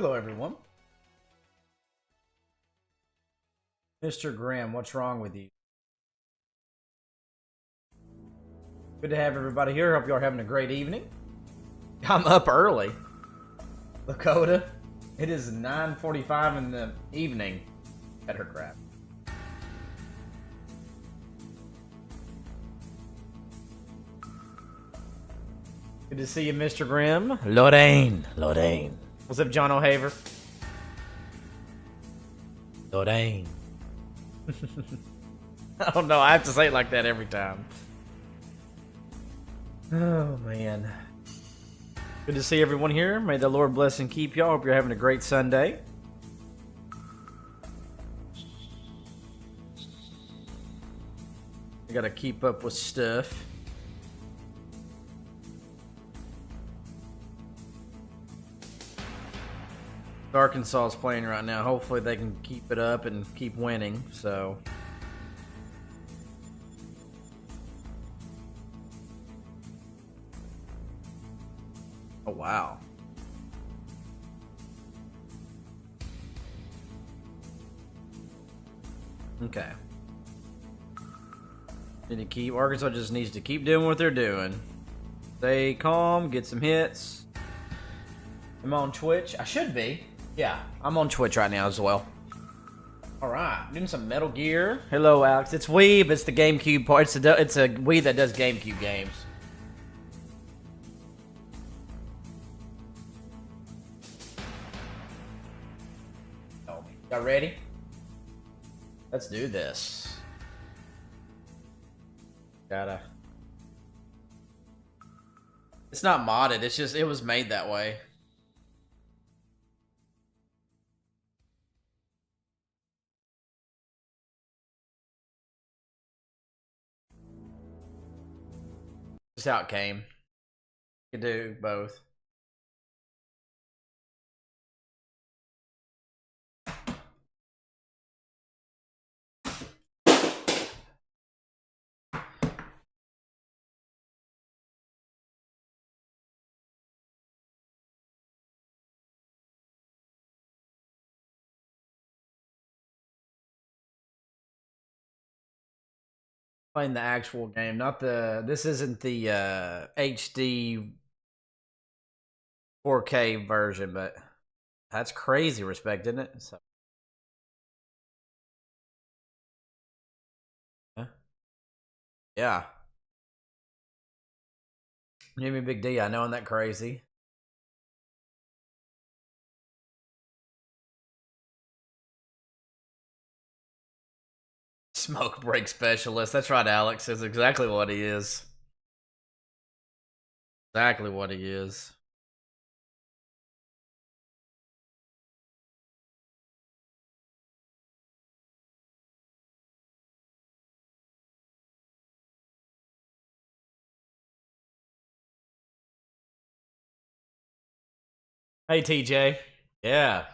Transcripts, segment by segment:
Hello, everyone. Mr. Grimm, what's wrong with you? Good to have everybody here. Hope you are having a great evening. I'm up early. Lakota, it is 9:45 in the evening. Better crap. Good to see you, Mr. Grimm. Lorraine. What's up, John O'Haver? Lorraine. I don't know. I have to say it like that every time. Oh, man. Good to see everyone here. May the Lord bless and keep y'all. Hope you're having a great Sunday. I gotta keep up with stuff. Arkansas is playing right now. Hopefully they can keep it up and keep winning. So oh wow. Okay. Arkansas just needs to keep doing what they're doing. Stay calm, get some hits. I'm on Twitch. I should be. Yeah, I'm on Twitch right now as well. Alright, doing some Metal Gear. Hello, Alex. It's Wii, but it's the GameCube part. It's a Wii that does GameCube games. Oh, y'all ready? Let's do this. It's not modded. It's just, it was made that way. Just how it came. You can do both. Playing the actual game, not the. This isn't the HD 4K version, but that's crazy respect, isn't it? So, yeah. Give me a big D. I know, isn't that crazy? Smoke break specialist. That's right, Alex. That's exactly what he is. Exactly what he is. Hey, TJ. Yeah.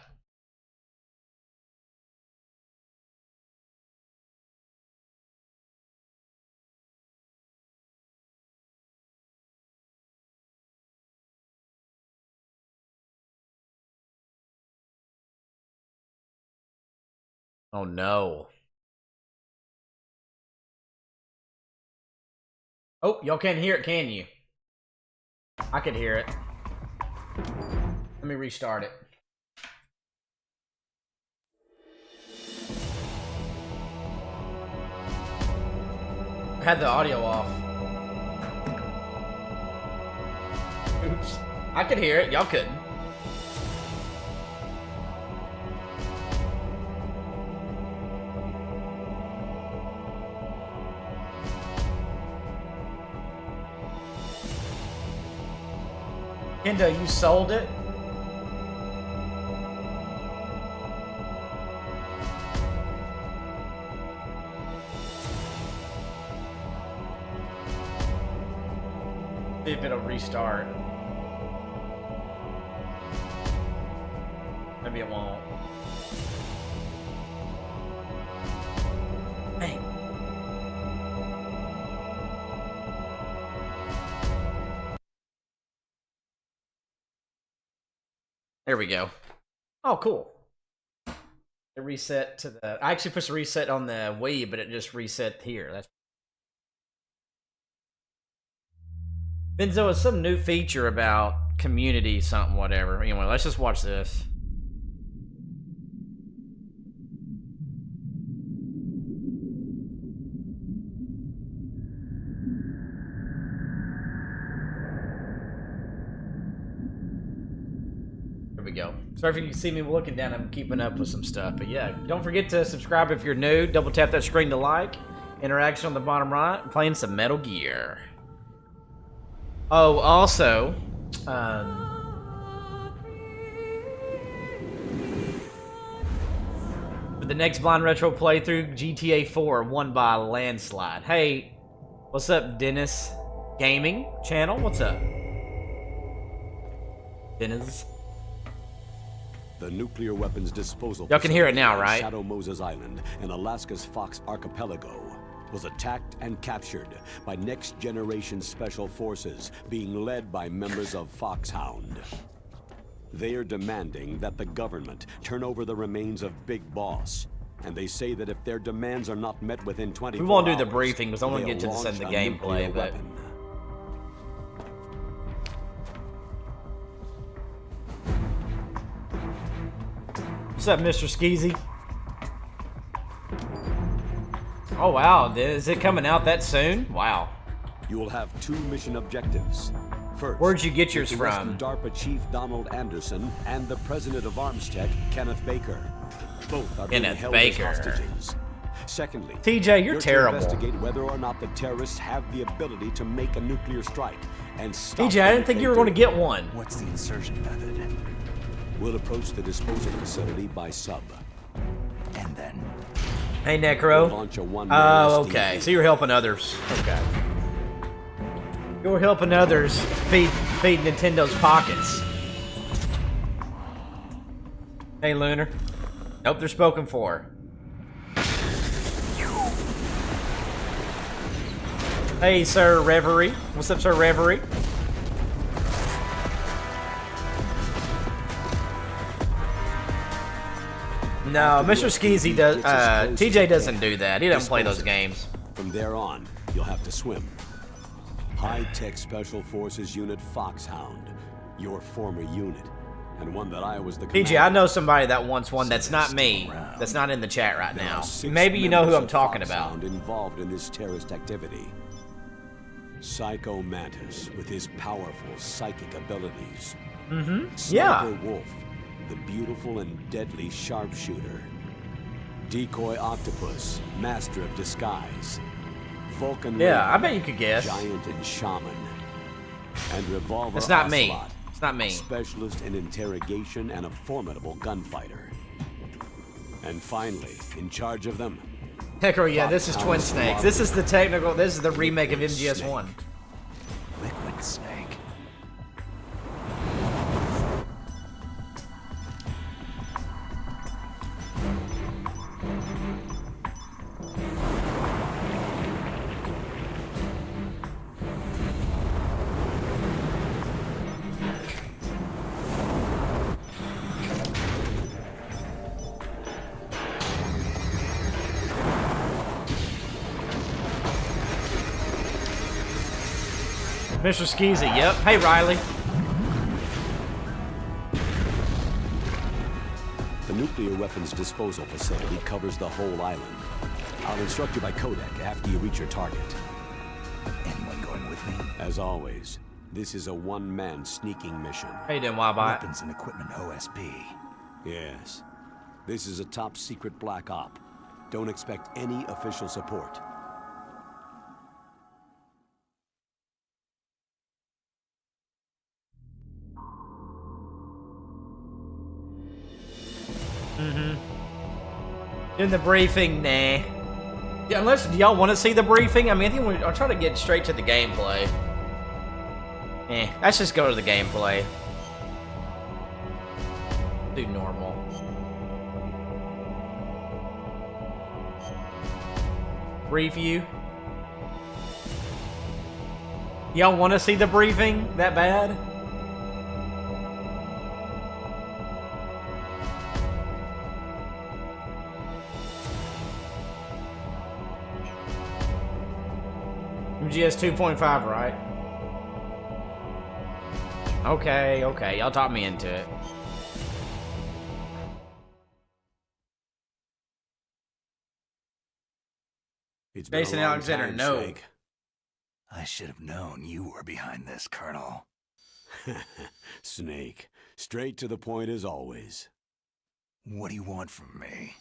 Oh no. Oh, y'all can't hear it, can you? I could hear it. Let me restart it. I had the audio off. Oops. I could hear it. Y'all couldn't. Kendo, you sold it? See if it'll restart. Maybe it won't. Hey. There we go. Oh, cool. It reset to the... I actually pushed reset on the Wii, but it just reset here. That's... Benzo is some new feature about community something, whatever. Anyway, let's just watch this. Go. Sorry if you can see me looking down, I'm keeping up with some stuff, but yeah, don't forget to subscribe if you're new. Double tap that screen to like. Interaction on the bottom right. I'm playing some Metal Gear. Oh, also, for the next Blind Retro playthrough, GTA 4 won by a landslide. Hey, what's up, Dennis Gaming Channel? What's up, Dennis? The nuclear weapons disposal y'all can hear it now, right? Shadow Moses Island and Alaska's Fox Archipelago was attacked and captured by next-generation special forces being led by members of Foxhound. They are demanding that the government turn over the remains of Big Boss, and they say that if their demands are not met within 24 hours... We won't do the briefing because I want to get to the gameplay, but... What's up, Mr. Skeezy? Oh, wow. Is it coming out that soon? Wow. You will have 2 mission objectives. First, where'd you get yours from? DARPA Chief Donald Anderson and the President of Arms Tech, Kenneth Baker. Both are being held as hostages. Secondly, TJ, you're terrible. To investigate whether or not the terrorists have the ability to make a nuclear strike and stop TJ, I didn't think you were going to get one. What's the insertion method? We'll approach the disposal facility by sub. And then? Hey, Necro. We'll launch a oh, okay. So you're helping others. Okay. You're helping others feed Nintendo's pockets. Hey, Lunar. Nope, they're spoken for. Hey, Sir Reverie. What's up, Sir Reverie? No, Mr. Skeezy does. TJ doesn't do that. He doesn't play those games. From there on, you'll have to swim. High-tech Special Forces Unit Foxhound, your former unit, and one that I was the commander. TJ, I know somebody that wants one. That's not me. That's not in the chat right now. Maybe you know who I'm talking about. Involved in this terrorist activity. Psycho Mantis with his powerful psychic abilities. Mm-hmm. Sniper Wolf, the beautiful and deadly sharpshooter. Decoy Octopus, master of disguise. Vulcan Raven, I bet you could guess. Giant and shaman. And Revolver It's not Ocelot, me. It's not me. Specialist in interrogation and a formidable gunfighter. And finally, in charge of them, Necro, yeah, this is Twin Snakes. This is the technical, this is the remake of MGS1. Liquid Snake. Mr. Skeezy, yep. Hey, Riley. The nuclear weapons disposal facility covers the whole island. I'll instruct you by codec after you reach your target. Anyone going with me? As always, this is a one-man sneaking mission. How you doing, Wildbot? Weapons and equipment OSP. Yes. This is a top-secret black op. Don't expect any official support. In the briefing, nah. Yeah, unless y'all want to see the briefing. I mean, I think I'll try to get straight to the gameplay. Let's just go to the gameplay. Do normal. Review. Y'all want to see the briefing that bad? MGS 2.5, right? Okay, okay. Y'all talk me into it. It's been Jason a long Alexander, time, no. Snake. I should have known you were behind this, Colonel. Snake, straight to the point as always. What do you want from me?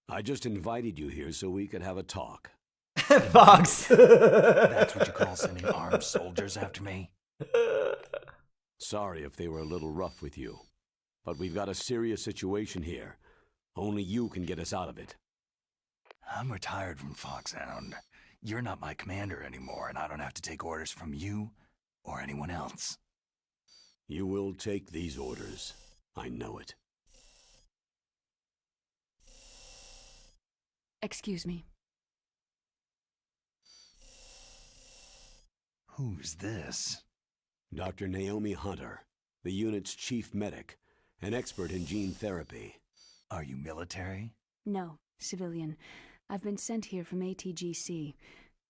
I just invited you here so we could have a talk. Fox. That's what you call sending armed soldiers after me? Sorry if they were a little rough with you, but we've got a serious situation here. Only you can get us out of it. I'm retired from Foxhound. You're not my commander anymore, and I don't have to take orders from you or anyone else. You will take these orders. I know it. Excuse me. Who's this? Dr. Naomi Hunter, the unit's chief medic, an expert in gene therapy. Are you military? No, civilian. I've been sent here from ATGC.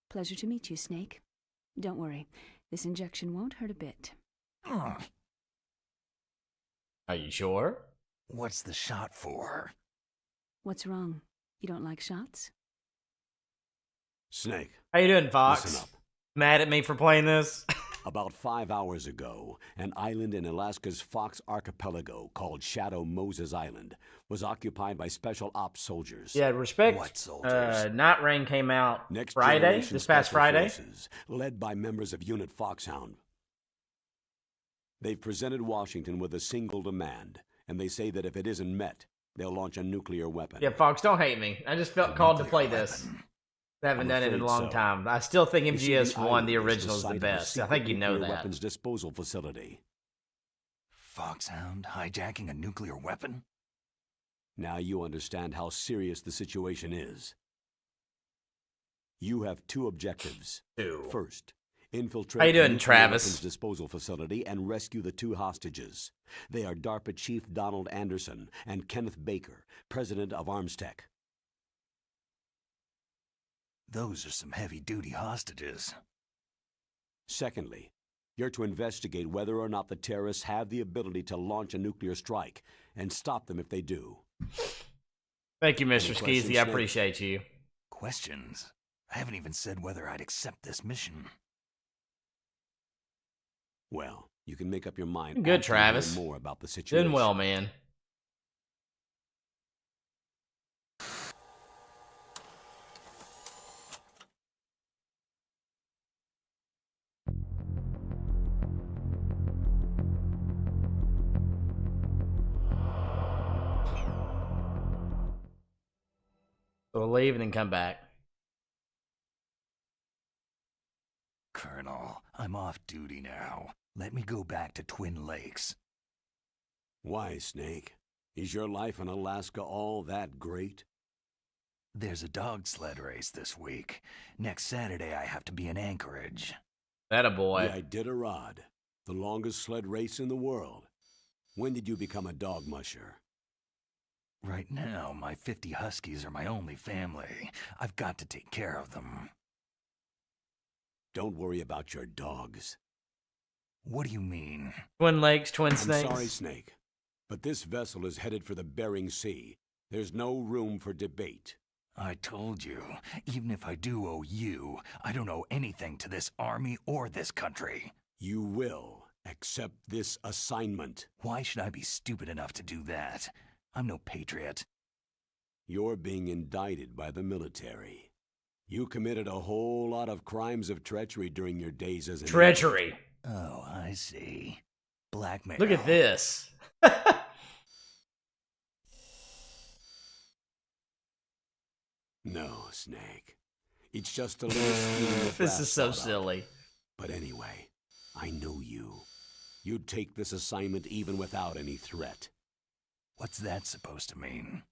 Pleasure to meet you, Snake. Don't worry, this injection won't hurt a bit. Huh. Are you sure? What's the shot for? What's wrong? You don't like shots? Snake, How you doing, Fox? listen up. Mad at me for playing this? About 5 hours ago, an island in Alaska's Fox Archipelago called Shadow Moses Island was occupied by special ops soldiers. Yeah, respect. What soldiers? Night Rain came out Next Friday, generation this past special Friday. forces, led by members of Unit Foxhound. They've presented Washington with a single demand, and they say that if it isn't met, they'll launch a nuclear weapon. Yeah, Fox, don't hate me. I just felt called to play Nuclear this. weapon. I haven't I'm done it in a afraid long so. time. I still think You see, MGS1, island the is original, is the site of a best. I secret think you know nuclear that. weapons disposal facility. Foxhound hijacking a nuclear weapon? Now you understand how serious the situation is. You have two objectives. Two. First, infiltrate How you the doing, nuclear Travis? weapons disposal facility and rescue the two hostages. They are DARPA Chief Donald Anderson and Kenneth Baker, president of Armstech. Those are some heavy-duty hostages. Secondly, you're to investigate whether or not the terrorists have the ability to launch a nuclear strike and stop them if they do. Thank you, Mr. Any questions, Skeezy. I Snake? appreciate you. Questions? I haven't even said whether I'd accept this mission. Well, you can make up your mind. Good, after you learn Travis. more about the situation. Doing well, man. So we'll leave and then come back. Colonel, I'm off duty now. Let me go back to Twin Lakes. Why, Snake? Is your life in Alaska all that great? There's a dog sled race this week. Next Saturday, I have to be in Anchorage. That a boy. The Iditarod, the longest sled race in the world. When did you become a dog musher? Right now, my 50 huskies are my only family. I've got to take care of them. Don't worry about your dogs. What do you mean? Twin Lakes, Twin I'm Snakes. sorry, Snake, but this vessel is headed for the Bering Sea. There's no room for debate. I told you, even if I do owe you, I don't owe anything to this army or this country. You will accept this assignment. Why should I be stupid enough to do that? I'm no patriot. You're being indicted by the military. You committed a whole lot of crimes of treachery during your days as an Treachery. Oh, I see. Blackmail. Look at this. No, Snake. It's just a little scheme that This Brass is so thought up. silly. But anyway, I know you. You'd take this assignment even without any threat. What's that supposed to mean?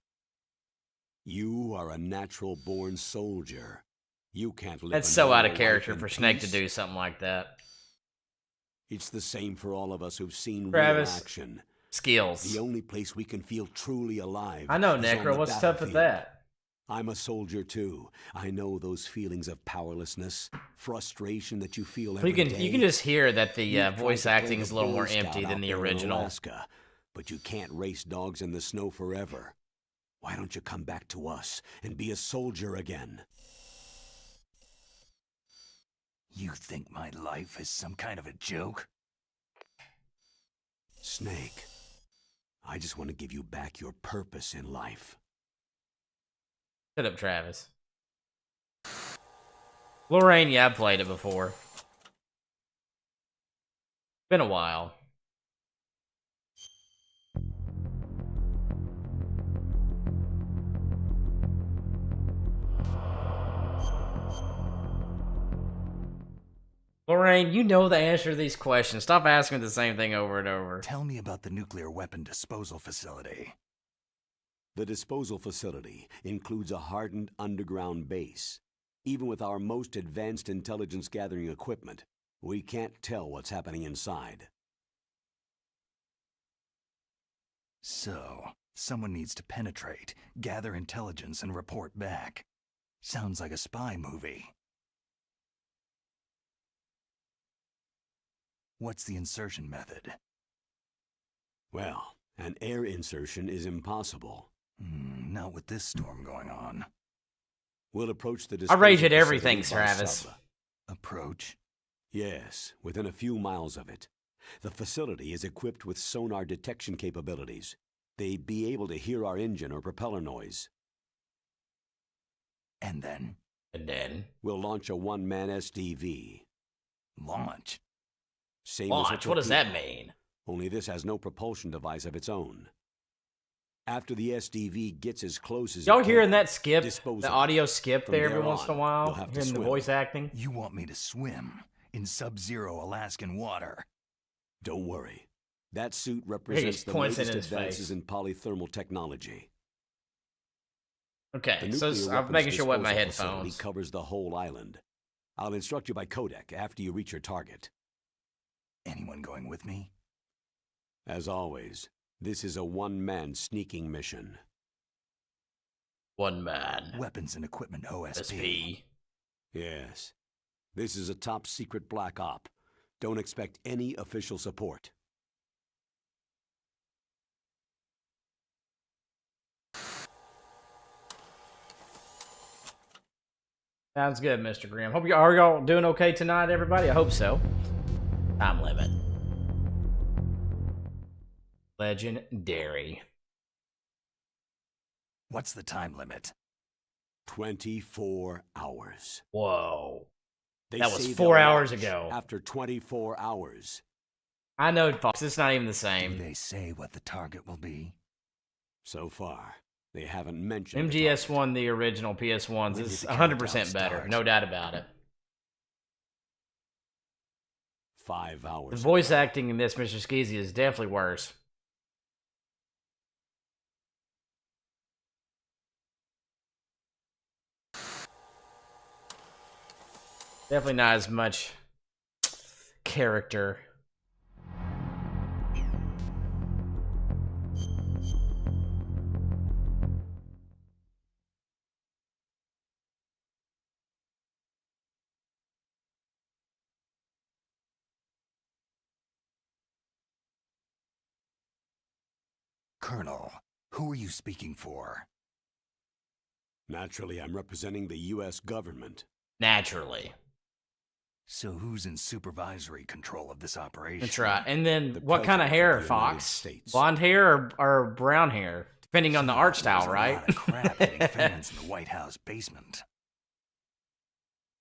You are a natural-born soldier. You can't live That's a so out of normal character life in for Snake to peace. do something like that. It's the same for all of us who've seen Travis. real action. Skills. The only place we can feel truly alive. I know, is on Necro. the What's tough with battlefield. that? I'm a soldier too. I know those feelings of powerlessness, frustration that you feel every day. You can just hear that the You've voice tried to play acting is a little the more Boy Scout empty than out the there in original. Alaska, but you can't race dogs in the snow forever. Why don't you come back to us and be a soldier again? You think my life is some kind of a joke? Snake, I just want to give you back your purpose in life. Shut up, Travis. Lorraine, yeah, I've played it before. Been a while. Lorraine, you know the answer to these questions. Stop asking the same thing over and over. Tell me about the nuclear weapon disposal facility. The disposal facility includes a hardened underground base. Even with our most advanced intelligence gathering equipment, we can't tell what's happening inside. So, someone needs to penetrate, gather intelligence, and report back. Sounds like a spy movie. What's the insertion method? Well, an air insertion is impossible. Not with this storm going on. We'll approach the I disposal rage at facility everything, by Travis. sub. Approach? Yes, within a few miles of it. The facility is equipped with sonar detection capabilities. They'd be able to hear our engine or propeller noise. And then? We'll launch a one-man SDV. Launch? Same as Launch? a What does that torpedo, mean? only this has no propulsion device of its own. After the SDV gets as close as Y'all it hearing can, that skip? dispose The of it. audio skip From there every there once in a on, while? you'll have to Hearing the swim. voice acting? You want me to swim in sub-zero Alaskan water? Don't worry. That suit represents the points in latest his advances face. in polythermal technology. Okay, The so nuclear I'm weapons making sure what my disposal facility headphones. covers the whole island. I'll instruct you by codec after you reach your target. Anyone going with me? As always, this is a one-man sneaking mission. One man. Weapons and equipment OSP. SP. Yes. This is a top-secret black op. Don't expect any official support. Sounds good, Mr. Grimm. Hope you are y'all doing okay tonight, everybody. I hope so. Time limit. Legendary. What's the time limit? 24 hours. Whoa. They That was say 4 they'll hours launch ago. After 24 hours. I know, Fox. It's not even the Do same. they say what the target will be? So far, they haven't mentioned the target. MGS1, the original PS1s, When is did the 100% countdown better. start? No doubt about it. 5 hours. The voice acting in this, Mr. Skeezy, is definitely worse. Definitely not as much character. Colonel, who are you speaking for? Naturally, I'm representing the U.S. government. Naturally. So who's in supervisory control of this operation? That's right. And then The what kind of President hair, of the United Fox? States. Blonde hair or brown hair? Depending on the art There's style, a right? lot of crap hitting fans in the White House basement.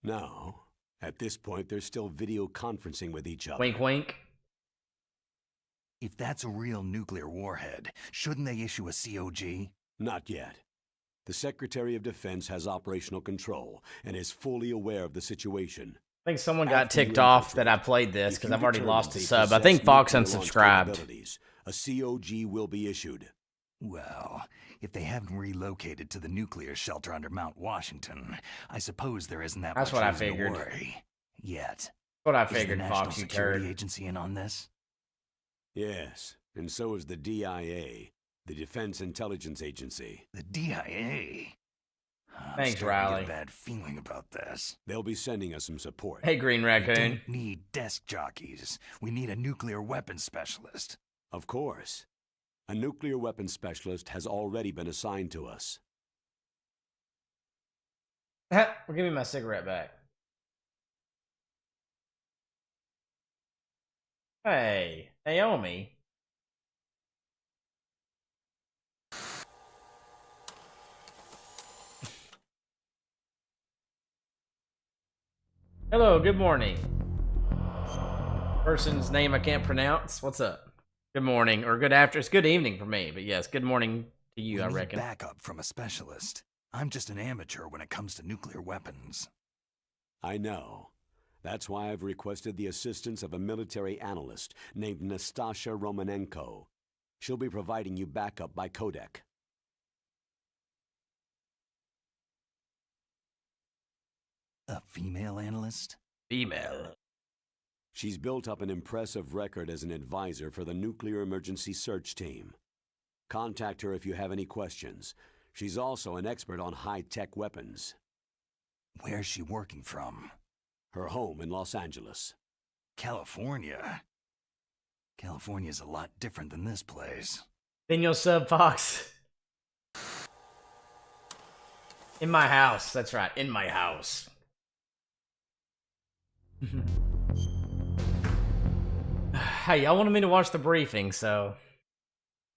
No. At this point, they're still video conferencing with each other. Wink, wink. If that's a real nuclear warhead, shouldn't they issue a COG? Not yet. The Secretary of Defense has operational control and is fully aware of the situation. I think someone got After you ticked off infiltrate, that I played this if because you I've already determine lost a they sub. I possess think Fox nuclear launch unsubscribed. capabilities, a COG will be issued. Well, if they haven't relocated to the nuclear shelter under Mount Washington, I suppose there isn't that That's much what I reason to figured. worry. Yet. What I Is the figured, National Fox, you Security turd. Agency in on this? Yes, and so is the DIA, the Defense Intelligence Agency. The DIA? I'm Thanks, starting to Riley. get a bad feeling about this. They'll be sending us some support. Hey, Green We Raccoon. don't need desk jockeys. We need a nuclear weapons specialist. Of course. A nuclear weapons specialist has already been assigned to us. Well, give me my cigarette back. Hey, Naomi. Hello, good morning. Person's name I can't pronounce. What's up? Good morning, or good after. It's good evening for me, but yes, good morning to you, We I need reckon. backup from a specialist. I'm just an amateur when it comes to nuclear weapons. I know. That's why I've requested the assistance of a military analyst named Nastasha Romanenko. She'll be providing you backup by codec. A female analyst? Female. She's built up an impressive record as an advisor for the Nuclear Emergency Search Team. Contact her if you have any questions. She's also an expert on high-tech weapons. Where's she working from? Her home in Los Angeles. California. California's a lot different than this place. Then you'll sub Fox. In my house. That's right. In my house. Hey, y'all wanted me to watch the briefing, so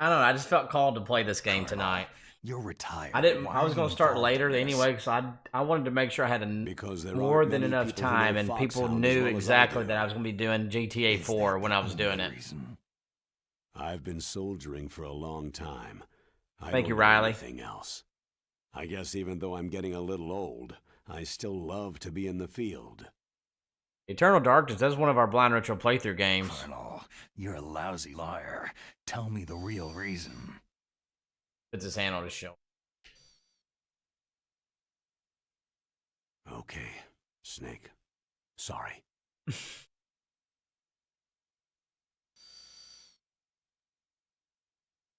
I don't know. I just felt called to play this game tonight. You're retired. I didn't. Why I was are going you to start involved later in this? anyway, because I wanted to make sure I had Because there more aren't than many enough people who know time, and people Foxhound as knew well as I exactly do. that I was going to be doing GTA Is 4 that when the I was doing only it. reason? I've been soldiering for a long time. I Thank don't you, know Riley. anything else. I guess even though I'm getting a little old, I still love to be in the field. Eternal Darkness, that's one of our blind retro playthrough games. Colonel, you're a lousy liar. Tell me the real reason. Puts his hand on his shoulder. Okay, Snake. Sorry.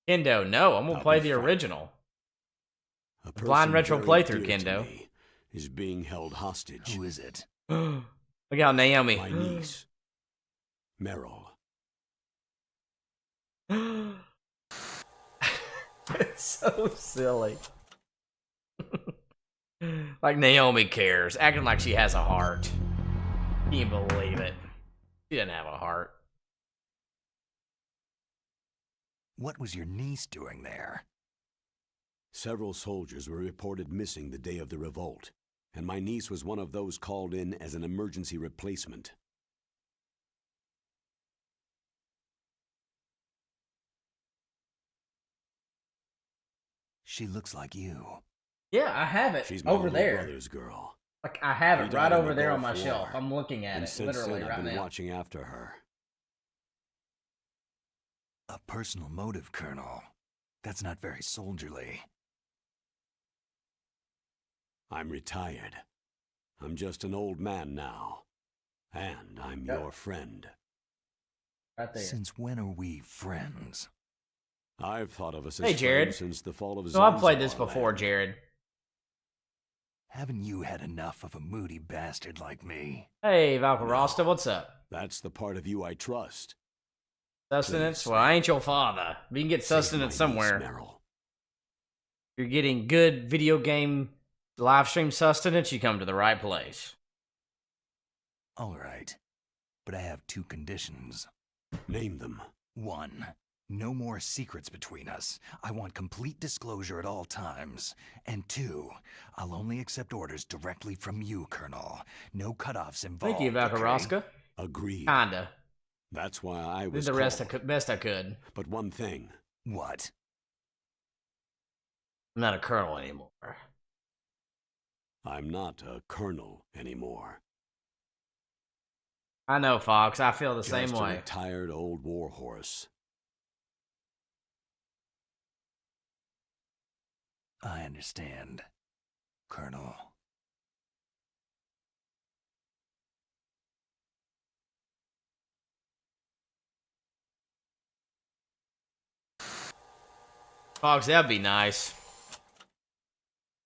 Kendo, no, I'm going to I'll play be the frank. original. A blind person retro very playthrough, dear to Kendo. me is being held hostage. Who is it? Look how Naomi. My niece, Meryl. It's so silly. Like Naomi cares, acting like she has a heart. Can you believe it? She doesn't have a heart. What was your niece doing there? Several soldiers were reported missing the day of the revolt, and my niece was one of those called in as an emergency replacement. She looks like you. Yeah, I have it She's my over little there. brother's girl. Like I have He it died right in over the there on Gulf my shelf. War, I'm looking at And it since literally then, I've right been now. watching after her. A personal motive, Colonel. That's not very soldierly. I'm retired. I'm just an old man now. And I'm Yep. your friend. Right there. Since when are we friends? I've thought of us Hey, as Jared. friends since the fall of So I've played this Zanzibar before, land. Jared. Haven't you had enough of a moody bastard like me? Hey, Valkyrosta, what's up? That's the part of you I trust. Sustenance? Please, Well, I ain't your father. If you can get Save my sustenance niece, somewhere. Meryl. If you're getting good video game live stream sustenance, you come to the right place. All right. But I have two conditions. Name them. 1. No more secrets between us. I want complete disclosure at all times. And 2. I'll only accept orders directly from you, Colonel. No cutoffs involved. Thank you, Valkyroska. Okay? Agreed. Kinda. That's why I Did was the rest called. best I could. But one thing, What? I'm not a colonel anymore. I'm not a colonel anymore. I know, Fox. I feel the Just same a way. retired old warhorse. I understand, Colonel. Fox, that'd be nice.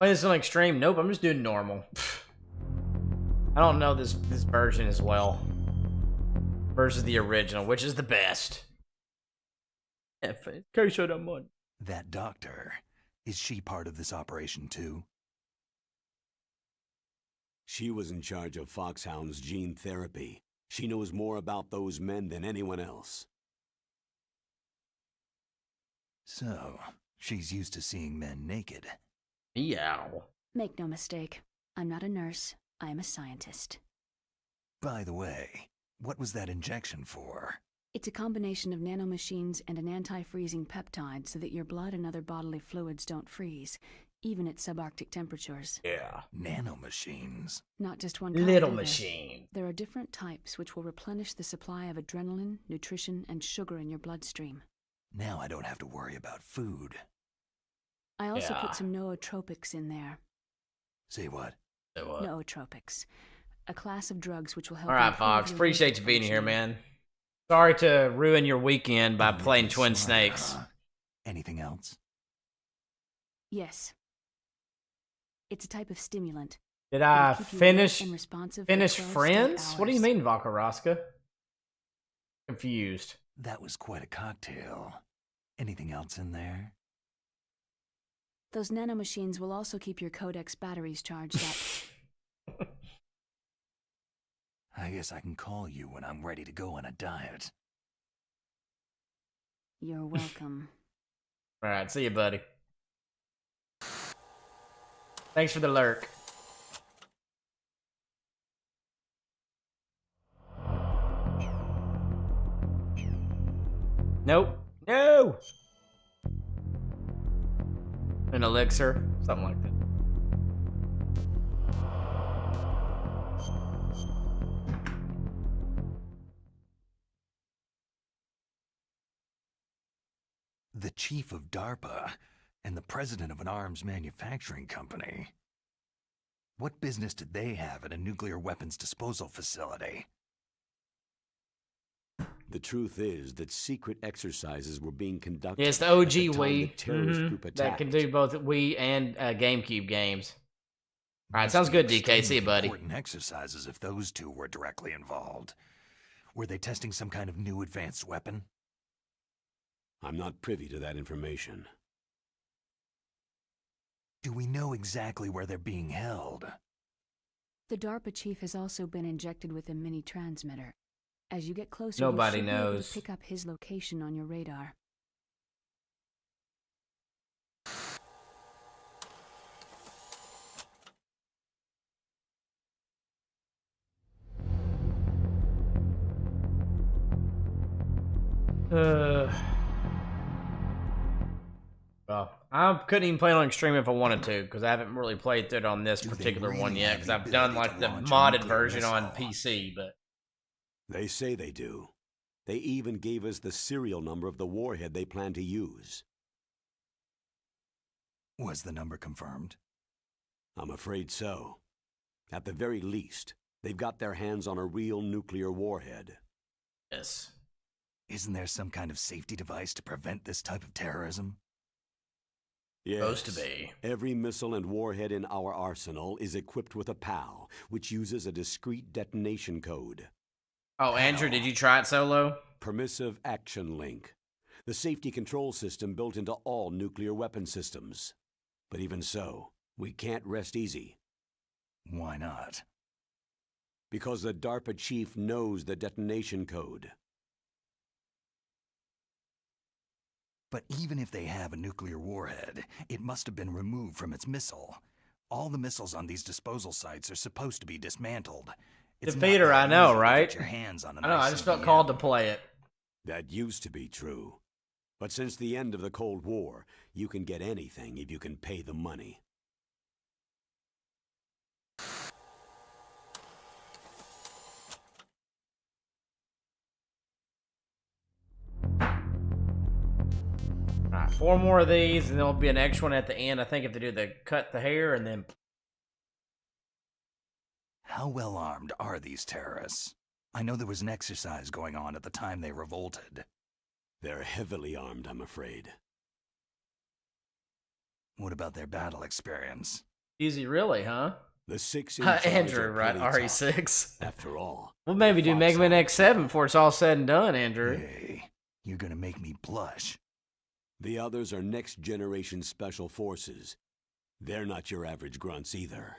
Playing this on extreme? Nope, I'm just doing normal. I don't know this version as well. Versus the original, which is the best. That doctor, is she part of this operation too? She was in charge of Foxhound's gene therapy. She knows more about those men than anyone else. So, she's used to seeing men naked. Meow. Make no mistake, I'm not a nurse, I am a scientist. By the way, what was that injection for? It's a combination of nanomachines and an anti-freezing peptide so that your blood and other bodily fluids don't freeze, even at subarctic temperatures. Yeah. Nanomachines? Not just one kind Little either. machine. There are different types which will replenish the supply of adrenaline, nutrition, and sugar in your bloodstream. Now I don't have to worry about food. I also Yeah. put some nootropics in there. Say what? So what? Nootropics. A class of drugs which will help. All right, improve Fox. your Appreciate mental you being here, functioning. man. Sorry to ruin your weekend by Don't make playing me Twin smile, Snakes. huh? Anything else? Yes. It's a type of stimulant. Did It'll I keep you finish alert and responsive for finish 12 straight Friends? What do you hours. mean, Vakaraska? Confused. That was quite a cocktail. Anything else in there? Those nanomachines will also keep your Codex batteries charged up. I guess I can call you when I'm ready to go on a diet. You're welcome. All right, see you, buddy. Thanks for the lurk. Nope. No. An elixir, something like that. The chief of DARPA and the president of an arms manufacturing company. What business did they have at a nuclear weapons disposal facility? The truth is that secret exercises were being conducted. It's the at OG the time the Wii terrorist group that can attacked. do both Wii and GameCube games. All right, sounds good, DK. See you, buddy. Important exercises if those two were directly involved. Were they testing some kind of new advanced weapon? I'm not privy to that information. Do we know exactly where they're being held? The DARPA chief has also been injected with a mini transmitter. As you get closer, Nobody you should be able knows. to pick up his location on your radar. Well, I couldn't even play it on Extreme if I wanted to, because I haven't really played through it on this Do they particular really one yet, have because the I've done ability like to the launch a modded nuclear version on missile? PC, but They say they do. They even gave us the serial number of the warhead they plan to use. Was the number confirmed? I'm afraid so. At the very least, they've got their hands on a real nuclear warhead. yes. Isn't there some kind of safety device to prevent this type of terrorism? Yes. Supposed to be. Every missile and warhead in our arsenal is equipped with a PAL, which uses a discrete detonation code. Oh, Andrew, did you try it solo? Permissive Action Link. The safety control system built into all nuclear weapon systems. But even so, we can't rest easy. Why not? Because the DARPA chief knows the detonation code. But even if they have a nuclear warhead, it must have been removed from its missile. All the missiles on these disposal sites are supposed to be dismantled. It's not Defeater, that I know, easy to right? Get your hands on an I know, I just felt ICBM. called to play it. That used to be true. But since the end of the Cold War, you can get anything if you can pay the money. Alright, 4 more of these, and there'll be an extra one at the end. I think if they do the cut the hair and then. How well armed are these terrorists? I know there was an exercise going on at the time they revolted. They're heavily armed, I'm afraid. What about their battle experience? Easy, really, huh? The six in charge Andrew, are right? pretty RE6. tough. After all, We'll maybe do Fox Mega Man Hound X7 keep before it's all said and done, Andrew. Hey, you're gonna make me blush. The others are next generation special forces. They're not your average grunts either.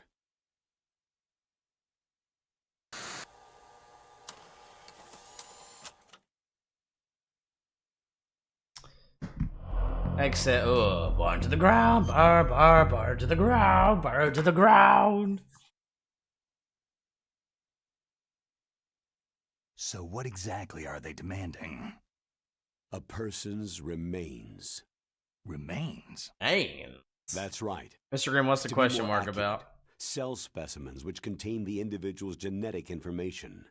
Except, burn to the ground, burn to the ground, burn to the ground. So what exactly are they demanding? A person's remains. Remains? Dang. That's right. Mr. Grimm, what's the To be question more mark accurate, about? cell specimens which contain the individual's genetic information.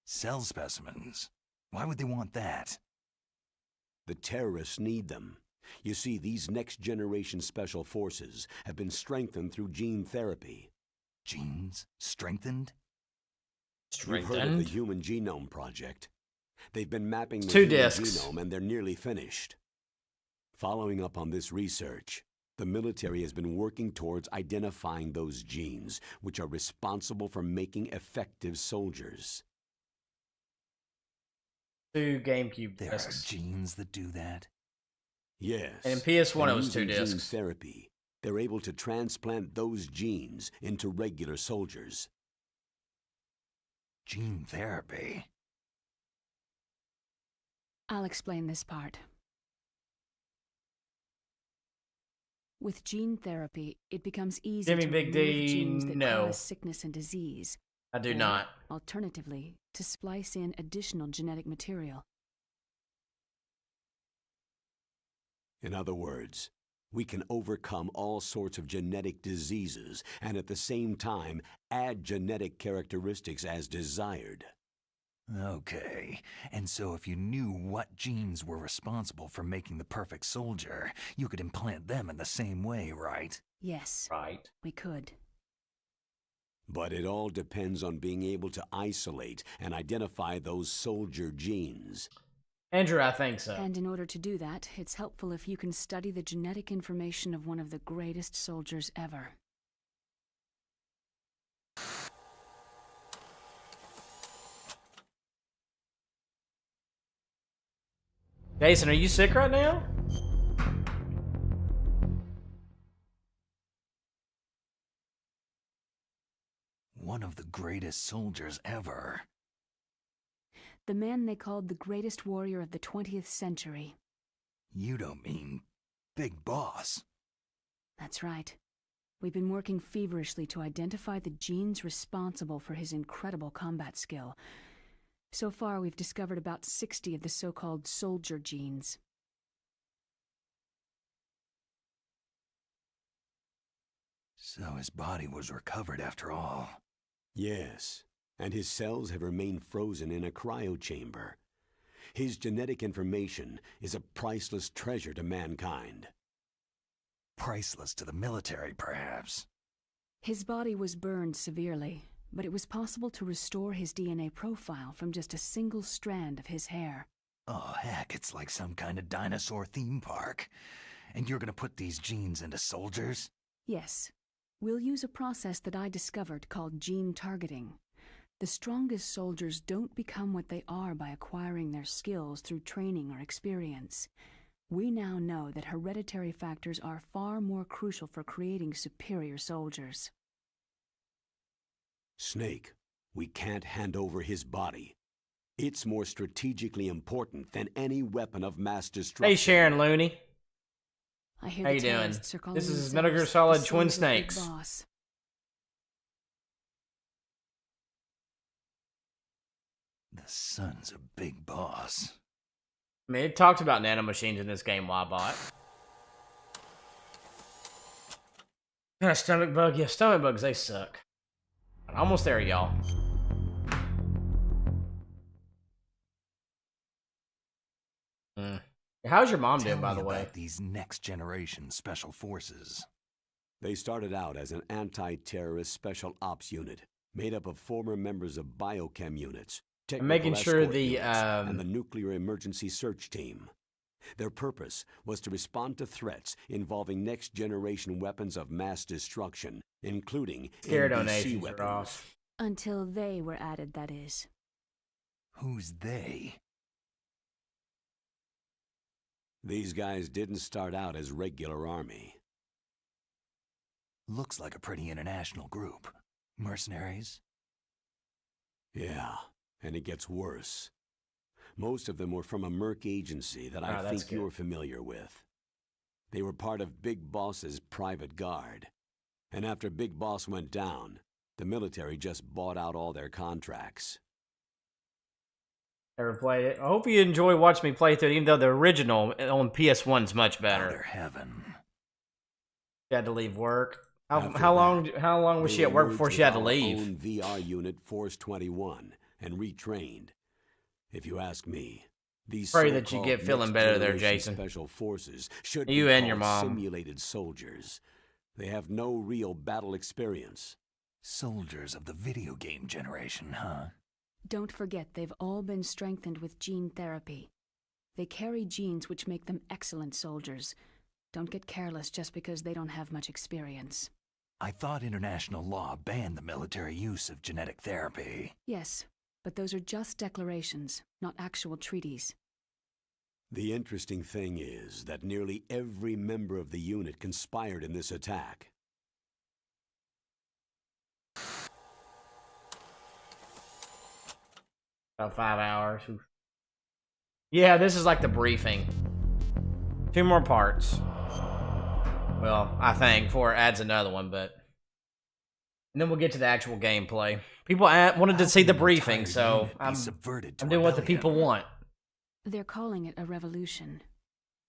Cell specimens? Why would they want that? The terrorists need them. You see, these next-generation special forces have been strengthened through gene therapy. Genes? Strengthened? You've heard of the Human Genome Project. They've been mapping the Two human discs. genome, and they're nearly finished. Following up on this research, the military has been working towards identifying those genes, which are responsible for making effective soldiers. Two GameCube There discs. are genes that do that? Yes. And in PS1 and it was two using gene discs. therapy, they're able to transplant those genes into regular soldiers. Gene therapy? I'll explain this part. With gene therapy, it becomes easy Jimmy to Big remove D, genes that no. cause sickness and disease. I do or, not. Alternatively, to splice in additional genetic material. In other words, we can overcome all sorts of genetic diseases and at the same time add genetic characteristics as desired. Okay, and so if you knew what genes were responsible for making the perfect soldier, you could implant them in the same way, right? Yes, Right. we could. But it all depends on being able to isolate and identify those soldier genes. Andrew, I think so. And in order to do that, it's helpful if you can study the genetic information of one of the greatest soldiers ever. Jason, are you sick right now? One of the greatest soldiers ever. The man they called the greatest warrior of the 20th century. You don't mean Big Boss? That's right. We've been working feverishly to identify the genes responsible for his incredible combat skill. So far, we've discovered about 60 of the so-called soldier genes. So his body was recovered after all. Yes, and his cells have remained frozen in a cryochamber. His genetic information is a priceless treasure to mankind. Priceless to the military, perhaps. His body was burned severely, but it was possible to restore his DNA profile from just a single strand of his hair. Oh, heck, it's like some kind of dinosaur theme park. And you're gonna put these genes into soldiers? Yes. We'll use a process that I discovered called gene targeting. The strongest soldiers don't become what they are by acquiring their skills through training or experience. We now know that hereditary factors are far more crucial for creating superior soldiers. Snake, we can't hand over his body. It's more strategically important than any weapon of mass destruction. Hey, Sharon Looney. I hear How the you doing? terrorists are calling This is themselves Metal Gear the Solid Twin Sons of Big Snakes. Boss. The son's a big boss. I mean, it talked about nanomachines in this game while I bought. Got a stomach bug? Yeah, stomach bugs, they suck. Almost there, y'all. How's your mom doing, by the way? About these next generation special forces. They started out as an anti-terrorist special ops unit, made up of former members of biochem units, I'm making technical sure escort the units, and the nuclear emergency search team. Their purpose was to respond to threats involving next-generation weapons of mass destruction, including Scare NBC donations weapons. are off. Until they were added, that is. Who's they? These guys didn't start out as regular army. Looks like a pretty international group. Mercenaries? Yeah, and it gets worse. Most of them were from a merc agency that I that's think you're good. familiar with. They were part of Big Boss's private guard. And after Big Boss went down, the military just bought out all their contracts. Never played it. I hope you enjoy watching me play through it, even though the original on PS1's much better. Under heaven. She had to leave work. How After long that, how long was they she at were work before merged she had to with our leave? own VR unit Force 21 and retrained. If you ask me, these Pray that you so-called get feeling better there, next-generation Jason. Special forces should You be and your called mom. simulated soldiers. They have no real battle experience. Soldiers of the video game generation, huh? Don't forget, they've all been strengthened with gene therapy. They carry genes which make them excellent soldiers. Don't get careless just because they don't have much experience. I thought international law banned the military use of genetic therapy. Yes, but those are just declarations, not actual treaties. The interesting thing is that nearly every member of the unit conspired in this attack. About 5 hours. Oof. Yeah, this is like the briefing. 2 more parts. Well, I think, before it adds another one, but... And then we'll get to the actual gameplay. People wanted to see the briefing, so I'm doing what the people want. They're calling it a revolution.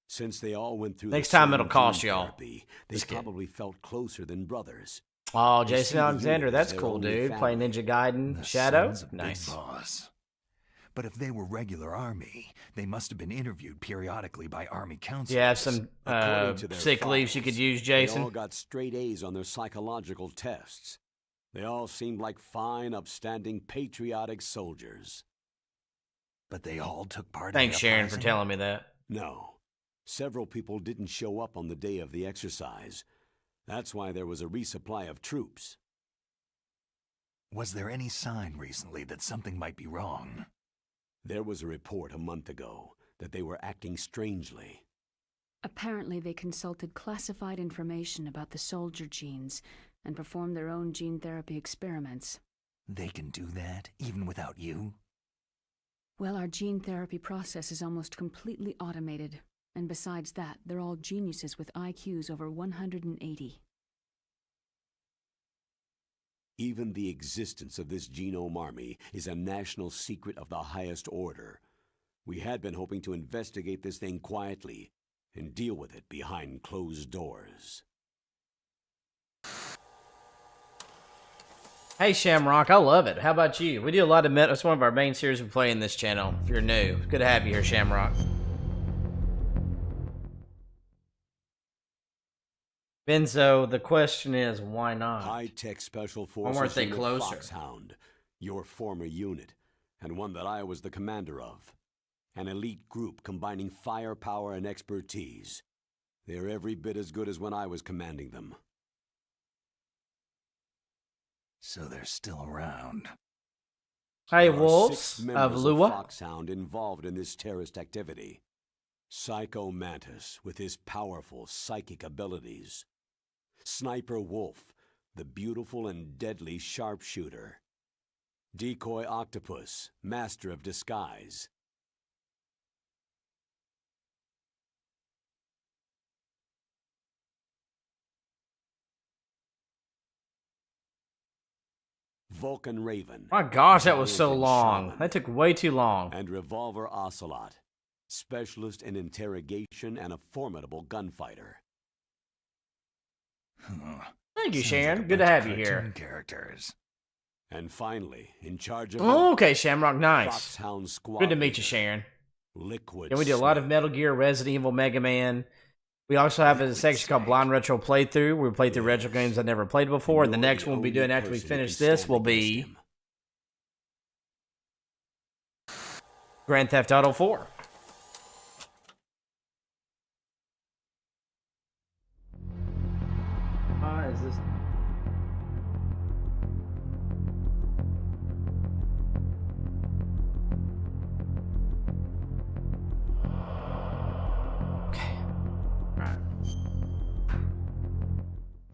Since they all went through Next the time same it'll cost gene y'all. therapy, they Just kidding. probably felt closer than brothers. Oh, They see Jason the Alexander, unit as that's their cool, only dude. Playing family. Ninja Gaiden The Shadow. sons of Big Nice. Boss. But if they were regular army, they must have been interviewed periodically by army counselors. You have some According to their sick leaves you files, could use, They all Jason. got straight A's on their psychological tests. They all seemed like fine, upstanding, patriotic soldiers. But they all took part Thanks, in the Sharon, for uprising? telling me that. No. Several people didn't show up on the day of the exercise. That's why there was a resupply of troops. Was there any sign recently that something might be wrong? There was a report a month ago that they were acting strangely. Apparently, they consulted classified information about the soldier genes and performed their own gene therapy experiments. They can do that, even without you? Well, our gene therapy process is almost completely automated. And besides that, they're all geniuses with IQs over 180. Even the existence of this genome army is a national secret of the highest order. We had been hoping to investigate this thing quietly and deal with it behind closed doors. Hey, Shamrock, I love it. How about you? We do a lot of Metal. It's one of our main series we play in this channel. If you're new, it's good to have you here, Shamrock. Benzo, the question is, why not? High-tech Special Why Forces weren't they unit closer? Foxhound, your former unit, and one that I was the commander of. An elite group combining firepower and expertise. They're every bit as good as when I was commanding them. So they're still around. Hey, There are Wolves 6 of members Lua. Foxhound involved in this terrorist activity. Psycho Mantis with his powerful psychic abilities. Sniper Wolf, the beautiful and deadly sharpshooter. Decoy Octopus, master of disguise. Vulcan Raven. My gosh, that was so valiant long. shaman, That took way too long. and Revolver Ocelot, specialist in interrogation and a formidable gunfighter. Thank you, Sounds Sharon. like a Good to bunch have of you here. cartoon characters. And finally, in charge of Okay, Shamrock, nice. Foxhound Squad. Good to meet you, leader, Sharon. Liquid Yeah, we do a lot of Snake. Metal Gear, Resident Evil, Mega Man. We also have a Liquid section called Snake. Blind Retro Playthrough, where we play through retro Yes. games I never played before. And the You're next one we'll be only doing after we person who finish can this stand will against be him. Grand Theft Auto 4. is this? Okay. Alright.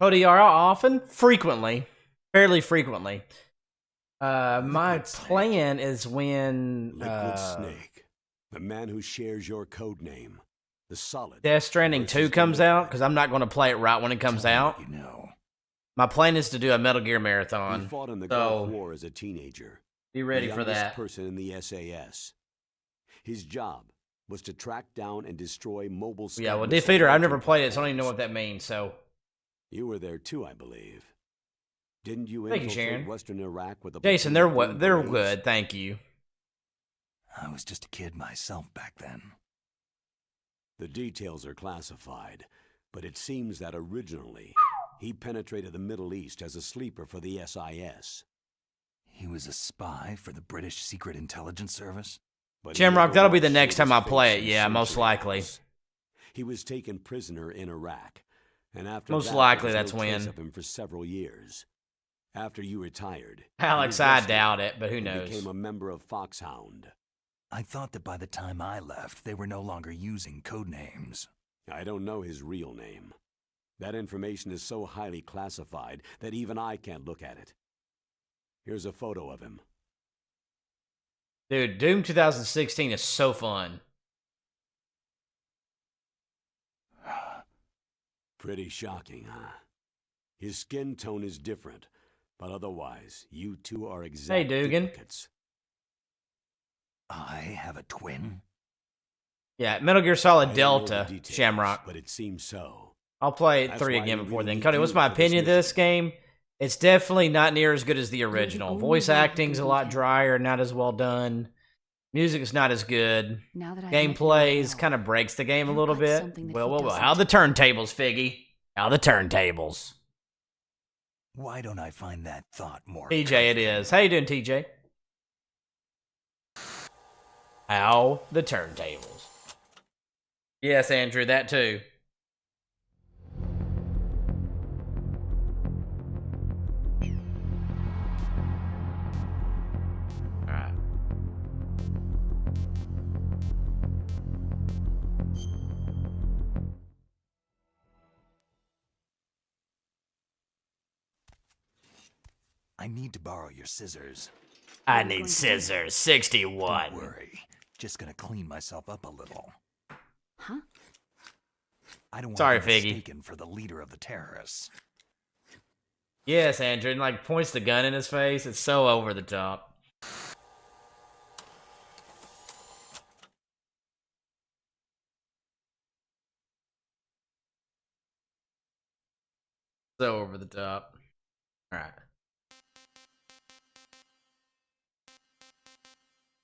ODR often? Frequently. Fairly frequently. My plan is when Liquid Snake, the man who shares your code name, the Solid. Death Stranding 2 comes out, because I'm not going to play it right when it comes out. You know. My plan is to do a Metal Gear He marathon. fought in the So Gulf War as a teenager. be ready the for youngest that. person in the SAS. His job was to track down and destroy mobile. Yeah, well, missile Defeater, I've never launching played it, so I don't even know platforms. what that means. So You were there too, I believe. Didn't you Thank you, infiltrate Sharon. Western Iraq with a Jason, platoon they're of Green they're Berets? good. Thank you. I was just a kid myself back then. The details are classified, but it seems that originally he penetrated the Middle East as a sleeper for the SIS. He was a spy for the British Secret Intelligence Service? But he Jamrock, never that'll be once the next showed time I his play face it. in Yeah, most Century likely. House. He was taken prisoner in Iraq, and after Most that, likely there was that's no trace when. of him for several years. After you retired, Alex, he was I rescued doubt it, but who and knows? became a member of Foxhound. I thought that by the time I left, they were no longer using code names. I don't know his real name. That information is so highly classified that even I can't look at it. Here's a photo of him. Dude, Doom 2016 is so fun. Pretty shocking, huh? His skin tone is different, but otherwise, you two are exact Dugan. duplicates. I have a twin? Yeah, Metal Gear Solid I don't know the Delta, details, Shamrock. but it seems so. I'll play That's 3 why again we before really then. need Cody, what's you my for this opinion of this mission. game? It's definitely not near as good as the original. only Voice way we acting's a can lot beat him. drier, not as well done. Music is not as good. Now that I've met Gameplays Meryl, kind of breaks the game a you've little got bit. something that Well, he well, well. doesn't. How the turntables, Figgy? How the turntables? Why don't I find that thought more TJ, it comforting? is. How you doing, TJ? How the turntables? Yes, Andrew, that too. Alright. I need to borrow your scissors. I What are you need going to do? scissors. 61. Don't worry. Just gonna clean myself up a little. Huh? I don't want Sorry, to be Figgy. mistaken for the leader of the terrorists. Yes, Andrew, and like points the gun in his face. It's so over the top. So over the top. Alright.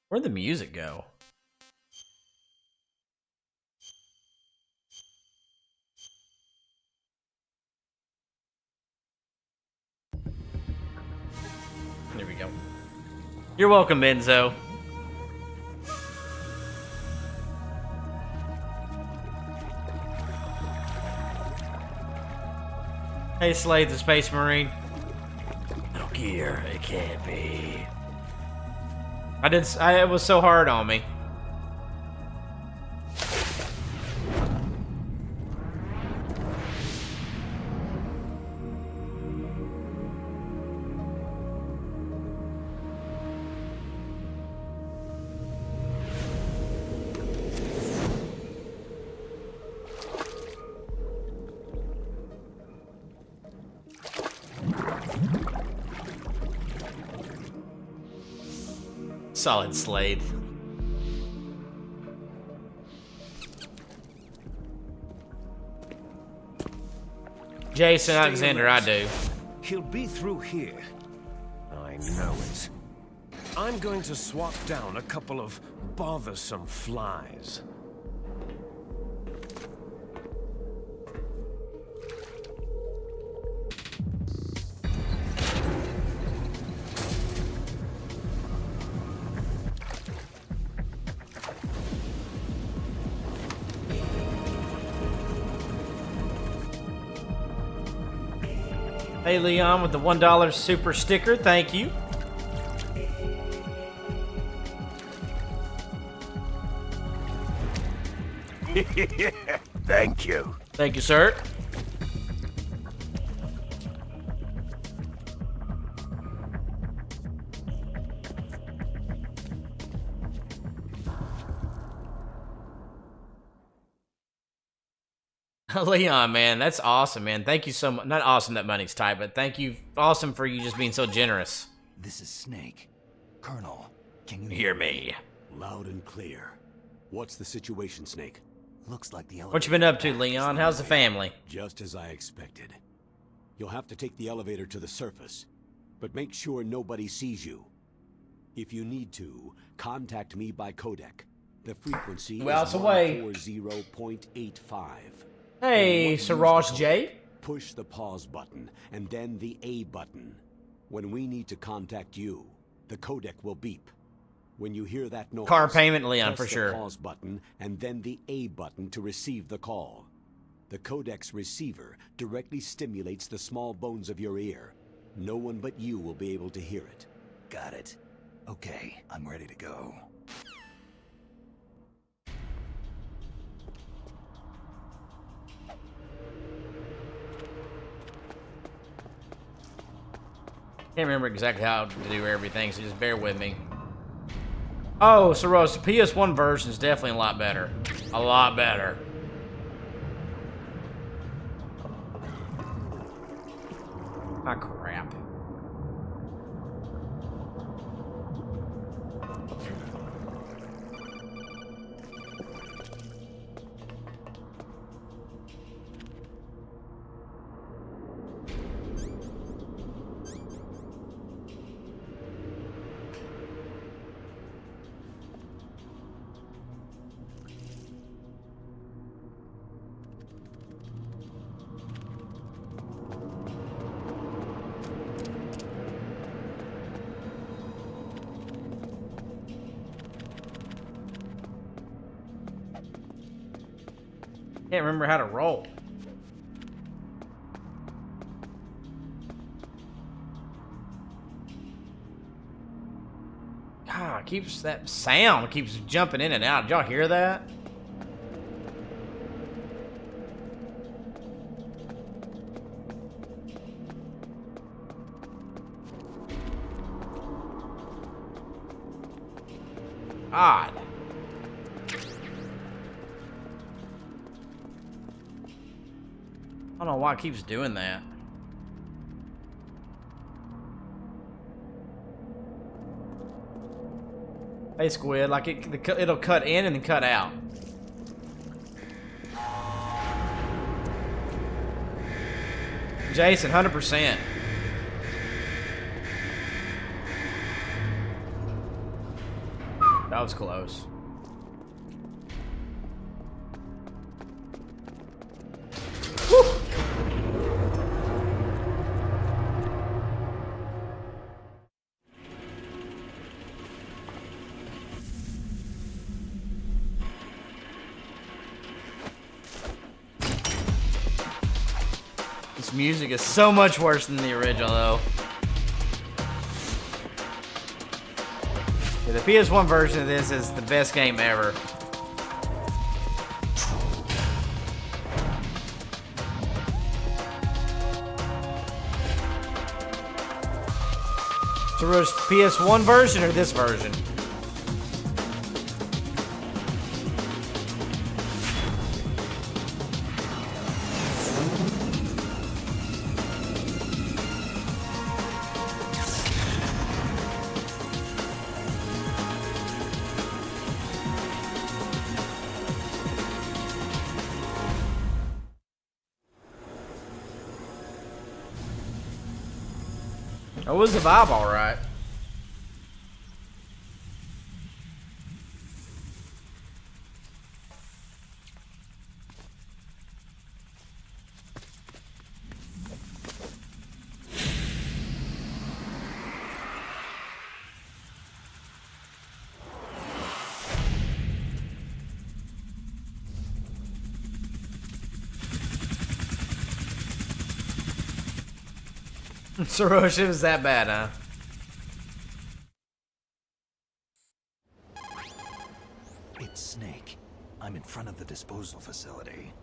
Where'd the music go? There we go. You're welcome, Benzo. Hey, Slade the Space Marine. Metal Gear, it can't be. It was so hard on me. Solid Slade. Jason Alexander, I do. He'll be through here. I know it. I'm going to swat down a couple of bothersome flies. Hey, Leon with the $1 super sticker. Thank you. Thank you. Thank you, sir. Leon, man, that's awesome, man. Thank you so much. Not awesome that money's tight, but thank you. Awesome for you just being so generous. This is Snake. Colonel, can you Hear me. Loud and clear. What's the situation, Snake? Looks like the elevator. What you been up to, back Leon? is How's the way. family? Just as I expected. You'll have to take the elevator to the surface, but make sure nobody sees you. If you need to, contact me by codec. The frequency Well, is it's away. 140.85. Hey, Siraj J. Push the pause button and then the A button. When we need to contact you, the codec will beep. When you hear that noise, Car payment, Leon, press for the sure. pause button and then the A button to receive the call. The codec's receiver directly stimulates the small bones of your ear. No one but you will be able to hear it. Got it. Okay, I'm ready to go. Can't remember exactly how to do everything, so just bear with me. Oh, so Rose, the PS1 version is definitely a lot better. A lot better. Ah, crap. Can't remember how to roll. God, keeps that sound keeps jumping in and out. Did y'all hear that? Odd. I don't know why it keeps doing that. Hey, Squid, like it'll cut in and then cut out. Jason, 100%. That was close. This music is so much worse than the original, though. Yeah, the PS1 version of this is the best game ever. So, was PS1 version or this version? It was the vibe, all right. Soros, it was that bad, huh? It's Snake. I'm in front of the disposal facility.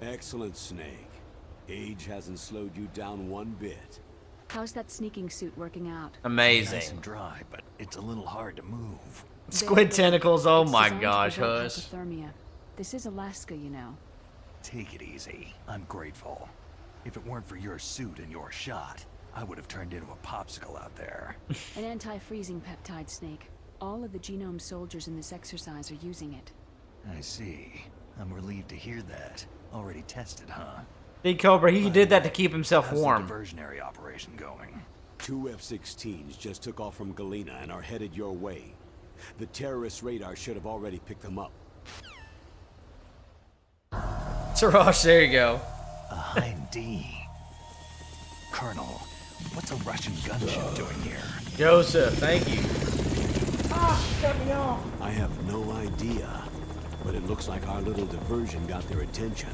Excellent, Snake. Age hasn't slowed you down one bit. How's that sneaking suit working out? Amazing. Nice and dry, but it's a little hard to move. Squid tentacles, oh It's my designed to gosh, prevent Hush. hypothermia. This is Alaska, you know. Take it easy. I'm grateful. If it weren't for your suit and your shot, I would have turned into a popsicle out there. An anti-freezing peptide, Snake. All of the genome soldiers in this exercise are using it. I see. I'm relieved to hear that. Already tested, huh? Big Cobra, he did that to keep himself How's warm. the diversionary operation going? 2 F-16s just took off from Galena and are headed your way. The terrorist radar should have already picked them up. Soros, there you go. A Hind D. Colonel, what's a Russian gunship doing here? Joseph, thank you. I have no idea, but it looks like our little diversion got their attention.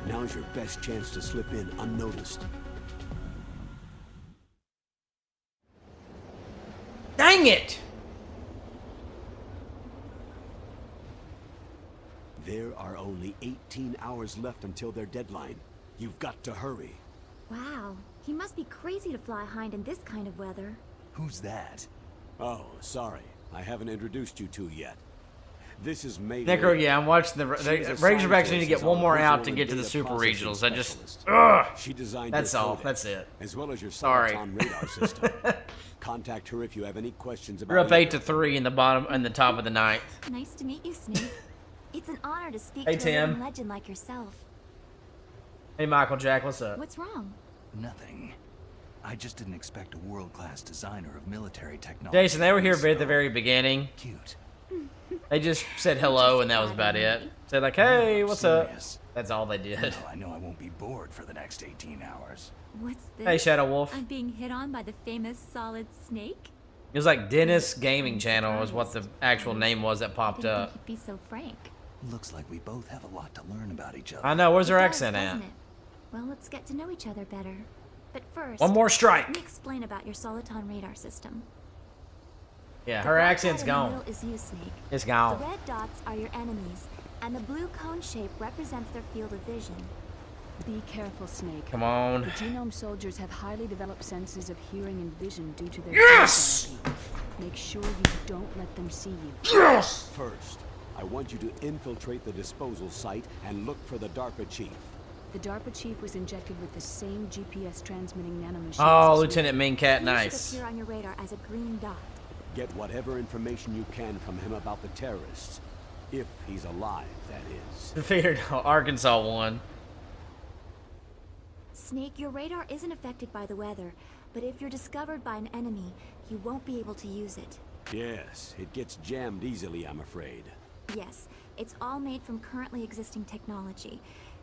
Now's your best chance to slip in unnoticed. Dang it! There are only 18 hours left until their deadline. You've got to hurry. Wow, he must be crazy to fly Hind in this kind of weather. Who's that? Oh, sorry. I haven't introduced you two yet. This is Meryl. Necro, yeah, I'm watching the Razorbacks need to get one more out to get to the Super Regionals. I just, ugh. She designed That's your all. codec, That's it. as well as your Sorry. Otakon radar system. Contact her if you have any questions about We're up it. 8-3 in the bottom and the top of the ninth. Nice to meet you, Snake. It's an honor to speak Hey, to a living Tim. legend like yourself. Hey, Michael Jack, what's up? What's wrong? Nothing. I just didn't expect a world-class designer of military technology. Jason, they were here so at the very beginning. cute. They just said hello and that was about it. Said like, hey, what's up? Serious. That's all they did. Well, I know I won't be bored for the next 18 hours. What's this? Hey, Shadow Wolf. I'm being hit on by the famous Solid Snake? It was like Dennis Gaming Channel was what the actual name was that I popped didn't up. think you'd be so frank. Looks like we both have a lot to learn about each other. I know, where's her It does, accent at? doesn't it? Well, let's get to know each other better. But first, One more let me strike. explain about your Soliton radar system. Yeah, The her black accent's dot in the gone. middle is you, Snake. It's The gone. red dots are your enemies, and the blue cone shape represents their field of vision. Be careful, Snake. Come on. The genome soldiers have highly developed senses of hearing and vision due to their Yes! gene therapy. Make sure you don't let them see you. Yes! First, I want you to infiltrate the disposal site and look for the DARPA chief. The DARPA chief was injected with the same GPS transmitting nanomachines. Oh, as Lieutenant Mean Cat, He nice. should appear on your radar as a green dot. Get whatever information you can from him about the terrorists. If he's alive, that is. Figured Arkansas won. Snake, your radar isn't affected by the weather, but if you're discovered by an enemy, you won't be able to use it. Yes, it gets jammed easily, I'm afraid. Yes, it's all made from currently existing technology.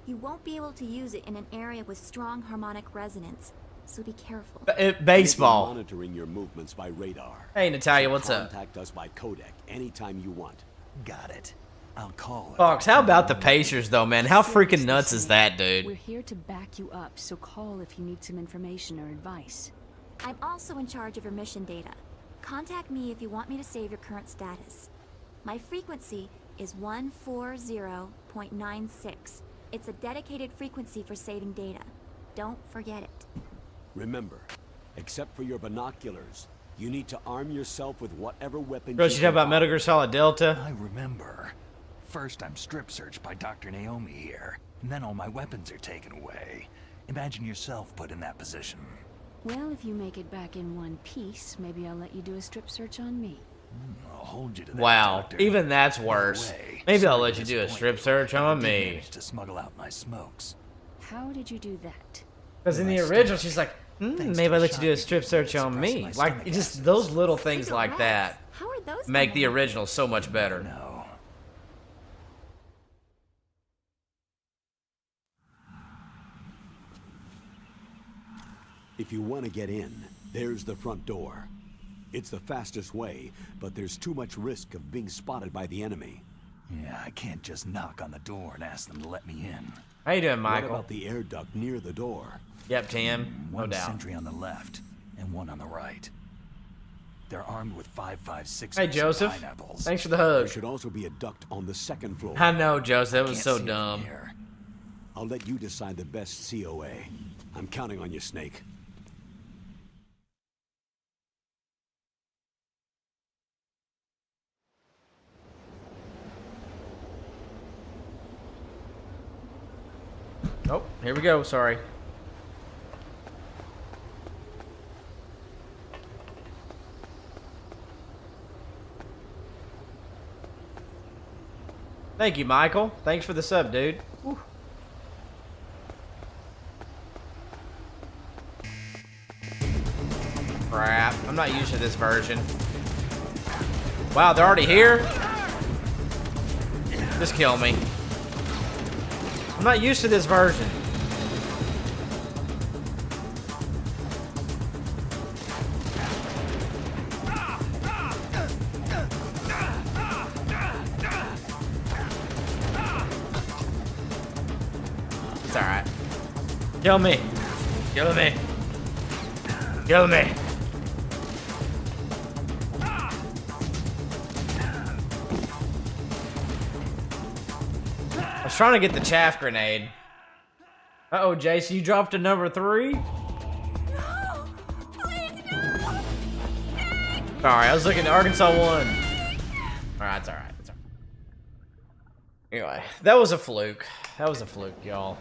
You won't be able to use it in an area with strong harmonic resonance, so be careful. Baseball. Monitoring your movements by radar. Hey, Natalia, what's up? Contact us by codec anytime you want. Got it. I'll call her. Fox, how about the Pacers, though, man? How freaking nuts is that, We're dude? here to back you up, so call if you need some information or advice. I'm also in charge of your mission data. Contact me if you want me to save your current status. My frequency is 140.96. It's a dedicated frequency for saving data. Don't forget it. Remember, except for your binoculars, you need to arm yourself with whatever weapon Bro, you she can talking about find. Metal Gear Solid Delta? I remember. First, I'm strip searched by Dr. Naomi here, and then all my weapons are taken away. Imagine yourself put in that position. Well, if you make it back in one piece, maybe I'll let you do a strip search on me. I'll hold you to that, Wow, Doctor. even that's By the worse. way, Maybe I'll sorry let to you do a disappoint strip search I on did me. manage to smuggle out my smokes. How did you do that? Because in the Nice original, stuff. she's like, Thanks maybe to I'll the let you do a shot strip you search gave on to me. suppress my Like, stomach just acids. those little things like Cigarettes? that How are those make gonna the happen? original so much better. No, If you want to get in, there's the front door. It's the fastest way, but there's too much risk of being spotted by the enemy. Yeah, I can't just knock on the door and ask them to let me in. How you doing, Michael? What about the air duct near the door? Yep, Tim. No One doubt. sentry on the left and one on the right. They're armed with 5.56 Hey, Joseph. pineapples. Thanks for the There hug. should also be a duct on the second floor. I know, Joseph. That was Can't so see it from dumb. here. I'll let you decide the best COA. I'm counting on you, Snake. Oh, here we go. Sorry. Thank you, Michael. Thanks for the sub, dude. Whew. Crap. I'm not used to this version. Wow, they're already here? Just kill me. I'm not used to this version. It's alright. Kill me. Kill me. Kill me. I was trying to get the chaff grenade. Uh-oh, Jason, you dropped a number 3? No! Please, no! Sorry, I was looking at Arkansas 1. Alright, it's alright. It's alright. Anyway, that was a fluke. That was a fluke, y'all.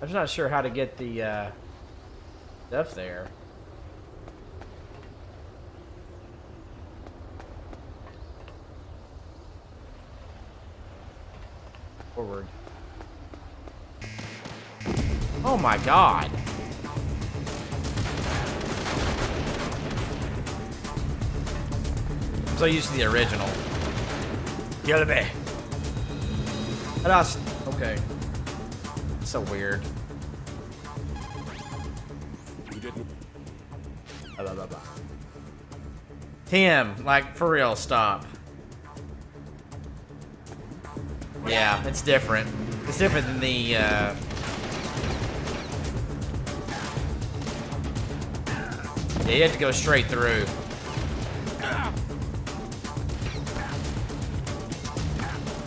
I'm just not sure how to get the stuff there. Forward. Oh my god. I'm so used to the original. Kill me. Okay. It's so weird. You didn't. Tim, like, for real, stop. Yeah, it's different. It's different than the, Yeah, you have to go straight through.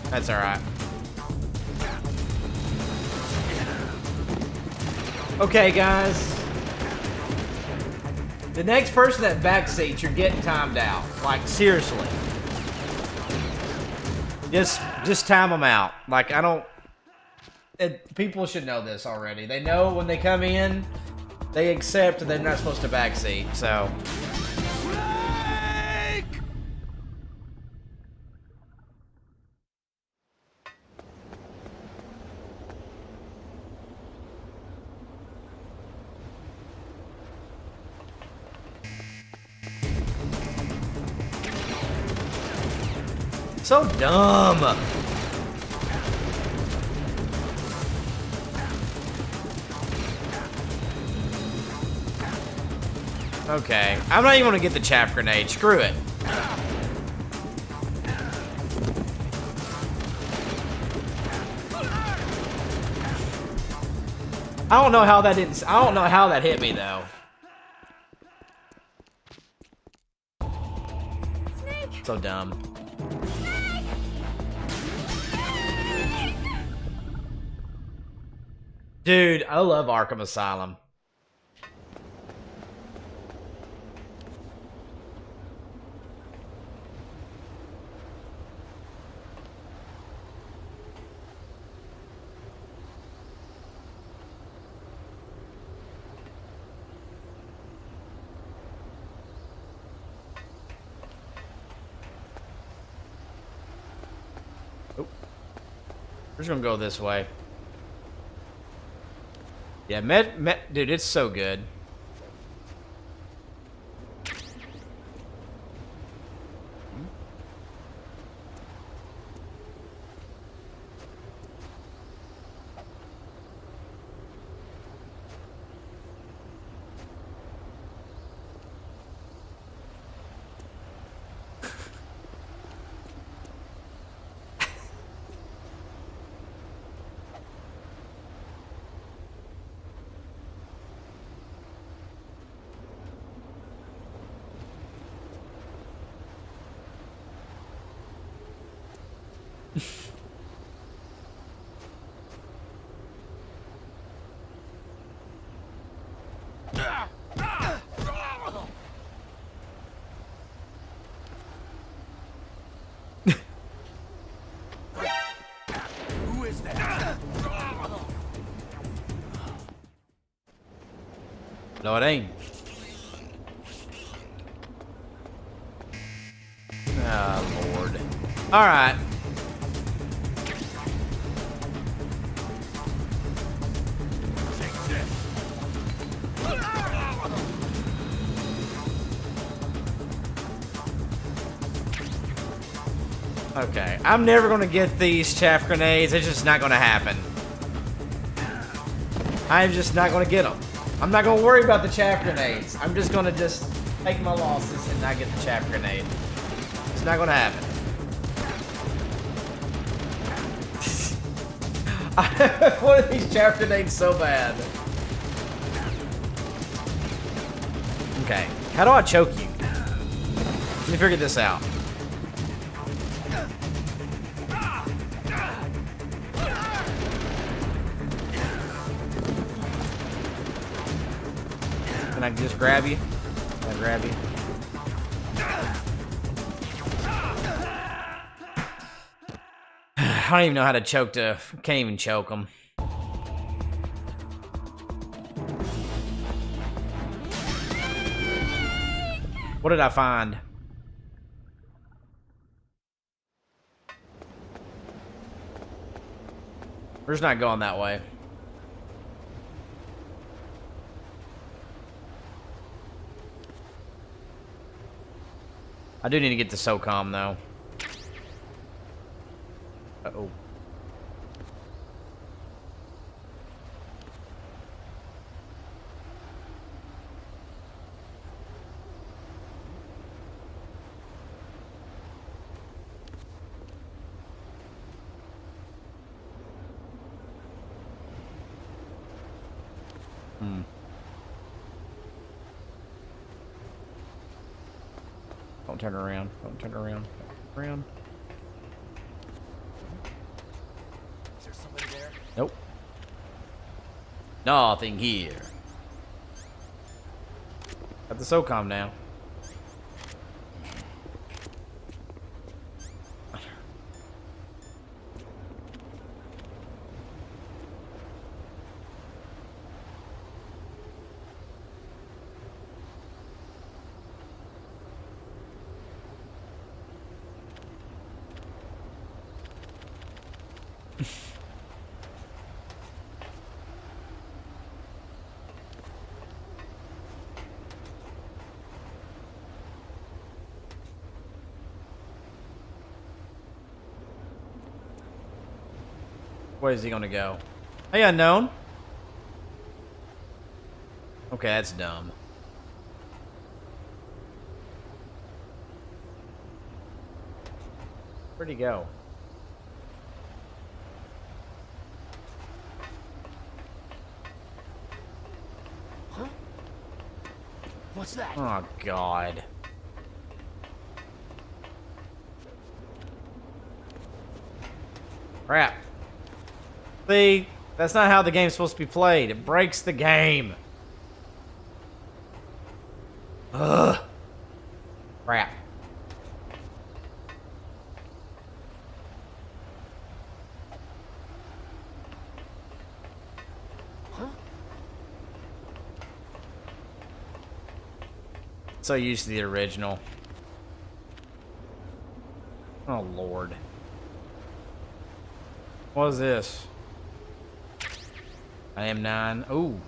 That's alright. Okay, guys. The next person that backseats, you're getting timed out. Like, seriously. Just time them out. Like, I don't... people should know this already. They know when they come in, they accept that they're not supposed to backseat, so... So dumb. Okay, I'm not even gonna get the chaff grenade. Screw it. I don't know how that didn't. I don't know how that hit me though. Snake! So dumb. Dude, I love Arkham Asylum. Oh. We're just gonna go this way. Yeah, dude, it's so good. Who is that? No, it ain't. Ah, Lord. All right. Okay, I'm never gonna get these chaff grenades. It's just not gonna happen. I'm just not gonna get them. I'm not gonna worry about the chaff grenades. I'm just gonna take my losses and not get the chaff grenade. It's not gonna happen. I wanted these chaff grenades so bad. Okay, how do I choke you? Let me figure this out. Can I just grab you? Can I grab you? I don't even know how to choke can't even choke them. What did I find? We're just not going that way. I do need to get to SOCOM though. Uh-oh. Don't turn around. Don't turn around. Don't turn around. Is there somebody there? Nope. Nothing here. Got the SOCOM now. Where is he gonna go? Hey, unknown. Okay, that's dumb. Where'd he go? Huh? What's that? Oh, God. Crap. See, that's not how the game's supposed to be played. It breaks the game. Ugh. Crap. Huh? So used to the original. Oh, Lord. What is this? I am 9. Ooh.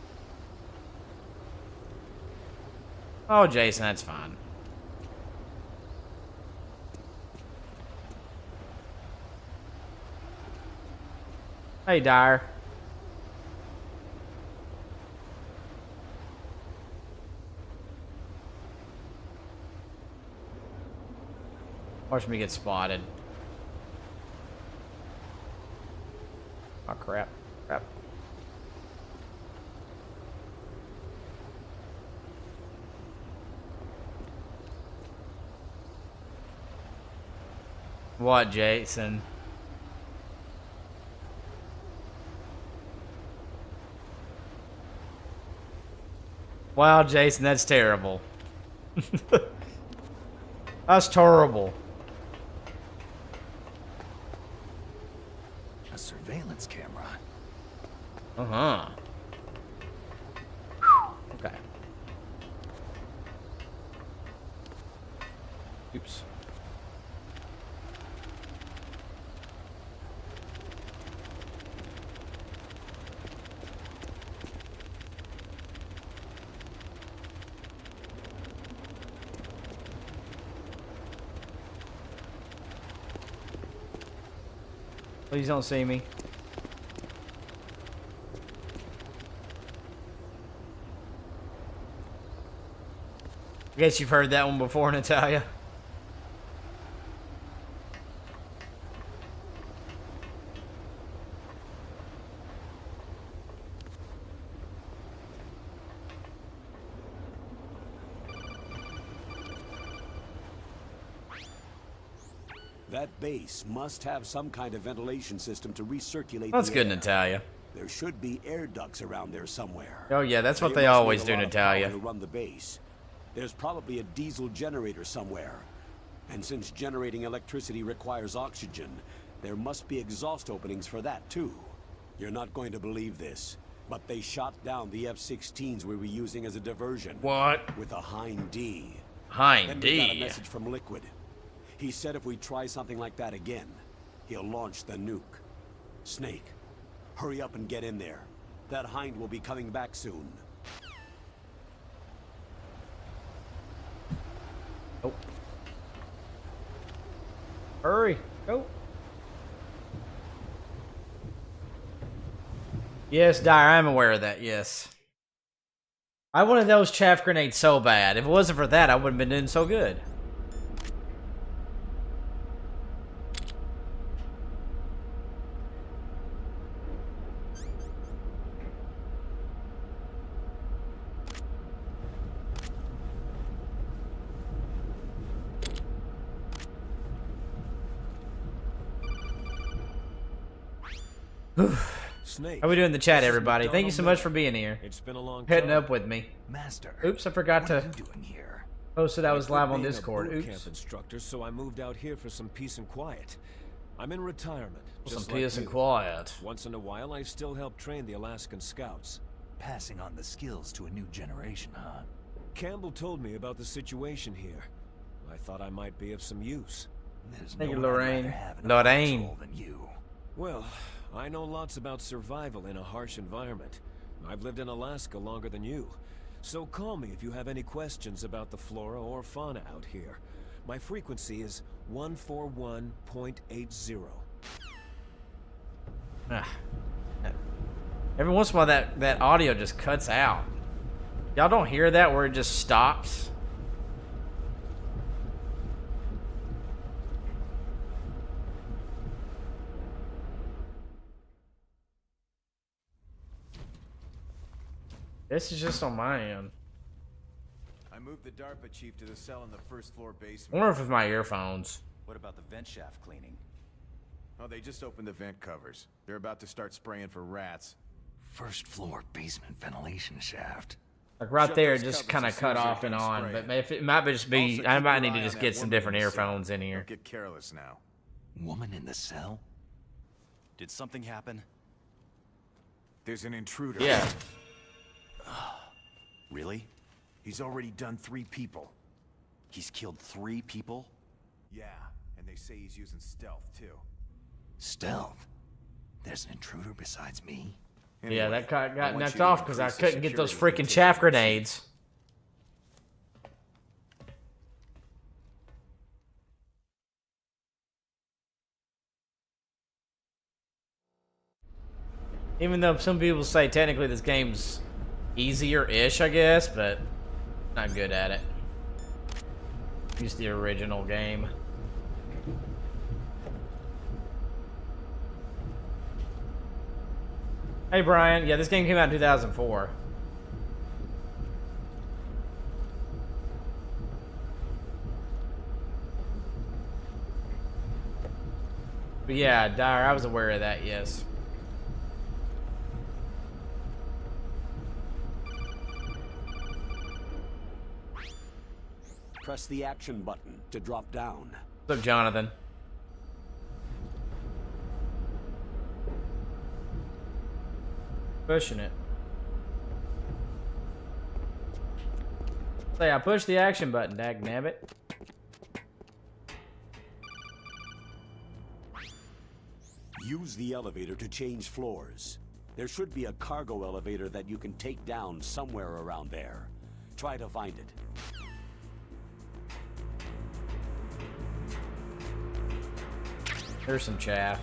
Oh, Jason, that's fine. Hey, Dyer. Watch me get spotted. Oh, crap. Crap. What, Jason? Wow, Jason, that's terrible. That's terrible. A surveillance camera. Uh-huh. Okay. Oops. Please don't see me. I guess you've heard that one before, Natalia. That base must have some kind of ventilation system to recirculate That's the good, air. Natalia. There should be air ducts around there somewhere. Oh yeah, that's what they must always need do, a lot of power Natalia. to run the base. There's probably a diesel generator somewhere. And since generating electricity requires oxygen, there must be exhaust openings for that too. You're not going to believe this, but they shot down the F-16s we were using as a diversion. What? With a Hind D. Hind Then we got a D. message from Liquid. He said if we try something like that again, he'll launch the nuke. Snake, hurry up and get in there. That Hind will be coming back soon. Oh. Hurry. Go. Yes, Dyer, I'm aware of that, yes. I wanted those chaff grenades so bad. If it wasn't for that, I wouldn't have been doing so good. Snake. How we doing in the chat, this is everybody? Thank you so McDonald much for being here. It's been a long Heading time. up with me. Master. Oops, I forgot what are to you doing here? post that I was quit live on being a Discord. boot Oops. camp instructor, so I moved out here for some peace and quiet. I'm in retirement. Some just like peace and you. quiet. Once in a while, I still help train the Alaskan Scouts. Passing on the skills to a new generation, huh? Campbell told me about the situation here. I thought I might be of some use. There's Thank no you, one I'd Lorraine. rather have in a Lorraine. foxhole than you. Well, I know lots about survival in a harsh environment. I've lived in Alaska longer than you. So call me if you have any questions about the flora or fauna out here. My frequency is 141.80. Ah. Every once in a while, that audio just cuts out. Y'all don't hear that where it just stops? This is just on my end. I moved the DARPA chief to the cell in the first floor I basement. wonder if it's my earphones. What about the vent shaft cleaning? Oh, they just opened the vent covers. They're about to start spraying for rats. First floor basement ventilation shaft. Like right Shut there, it those just covers kind of as soon cut as they off and finish on. spraying. But if it might just be, Also, I keep might your need to eye just on get that some woman different in the cell. earphones in here. Don't get careless now. Woman in the cell? Did something happen? There's an intruder. Yeah. Really? He's already done 3 people. He's killed 3 people? Yeah, and they say he's using stealth too. Stealth? There's an intruder besides me? Yeah, that got I want knocked you to off because I increase the couldn't get those security freaking of the chaff takeover. grenades. Even though some people say technically this game's easier-ish, I guess, but not good at it. Use the original game. Hey Brian, yeah, this game came out in 2004. But yeah, Dyer, I was aware of that, yes. Press the action button to drop down. What's up, Jonathan? Pushing it. Say, I pushed the action button, dagnabbit. Use the elevator to change floors. There should be a cargo elevator that you can take down somewhere around there. Try to find it. There's some chaff.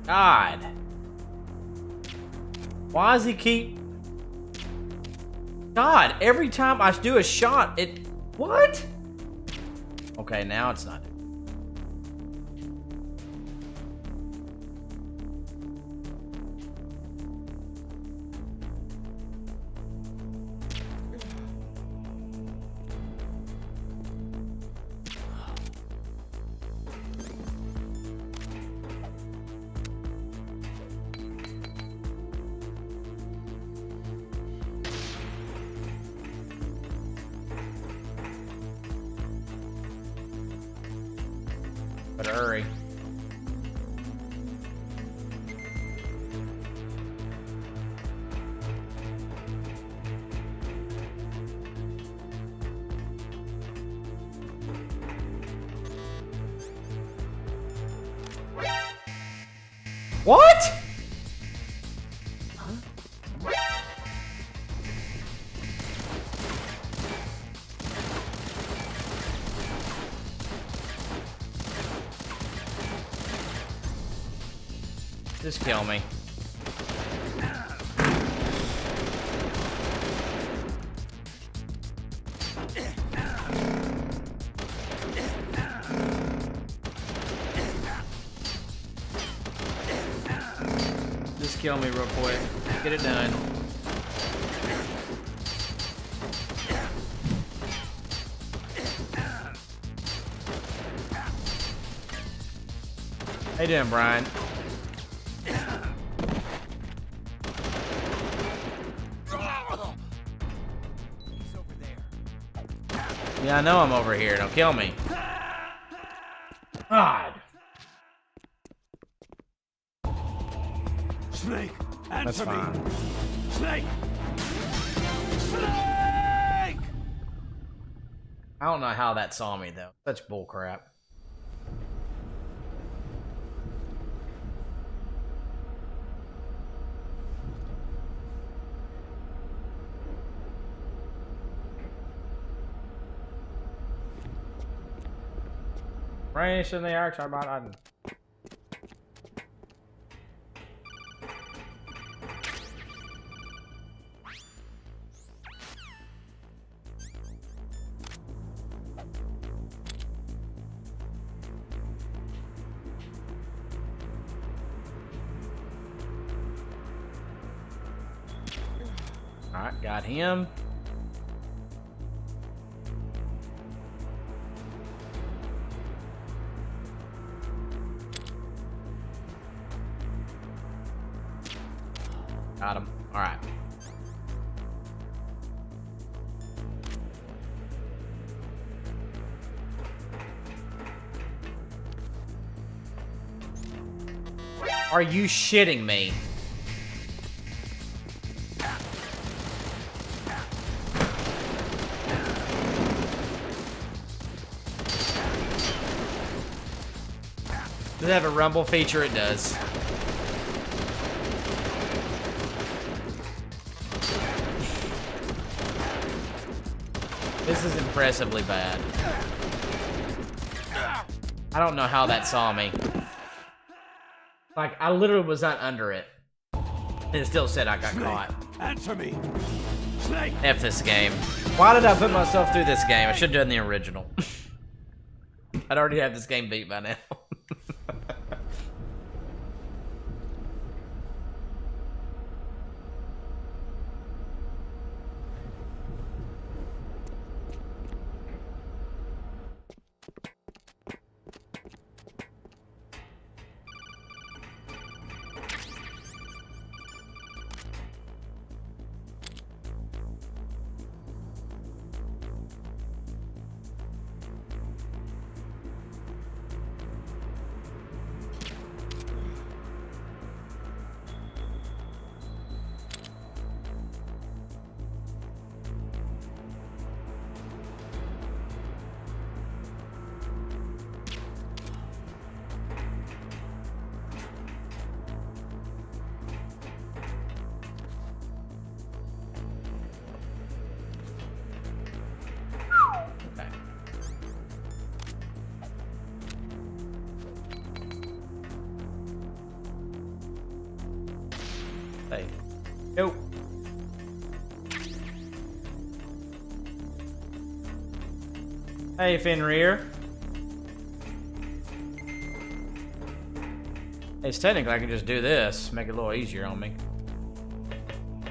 God. Why does he keep... God, every time I do a shot, it... What? Okay, now it's not. Better hurry. What? Just kill me. Just kill me real quick. Get it done. How you doing, Brian? Yeah, I know I'm over here. Don't kill me. God. Snake, That's answer me. fine. Snake! Snake! I don't know how that saw me, though. Such bullcrap. Race in the arch, I'm about on. Alright, got him. Got him. Alright. Are you shitting me? Does it have a rumble feature? It does. This is impressively bad. I don't know how that saw me. Like, I literally was not under it. And it still said I got caught. Answer me. Snake! F this game. Why did I put myself through this game? I should have done the original. I'd already have this game beat by now. Hey, Fenrir. It's technically I can just do this, make it a little easier on me.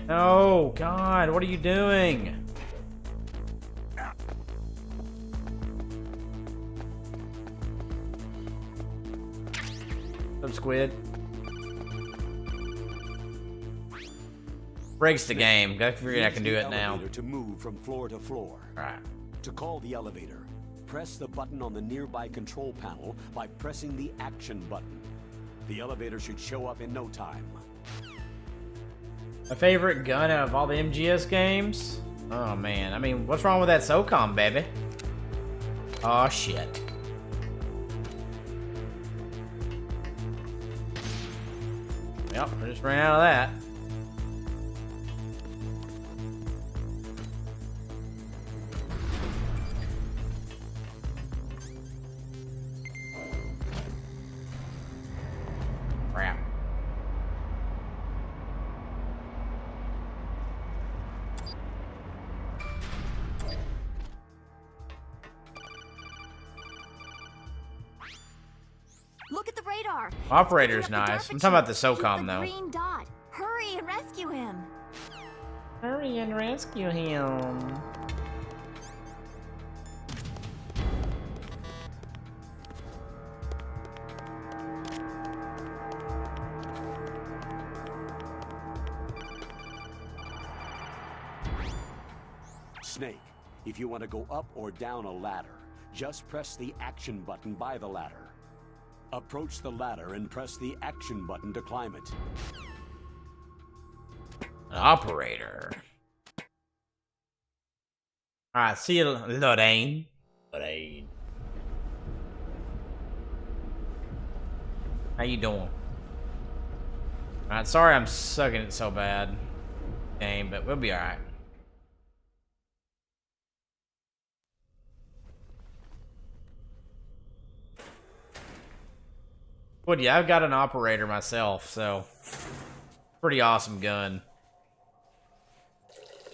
No, God, what are you doing? Some squid. Breaks the game. I figured I can do it now. To move from floor to floor. Alright. To call the elevator, press the button on the nearby control panel by pressing the action button. The elevator should show up in no time. My favorite gun out of all the MGS games? Oh man, I mean, what's wrong with that SOCOM, baby? Oh shit. Yep, I just ran out of that. Crap. Look at the radar. Operator's It's picking up the nice. DARPA I'm talking about the chip. SOCOM, Use the though. green dot. Hurry and rescue him. Hurry and rescue him. Snake, if you want to go up or down a ladder, just press the action button by the ladder. Approach the ladder and press the action button to climb it. An operator. Alright, see you, Lorraine. Lorraine. How you doing? Alright, sorry I'm sucking it so bad. Game, but we'll be alright. But yeah, I've got an operator myself, so pretty awesome gun.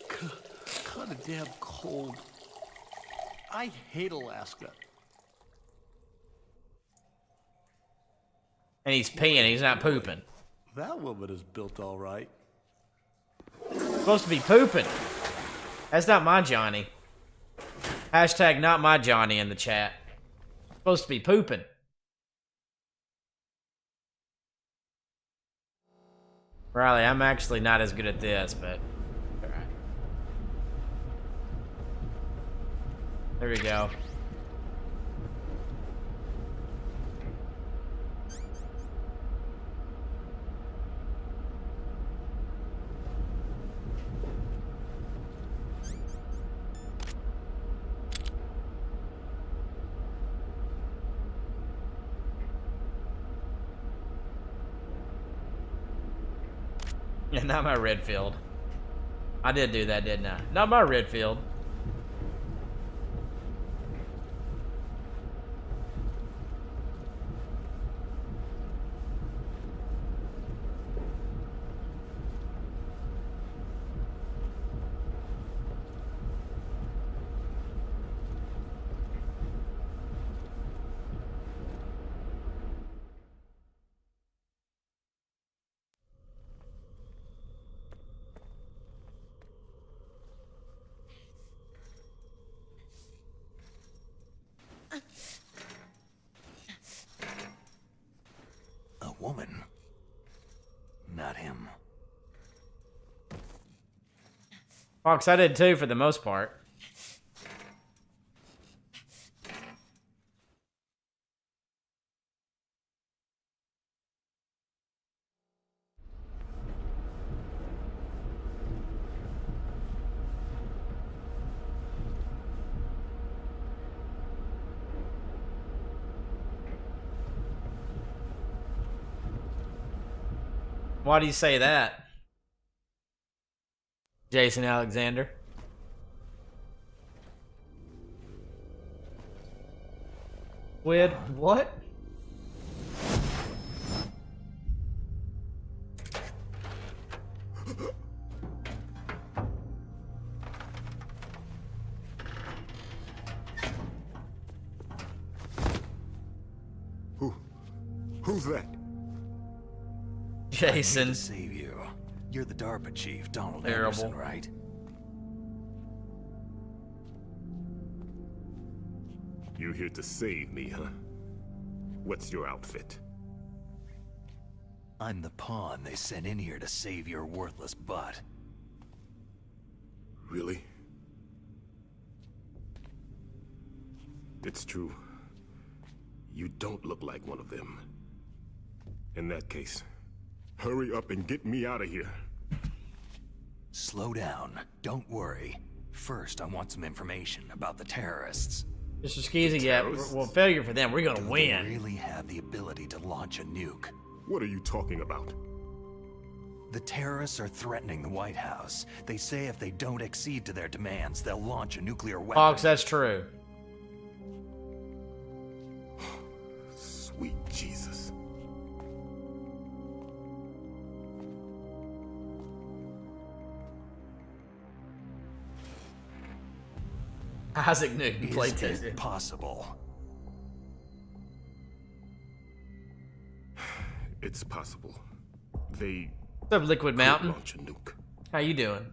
Kind of damn cold. I hate Alaska. And he's peeing, he's not pooping. That woman is built all right. Supposed to be pooping. That's not my Johnny. Hashtag not my Johnny in the chat. Supposed to be pooping. Riley, I'm actually not as good at this, but alright. There we go. Yeah, not my Redfield. I did do that, didn't I? Not my Redfield. A woman. Not him. Fox, I did too for the most part. Why do you say that? Jason Alexander. Squid, what? Who's that? Jason. I'm here to save you. You're the DARPA chief, Donald Terrible. Anderson, right? You here to save me, huh? What's your outfit? I'm the pawn they sent in here to save your worthless butt. Really? It's true. You don't look like one of them. In that case, hurry up and get me out of here. Slow down. Don't worry. First, I want some information about the terrorists. Mr. Skeezy, yeah, well, failure for them. We're gonna Do win. they really have the ability to launch a nuke? What are you talking about? The terrorists are threatening the White House. They say if they don't accede to their demands, they'll launch a nuclear weapon. Fox, that's true. Sweet Jesus. Isaac Newton Is played it tested. possible? It's possible. They What's up, Liquid Mountain? launch a nuke. How you doing?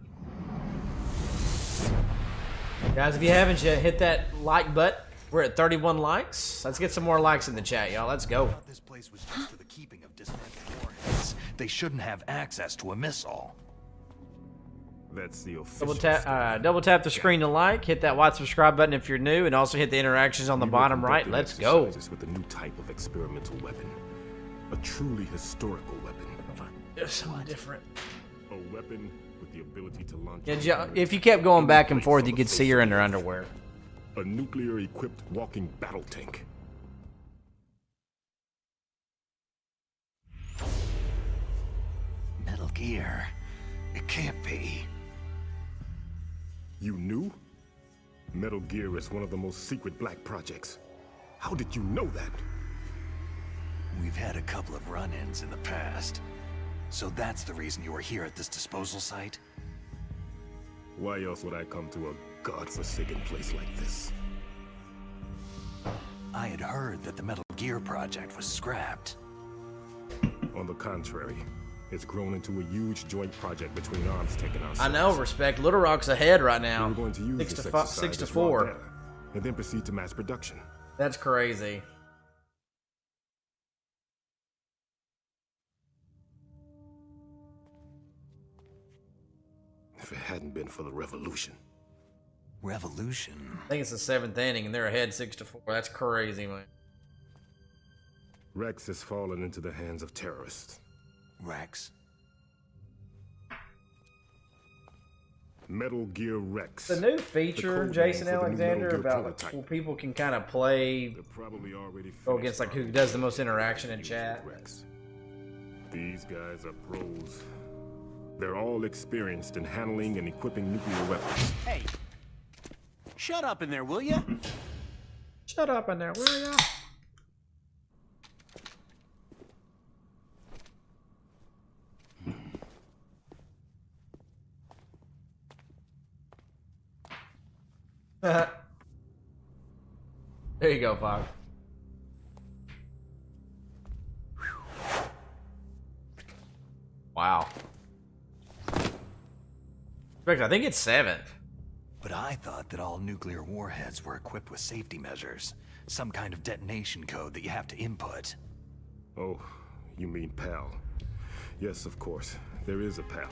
Guys, if you haven't yet, hit that like button. We're at 31 likes. Let's get some more likes in the chat, y'all. Let's go. I thought this place was just for the keeping of dismantled warheads. They shouldn't have access to a missile. That's the official. Double tap the screen to like. Hit that white subscribe button if you're new, and also hit the interactions on the bottom right. Let's go. With a new type of experimental weapon, a truly historical weapon. There's something different. A weapon with the ability to launch. Yeah, if you kept going back and forth, you could see her in her underwear. A nuclear-equipped walking battle tank. Metal Gear. It can't be. You knew? Metal Gear is one of the most secret black projects. How did you know that? We've had a couple of run-ins in the past. So that's the reason you were here at this disposal site? Why else would I come to a godforsaken place like this? I had heard that the Metal Gear project was scrapped. On the contrary, it's grown into a huge joint project between Armstech and ourselves. I know, respect. Little Rock's ahead right now. We're going to use 6 this to 5, exercise 6 to as raw 4. data, and then proceed to mass production. That's crazy. If it hadn't been for the revolution. Revolution? I think it's the 7th inning, and they're ahead 6 to 4. That's crazy, man. Rex has fallen into the hands of terrorists. Rex? Metal Gear Rex. The new feature, The Jason code name for the new Alexander, Metal Gear about prototype. where people can kind of play, They're probably already go against like who does the most interaction in finished chat. with Rex. These guys are pros. They're all experienced in handling and equipping nuclear weapons. Hey, shut up in there, will ya? Shut up in there, will ya? There you go, Fox. Wow. I think it's 7th. But I thought that all nuclear warheads were equipped with safety measures. Some kind of detonation code that you have to input. Oh, you mean PAL. Yes, of course. There is a PAL.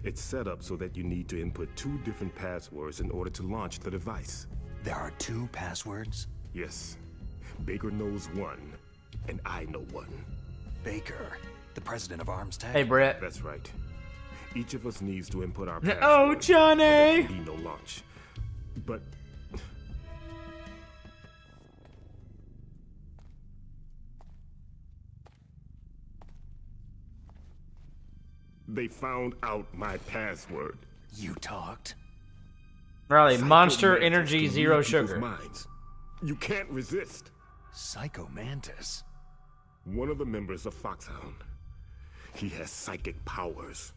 It's set up so that you need to input 2 different passwords in order to launch the device. There are 2 passwords? Yes. Baker knows one, and I know one. Baker, the president of Armstech? Hey, Brett. That's right. Each of us needs to input our password. Oh, Johnny! There can be no launch. But they found out my password. You talked? Riley, Psycho Monster Mantis Energy can Zero read people's Sugar. minds. You can't resist. Psycho Mantis? One of the members of Foxhound. He has psychic powers.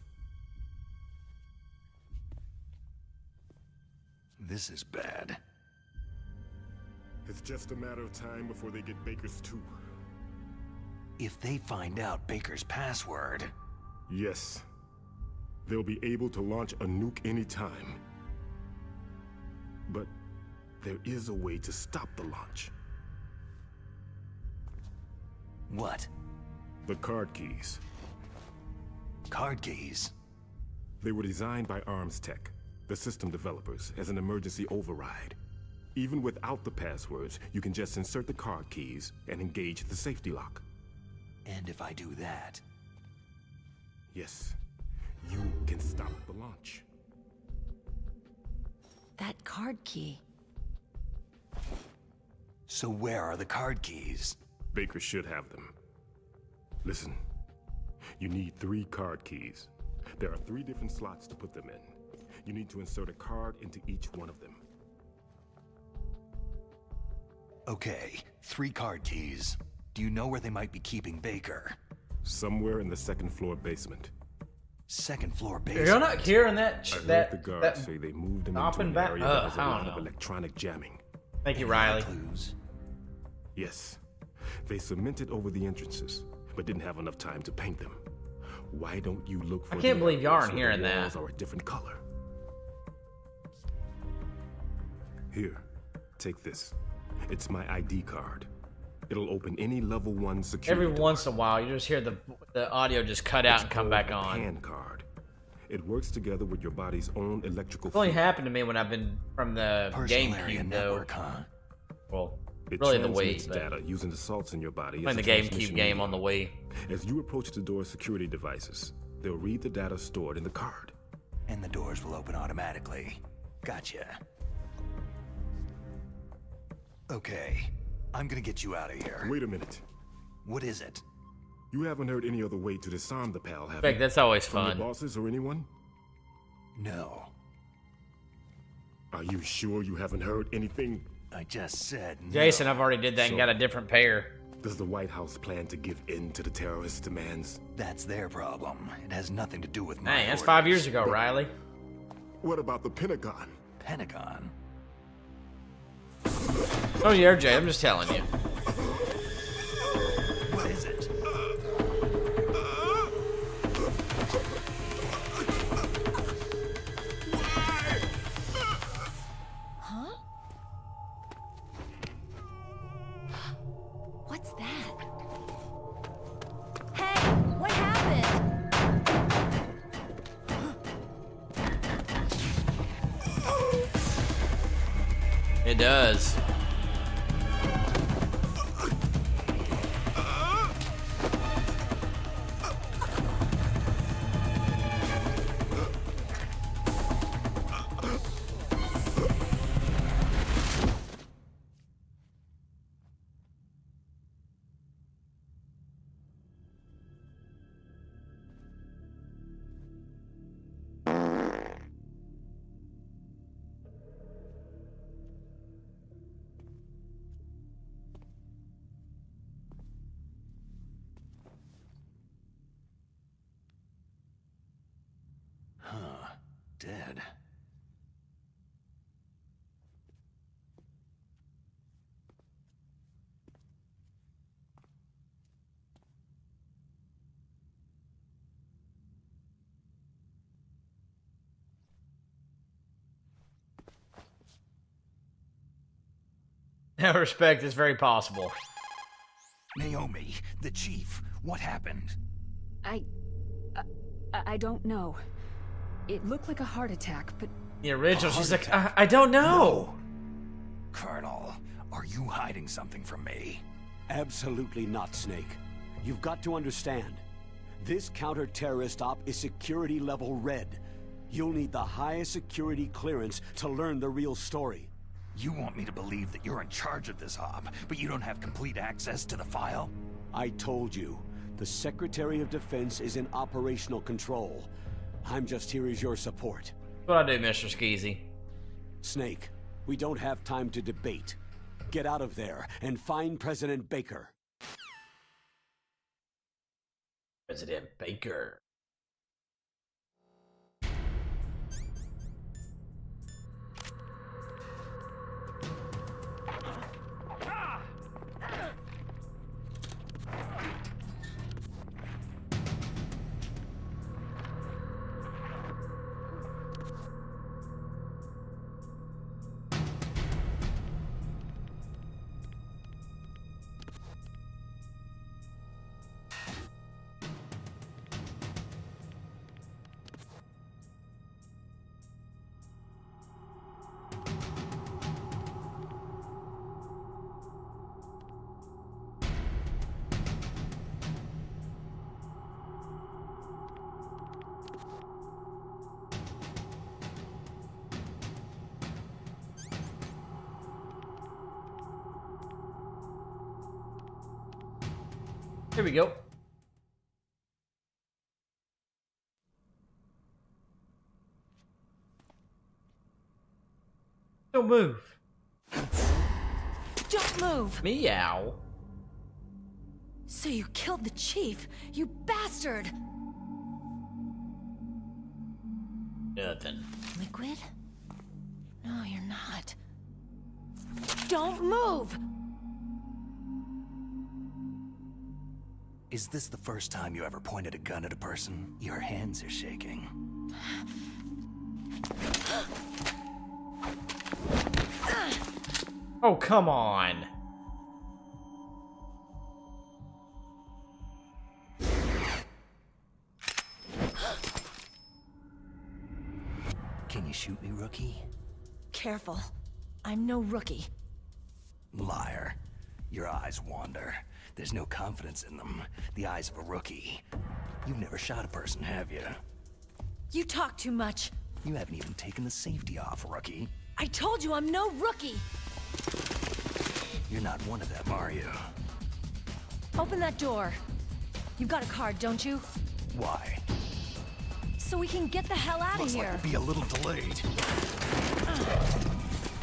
This is bad. It's just a matter of time before they get Baker's too. If they find out Baker's password... Yes. They'll be able to launch a nuke anytime. But there is a way to stop the launch. What? The card keys. Card keys? They were designed by Arms Tech, the system developers, as an emergency override. Even without the passwords, you can just insert the card keys and engage the safety lock. And if I do that... Yes, you can stop the launch. That card key. So where are the card keys? Baker should have them. Listen, you need 3 card keys. There are 3 different slots to put them in. You need to insert a card into each one of them. Okay, 3 card keys. Do you know where they might be keeping Baker? Somewhere in the 2nd floor basement. 2nd floor basement? You're not hearing that? I heard the guards say they moved him into an area that has a lot of electronic jamming. Thank you, Riley. Clues? Yes. They cemented over the entrances, but didn't have enough time to paint them. Why don't you look for I can't believe y'all aren't the hearing walls that. are a different color. Here, take this. It's my ID card. It'll open any level 1 security Every door. once in a while, you just hear the audio just cut out and come back on. Hand card. It works together with your body's own electrical. It's only happened to me when I've been from the GameCube, though. Network, huh? Well, It really the transmits Wii, data using the salts in your body. playing the as a transmission GameCube game medium. on the Wii. As you approach the door's security devices, they'll read the data stored in the card. And the doors will open automatically. Gotcha. Okay, I'm gonna get you out of here. Wait a minute. What is it? You haven't heard any other way to disarm the PAL, have In fact, you? that's always From fun. your bosses or anyone? No. Are you sure you haven't heard anything? I just said no. Jason, I've already did that and got a different pair. Does the White House plan to give in to the terrorists' demands? That's their problem. It has nothing to do with my Dang, that's orders. 5 years ago, Riley. What about the Pentagon? Pentagon? Oh, yeah, Jay, I'm just telling you. What is it? Huh? What's that? Hey, what happened? It does. Huh. Dead. I respect is very possible. Naomi, the chief, what happened? I don't know. It looked like a heart attack, but... The original, she's like, I don't know. Colonel, are you hiding something from me? Absolutely not, Snake. You've got to understand. This counter-terrorist op is security level red. You'll need the highest security clearance to learn the real story. You want me to believe that you're in charge of this op, but you don't have complete access to the file? I told you, the Secretary of Defense is in operational control. I'm just here as your support. That's what I do, Mr. Skeezy. Snake, we don't have time to debate. Get out of there and find President Baker. President Baker. Here we go. Don't move. Don't move! Meow. So you killed the chief, you bastard! Nothing. Liquid? No, you're not. Don't move! Is this the first time you ever pointed a gun at a person? Your hands are shaking. Oh, come on. Can you shoot me, rookie? Careful. I'm no rookie. Liar. Your eyes wander. There's no confidence in them. The eyes of a rookie. You've never shot a person, have you? You talk too much. You haven't even taken the safety off, rookie. I told you I'm no rookie! You're not one of them, are you? Open that door. You've got a card, don't you? Why? So we can get the hell out of Looks here. like we'll be a little delayed.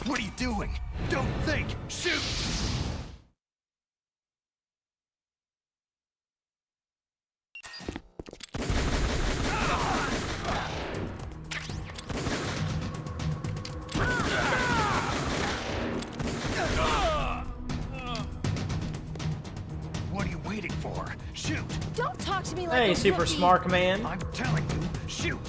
What are you doing? Don't think! Shoot! What are you waiting for? Shoot! Don't talk to me like Hey, a super rookie. smart man. I'm telling you, shoot!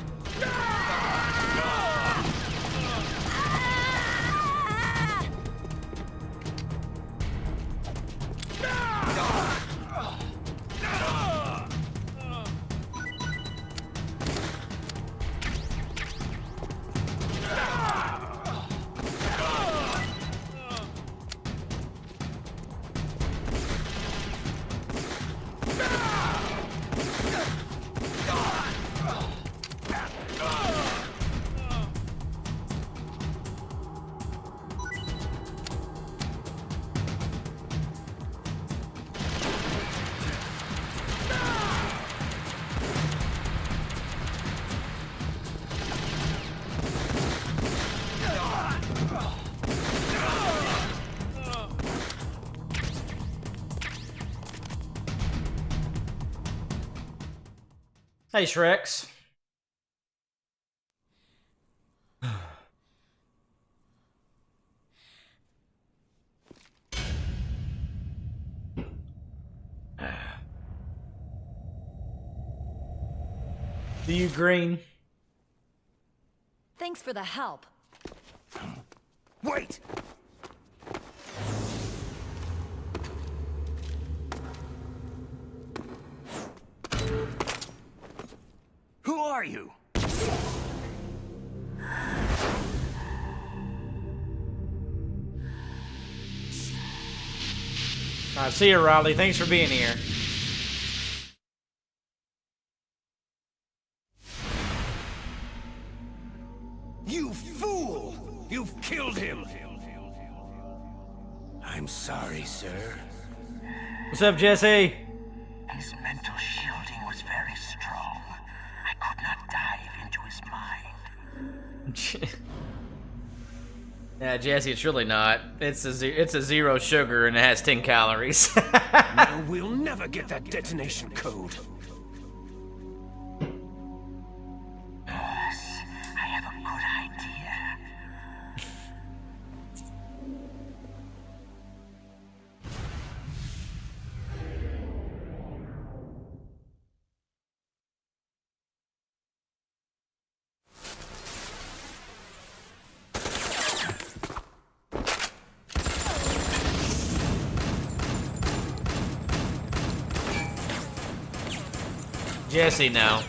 Hey, Shreks. Do you green? Thanks for the help. Wait! Who are you? Alright, see you, Riley. Thanks for being here. You fool! You've killed him! I'm sorry, sir. What's up, Jesse? His mental shielding was very strong. I could not dive into his mind. Yeah, Jesse, it's really not. It's a zero sugar and it has 10 calories. No, we'll never get that detonation code. Boss, I have a good idea. Jesse, now.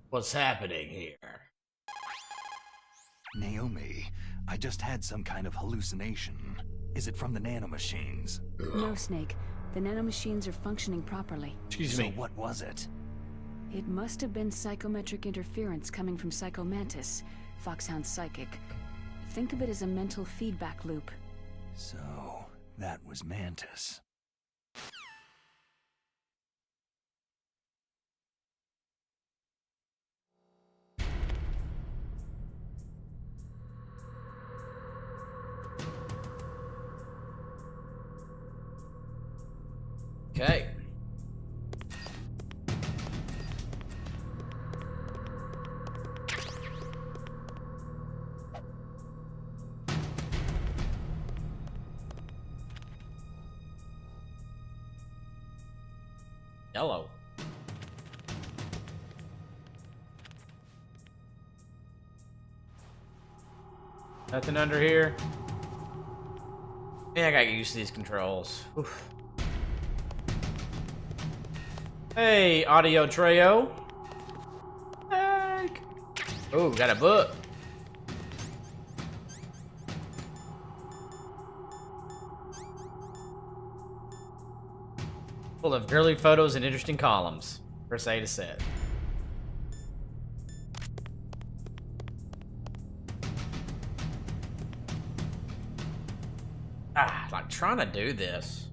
What's happening here? Naomi, I just had some kind of hallucination. Is it from the nanomachines? No, Snake. The nanomachines are functioning properly. Excuse So me. what was it? It must have been psychometric interference coming from Psycho Mantis, Foxhound's psychic. Think of it as a mental feedback loop. So, that was Mantis. Okay. Yellow. Nothing under here. Yeah, I gotta get used to these controls. Oof. Hey, audio Treo. Hey. Oh, got a book. Full of girly photos and interesting columns. Press A to set. Like trying to do this.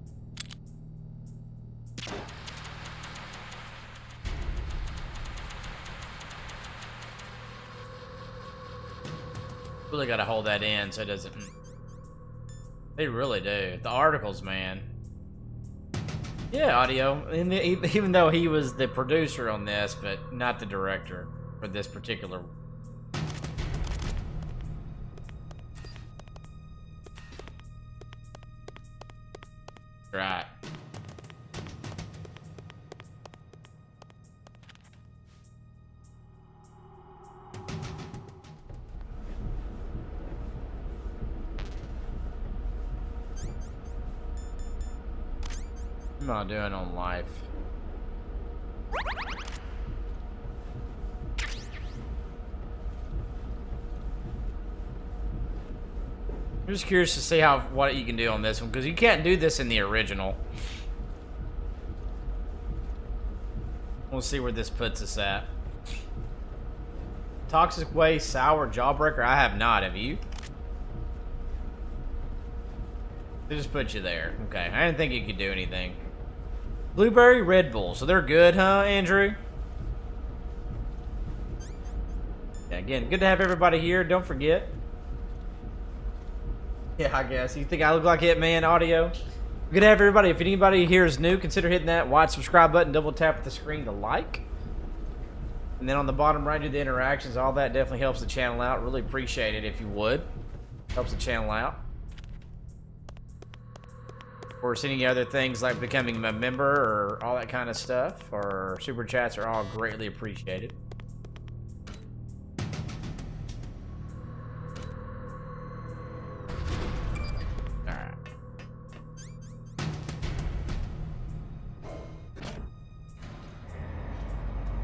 Really gotta hold that in so it doesn't. They really do. The articles, man. Yeah, audio. And even though he was the producer on this, but not the director for this particular. Right. What am I doing on life? I'm just curious to see what you can do on this one, because you can't do this in the original. We'll see where this puts us at. Toxic Waste, Sour, Jawbreaker. I have not. Have you? They just put you there. Okay, I didn't think you could do anything. Blueberry, Red Bull. So they're good, huh, Andrew? Yeah, again, good to have everybody here. Don't forget. Yeah, I guess. You think I look like Hitman audio? Good to have everybody. If anybody here is new, consider hitting that white subscribe button. Double tap the screen to like. And then on the bottom right, do the interactions. All that definitely helps the channel out. Really appreciate it if you would. Helps the channel out. Of course, any other things like becoming a member or all that kind of stuff, or super chats are all greatly appreciated. Alright.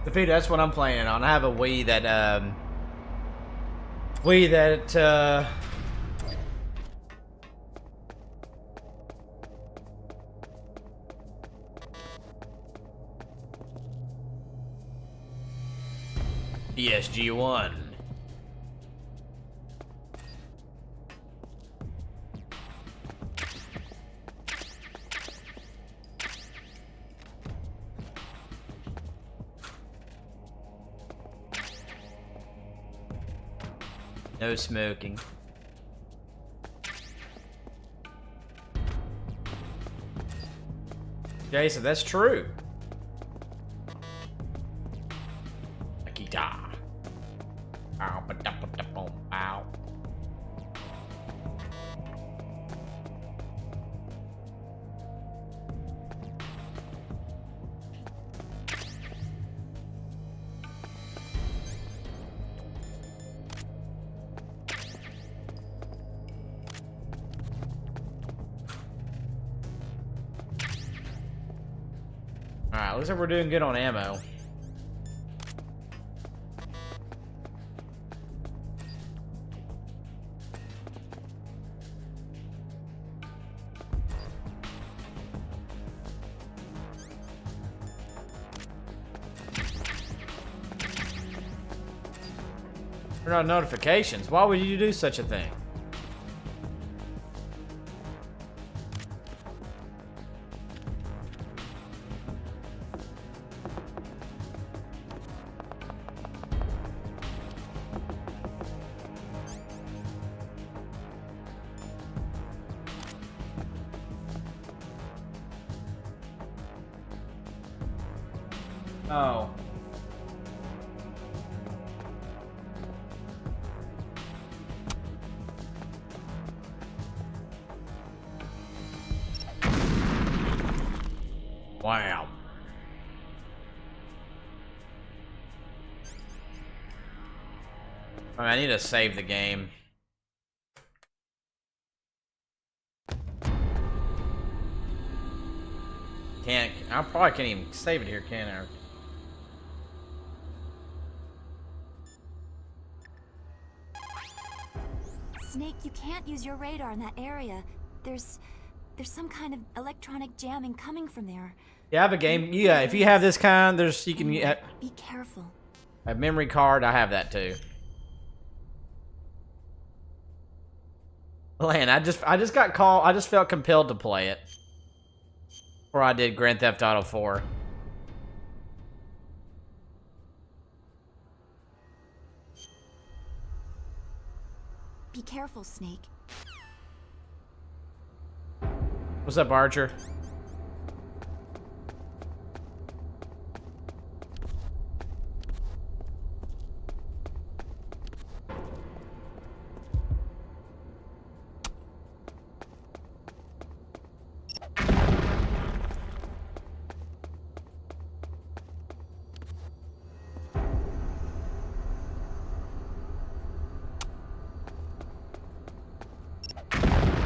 The Vita, that's what I'm playing on. I have a Wii that, PSG1. No smoking. Jason, that's true. Akita. Bow, ba, da, ba, da, boom, bow. Alright, looks like we're doing good on ammo. Turn on notifications. Why would you do such a thing? Oh. Wow. I need to save the game. I probably can't even save it here, can I? Snake, you can't use your radar in that area. There's some kind of electronic jamming coming from there. Yeah, I have a game. Yeah, if you have this kind, you can be careful. A memory card. I have that too. Man, I just got called. I just felt compelled to play it. Before I did Grand Theft Auto 4. Be careful, Snake. What's up, Archer?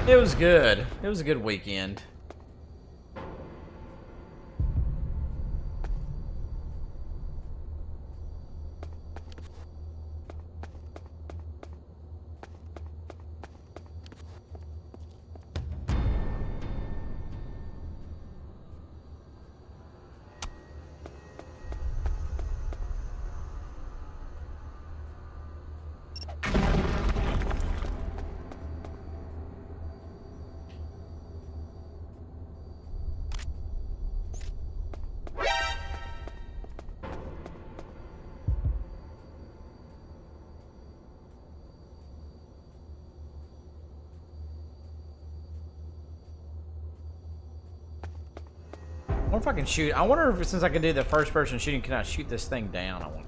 It was good. It was a good weekend. I wonder if I can shoot. I wonder if since I can do the first person shooting, can I shoot this thing down? I wonder.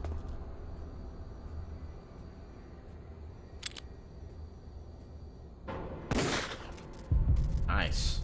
Nice.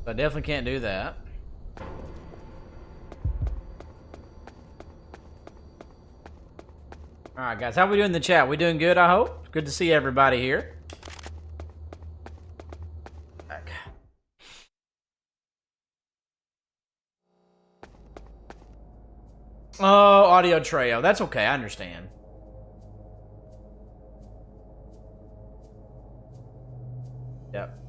I definitely can't do that. Alright guys, how we doing in the chat? We doing good, I hope? Good to see everybody here. Back. Oh, audio trio. That's okay, I understand. Yep.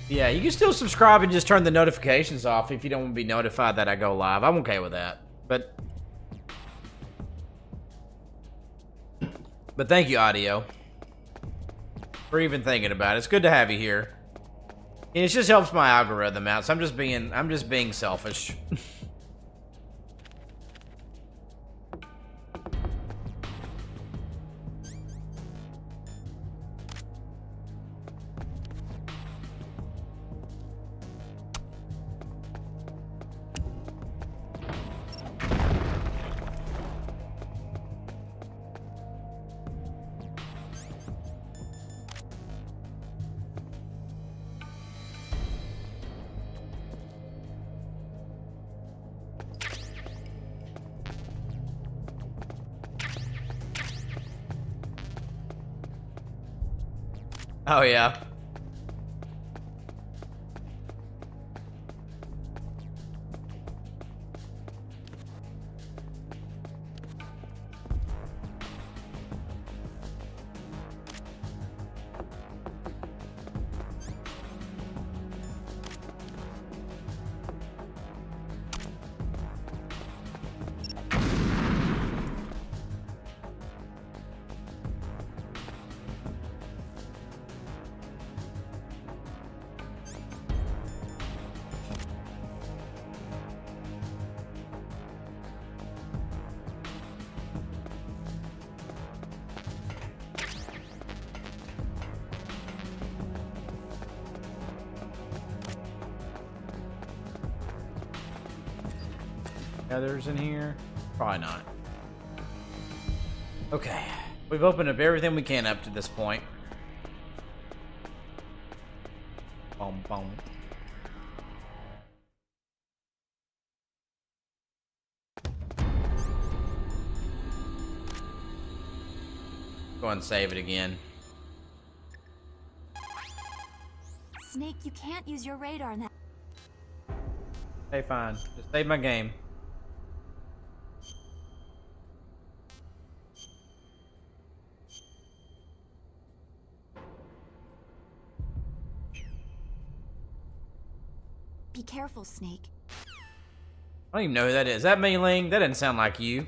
Yeah, you can still subscribe and just turn the notifications off if you don't want to be notified that I go live. I'm okay with that. But thank you, Audio, for even thinking about it. It's good to have you here. And it just helps my algorithm out, so I'm just being selfish. Oh, yeah. Others in here? Probably not. Okay. We've opened up everything we can up to this point. Boom, boom. Go and save it again. Snake, you can't use your radar now. Hey, fine. Just save my game. Be careful, Snake. I don't even know who that is. Is that Mei Ling? That didn't sound like you.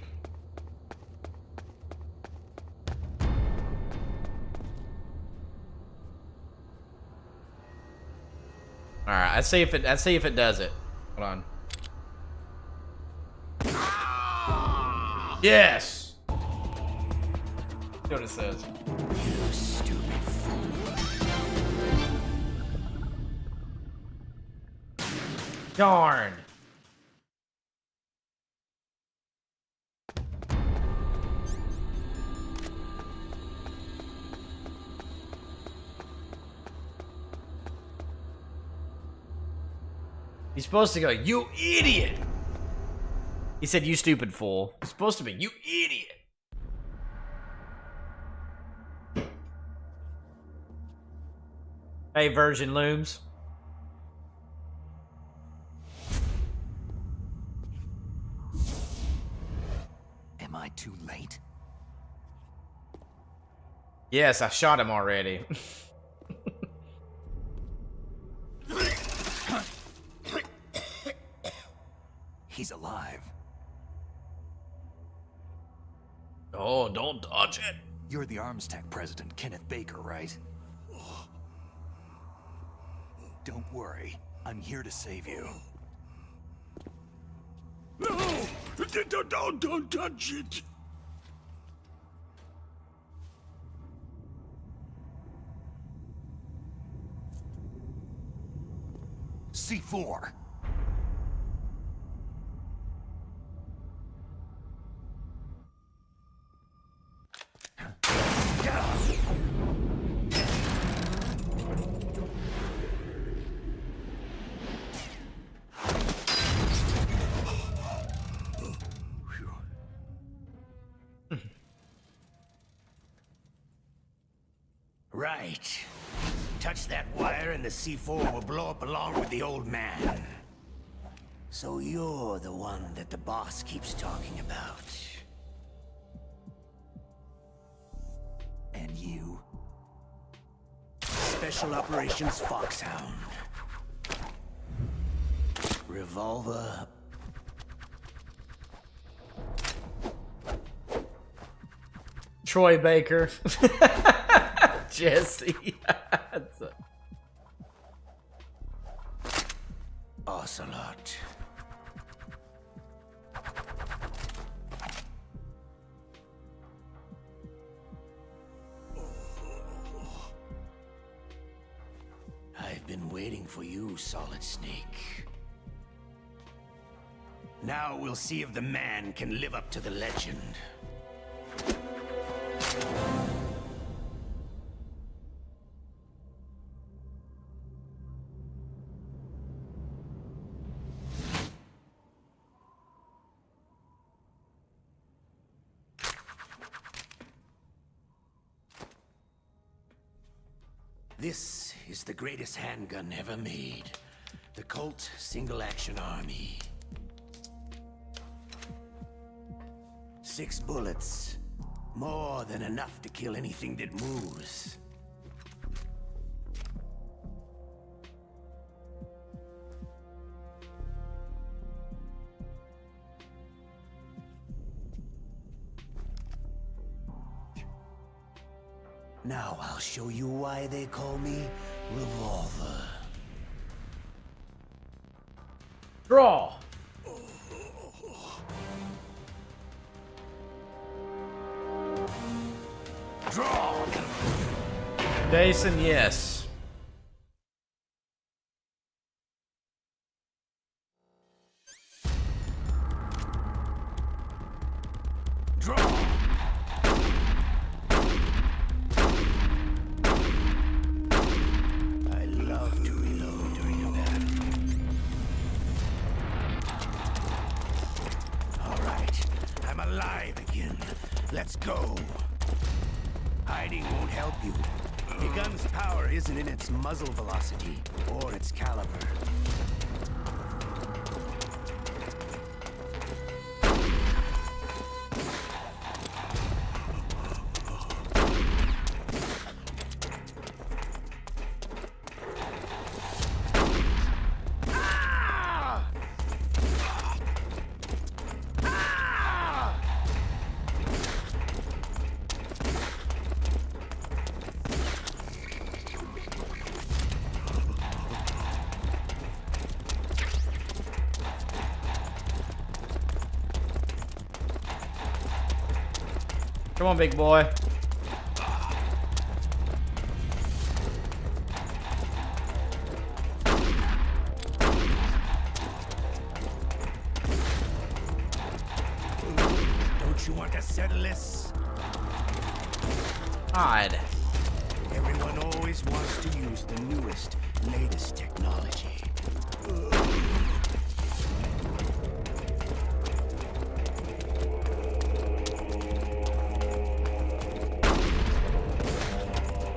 Alright, let's see if it does it. Hold on. Yes! See what it says. You stupid fool. Darn. He's supposed to go, you idiot! He said, you stupid fool. He's supposed to be, you idiot! Hey, Virgin Looms. Am I too late? Yes, I shot him already. He's alive. Oh, don't touch it. You're the Arms Tech president, Kenneth Baker, right? Don't worry. I'm here to save you. No! Don't touch it! C4. Right. Touch that wire and the C4 will blow up along with the old man. So you're the one that the boss keeps talking about. And you? Special Operations Foxhound. Revolver. Troy Baker. Jesse. Ocelot. I've been waiting for you, Solid Snake. Now we'll see if the man can live up to the legend. This is the greatest handgun ever made. The Colt Single Action Army. 6 bullets. More than enough to kill anything that moves. Now I'll show you why they call me Revolver. Draw. Draw. Jason, yes. Draw. I love to reload during a battle. All right, I'm alive again. Let's go. Hiding won't help you. The gun's power isn't in its muzzle velocity or its caliber. Come on, big boy. Don't you want to settle this? Hide. Everyone always wants to use the newest, latest technology.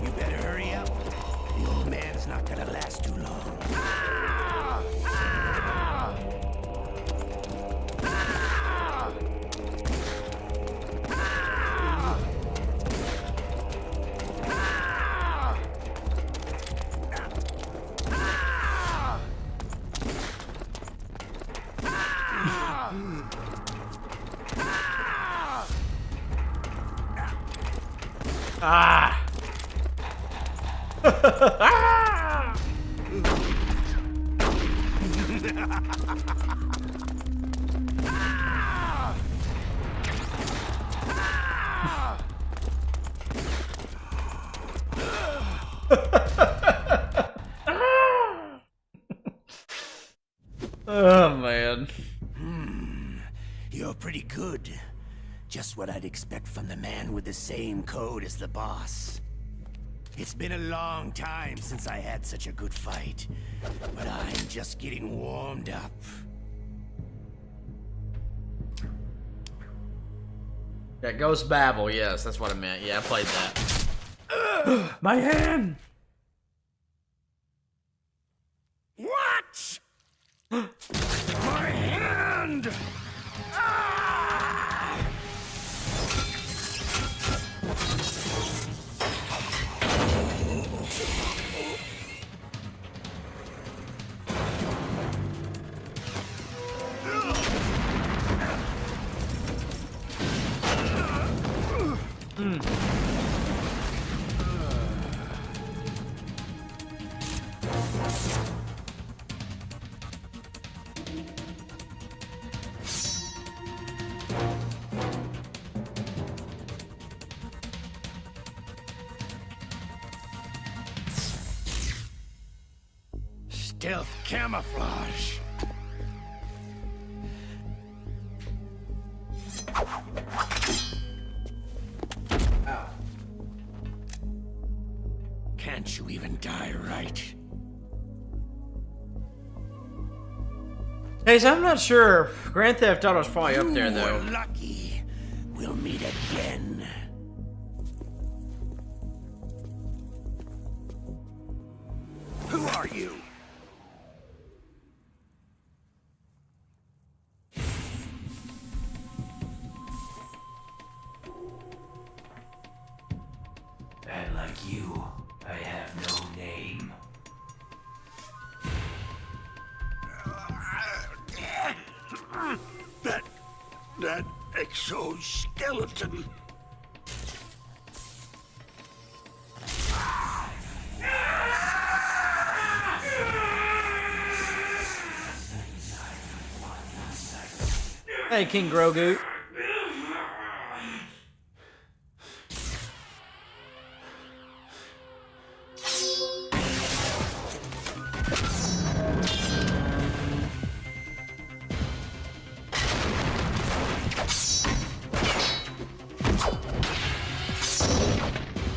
You better hurry up. The old man's not gonna last too long. Ah! Oh, man. You're pretty good. Just what I'd expect from the man with the same code as the boss. It's been a long time since I had such a good fight, but I'm just getting warmed up. Yeah, Ghost Babel, yes, that's what I meant. Yeah, I played that. My hand! What? My hand! Ah! Stealth camouflage. Ow. Can't you even die right? Hey, so I'm not sure. Grand Theft Auto's probably up there, though. You were lucky. We'll meet again. you. And like you, I have no name. That exoskeleton. Hey, King Grogu.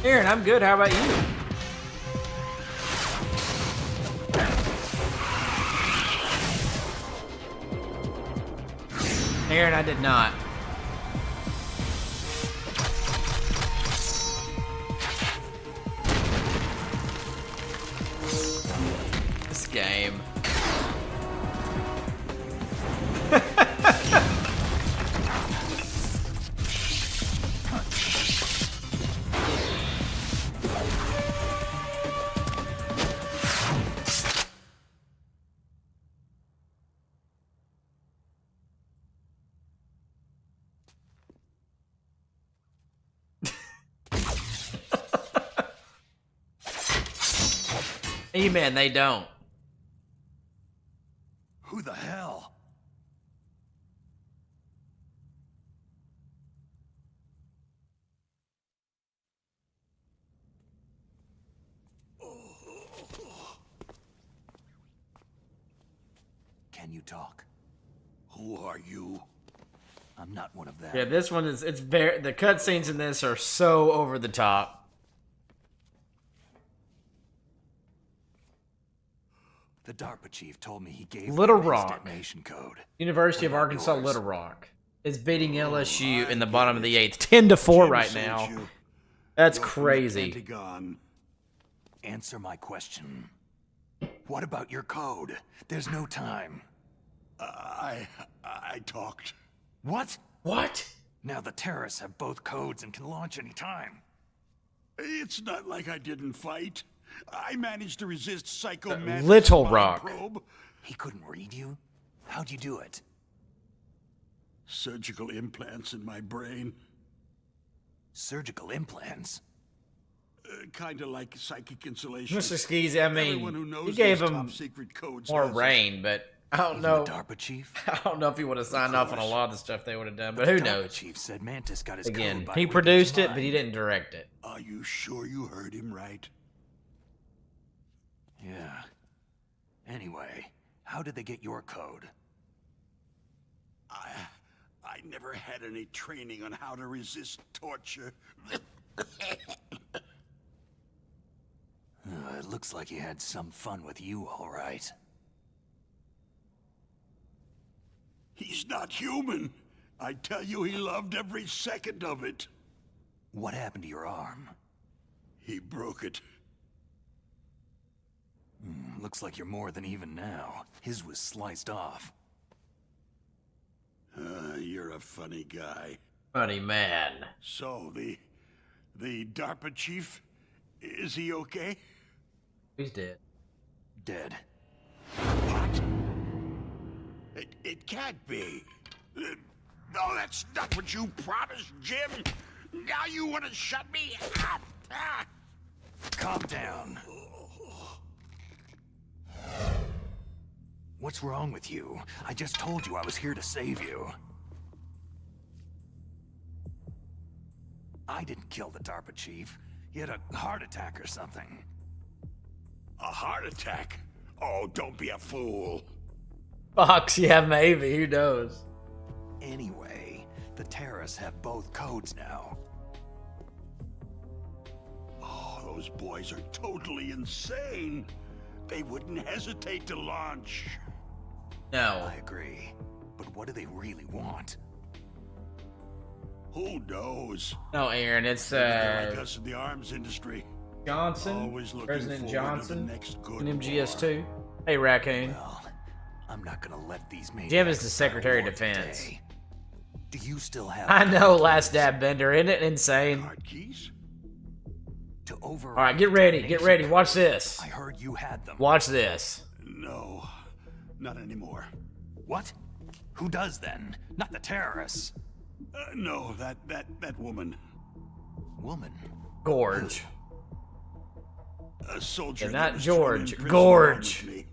Aaron, I'm good. How about you? Aaron, I did not. This game. E-man, they don't. Who the hell? Can you talk? Who are you? I'm not one of them. Yeah, this one is, it's very, the cutscenes in this are so over the top. The DARPA chief told me he gave Little me his Rock. detonation code. University What of about Arkansas yours? Little Rock is beating LSU in the bottom of the 8th. 10-4 right now. That's crazy. Pentagon. Answer my question. What about your code? There's no time. I talked. What? What? Now the terrorists have both codes and can launch any time. It's not like I didn't fight. I managed to resist Psycho Mantis' Little mind Rock. probe. He couldn't read you? How'd you do it? Surgical implants in my brain. Surgical implants? Kinda like psychic insulation. Mr. Skeezy, I Everyone who mean, knows he gave those him top-secret codes more has rain, but I don't Even know. the DARPA chief? I don't know if he would have signed off on a lot of the stuff they would have done, but the who DARPA knows? chief said Mantis got his Again, code by he reading produced his it, but he mind. didn't direct it. Are you sure you heard him right? Yeah. Anyway, how did they get your code? I never had any training on how to resist torture. It looks like he had some fun with you, all right. He's not human. I tell you, he loved every second of it. What happened to your arm? He broke it. Looks like you're more than even now. His was sliced off. You're a funny guy. Funny man. So, the DARPA chief, is he okay? He's dead. Dead. What? It can't be. No, that's not what you promised, Jim. Now you want to shut me up? Calm down. What's wrong with you? I just told you I was here to save you. I didn't kill the DARPA chief. He had a heart attack or something. A heart attack? Oh, don't be a fool. Fox, yeah, maybe. Who knows? Anyway, the terrorists have both codes now. Oh, those boys are totally insane. They wouldn't hesitate to launch. No. I agree. But what do they really want? Who knows? No, Aaron, it's, They're like us in the arms industry. Johnson, Always looking President forward Johnson, to the next good and war. MGS2. Hey, Raccoon. Well, I'm not gonna let these Jim is the maniacs Secretary of war Defense. today. Do you still have? I know, Last Dab Bender, isn't it insane? Card keys? To over. All right, get ready, get ready. Watch this. I heard you had them. Watch this. No, not anymore. What? Who does then? Not the terrorists. No, that woman. Woman? Gorge. A soldier. And that not was thrown George. in prison Gorge. along with me.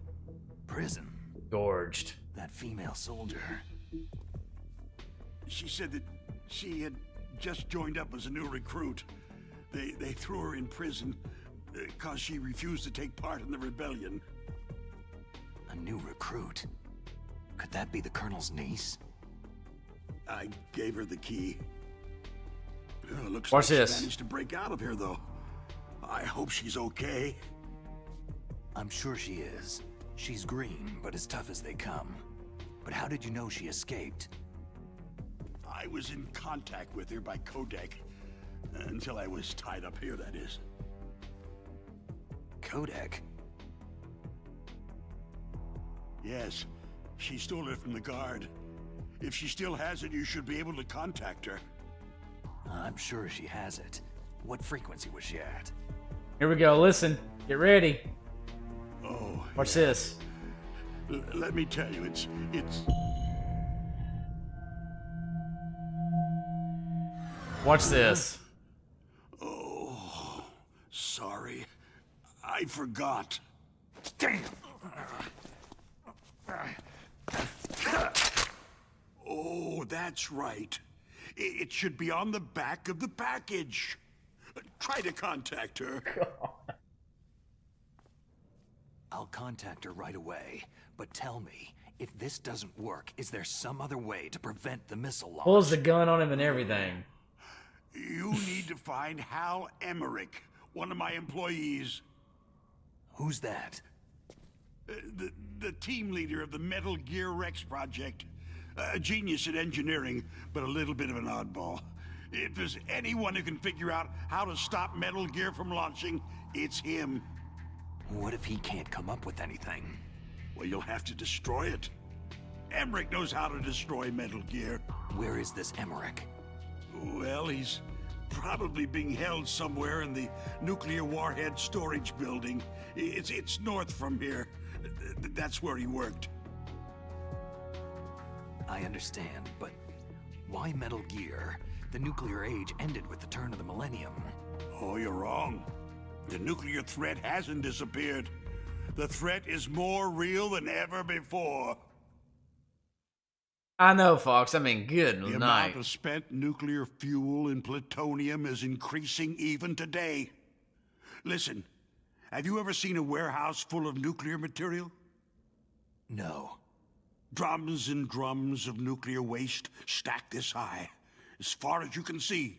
Prison? Gorged. That female soldier. She said that she had just joined up as a new recruit. They threw her in prison because she refused to take part in the rebellion. A new recruit? Could that be the Colonel's niece? I gave her the key. Looks Watch like this. she managed to break out of here, though. I hope she's okay. I'm sure she is. She's green, but as tough as they come. But how did you know she escaped? I was in contact with her by codec. Until I was tied up here, that is. Codec? Yes. She stole it from the guard. If she still has it, you should be able to contact her. I'm sure she has it. What frequency was she at? Here we go, listen. Get ready. Oh. Watch yeah. this. Let me tell you, it's... Watch this. Oh, sorry. I forgot. Damn! Oh, that's right. It should be on the back of the package. Try to contact her. I'll contact her right away, but tell me, if this doesn't work, is there some other way to prevent the missile launch? Pulls the gun on him and everything. You need to find Hal Emmerich, one of my employees. Who's that? The team leader of the Metal Gear Rex project. A genius at engineering, but a little bit of an oddball. If there's anyone who can figure out how to stop Metal Gear from launching, it's him. What if he can't come up with anything? Well, you'll have to destroy it. Emmerich knows how to destroy Metal Gear. Where is this Emmerich? Well, he's probably being held somewhere in the nuclear warhead storage building. It's north from here. That's where he worked. I understand, but why Metal Gear? The nuclear age ended with the turn of the millennium. Oh, you're wrong. The nuclear threat hasn't disappeared. The threat is more real than ever before. I know, Fox. I mean, good The night. amount of spent nuclear fuel and plutonium is increasing even today. Listen, have you ever seen a warehouse full of nuclear material? No. Drums and drums of nuclear waste stacked this high, as far as you can see.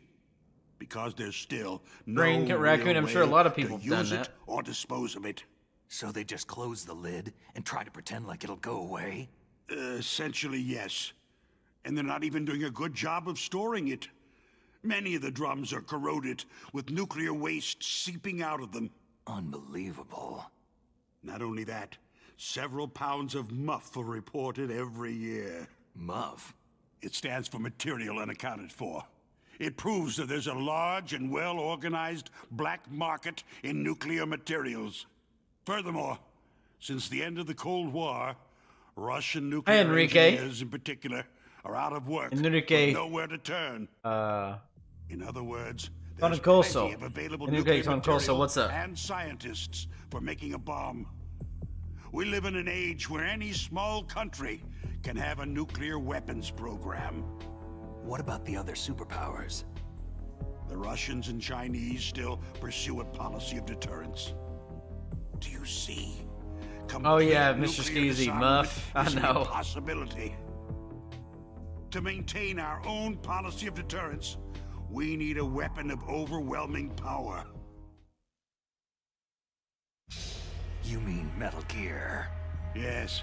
Because there's still no Green Raccoon, real I'm sure a way lot of to people have done use that. it or dispose of it. So they just close the lid and try to pretend like it'll go away? Essentially, yes. And they're not even doing a good job of storing it. Many of the drums are corroded, with nuclear waste seeping out of them. Unbelievable. Not only that, several pounds of MUF are reported every year. MUF? It stands for Material Unaccounted For. It proves that there's a large and well-organized black market in nuclear materials. Furthermore, since the end of the Cold War, Russian nuclear engineers in particular are out of work, Enrique. with nowhere to turn. In other words, there's Toncoso. plenty of available Enrique nuclear Toncoso, material what's up? and scientists for making a bomb. We live in an age where any small country can have a nuclear weapons program. What about the other superpowers? The Russians and Chinese still pursue a policy of deterrence. Do you see? Oh yeah, Complete Mr. nuclear Skeezy, disarmament Muff. I is an know. impossibility. To maintain our own policy of deterrence, we need a weapon of overwhelming power. You mean Metal Gear? Yes.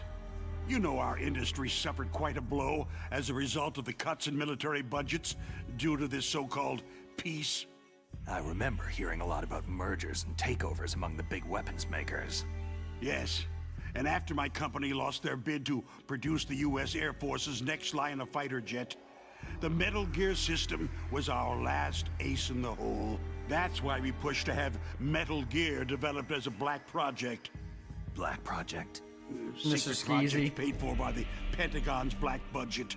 You know our industry suffered quite a blow as a result of the cuts in military budgets due to this so-called peace. I remember hearing a lot about mergers and takeovers among the big weapons makers. Yes. And after my company lost their bid to produce the U.S. Air Force's next line of fighter jet, the Metal Gear system was our last ace in the hole. That's why we pushed to have Metal Gear developed as a black project. Black project? Secret project paid for by the Pentagon's black budget.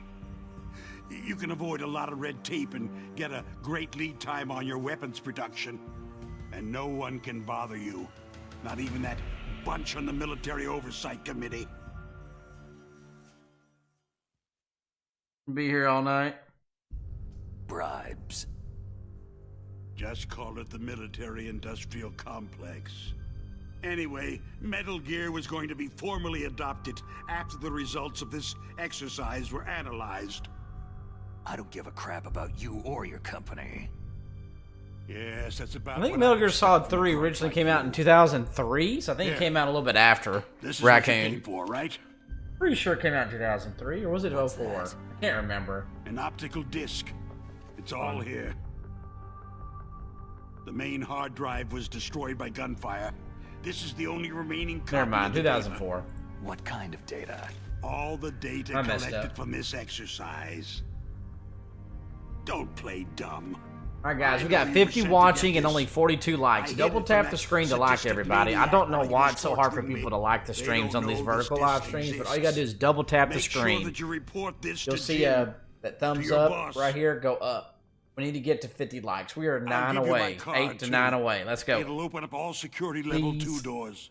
You can avoid a lot of red tape and get a great lead time on your weapons production. And no one can bother you. Not even that bunch on the Military Oversight Committee. Be here all night. Bribes. Just call it the military-industrial complex. Anyway, Metal Gear was going to be formally adopted after the results of this exercise were analyzed. I don't give a crap about you or your company. Yes, that's about I think Metal Gear Solid 3 originally came out in 2003, so I think it came out a little bit after this is Raccoon. What you're paying for, right? Pretty sure it came out in 2003, or was it 04? I can't remember. An optical disc. It's all here. The main hard drive was destroyed by gunfire. This is the only remaining copy. Never mind, of the 2004. data. What kind of data? All the data I messed collected up. from this exercise. Don't play dumb. Alright guys, I we know got you 50 were sent to watching get and this. only 42 likes. I Double hid it tap from the that screen to like sadistic everybody. I maniac don't know writing why these it's so hard for torturing people me. to like the They streams don't on these know vertical this live disc streams, but all exists. you gotta do is double tap the Make sure screen. that you report this You'll to see Jim, that thumbs your up boss. right here go up. We need to get to 50 likes. We are 9 give you my away. card, 8 to too. 9 away. Let's go. It'll open up all security level Please. 2 doors.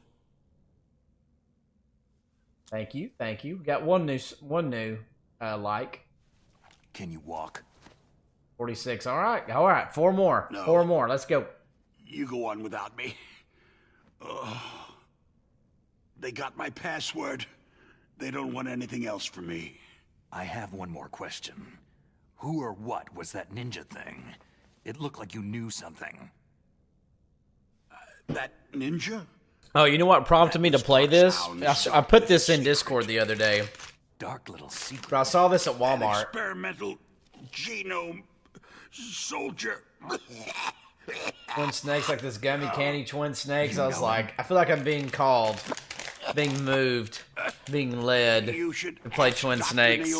Thank you, thank you. We got one new like. Can you walk? 46. All right. 4 more. No. 4 more. Let's go. You go on without me. They got my password. They don't want anything else from me. I have one more question. Who or what was that ninja thing? It looked like you knew something. That ninja? Oh, you know what prompted me to play this? I put this in Discord the other day. Dark little secret. I saw this at An Walmart. experimental genome soldier. Twin snakes, like this gummy candy twin snakes. I was like, I feel like I'm being called, being moved, being led to play twin snakes.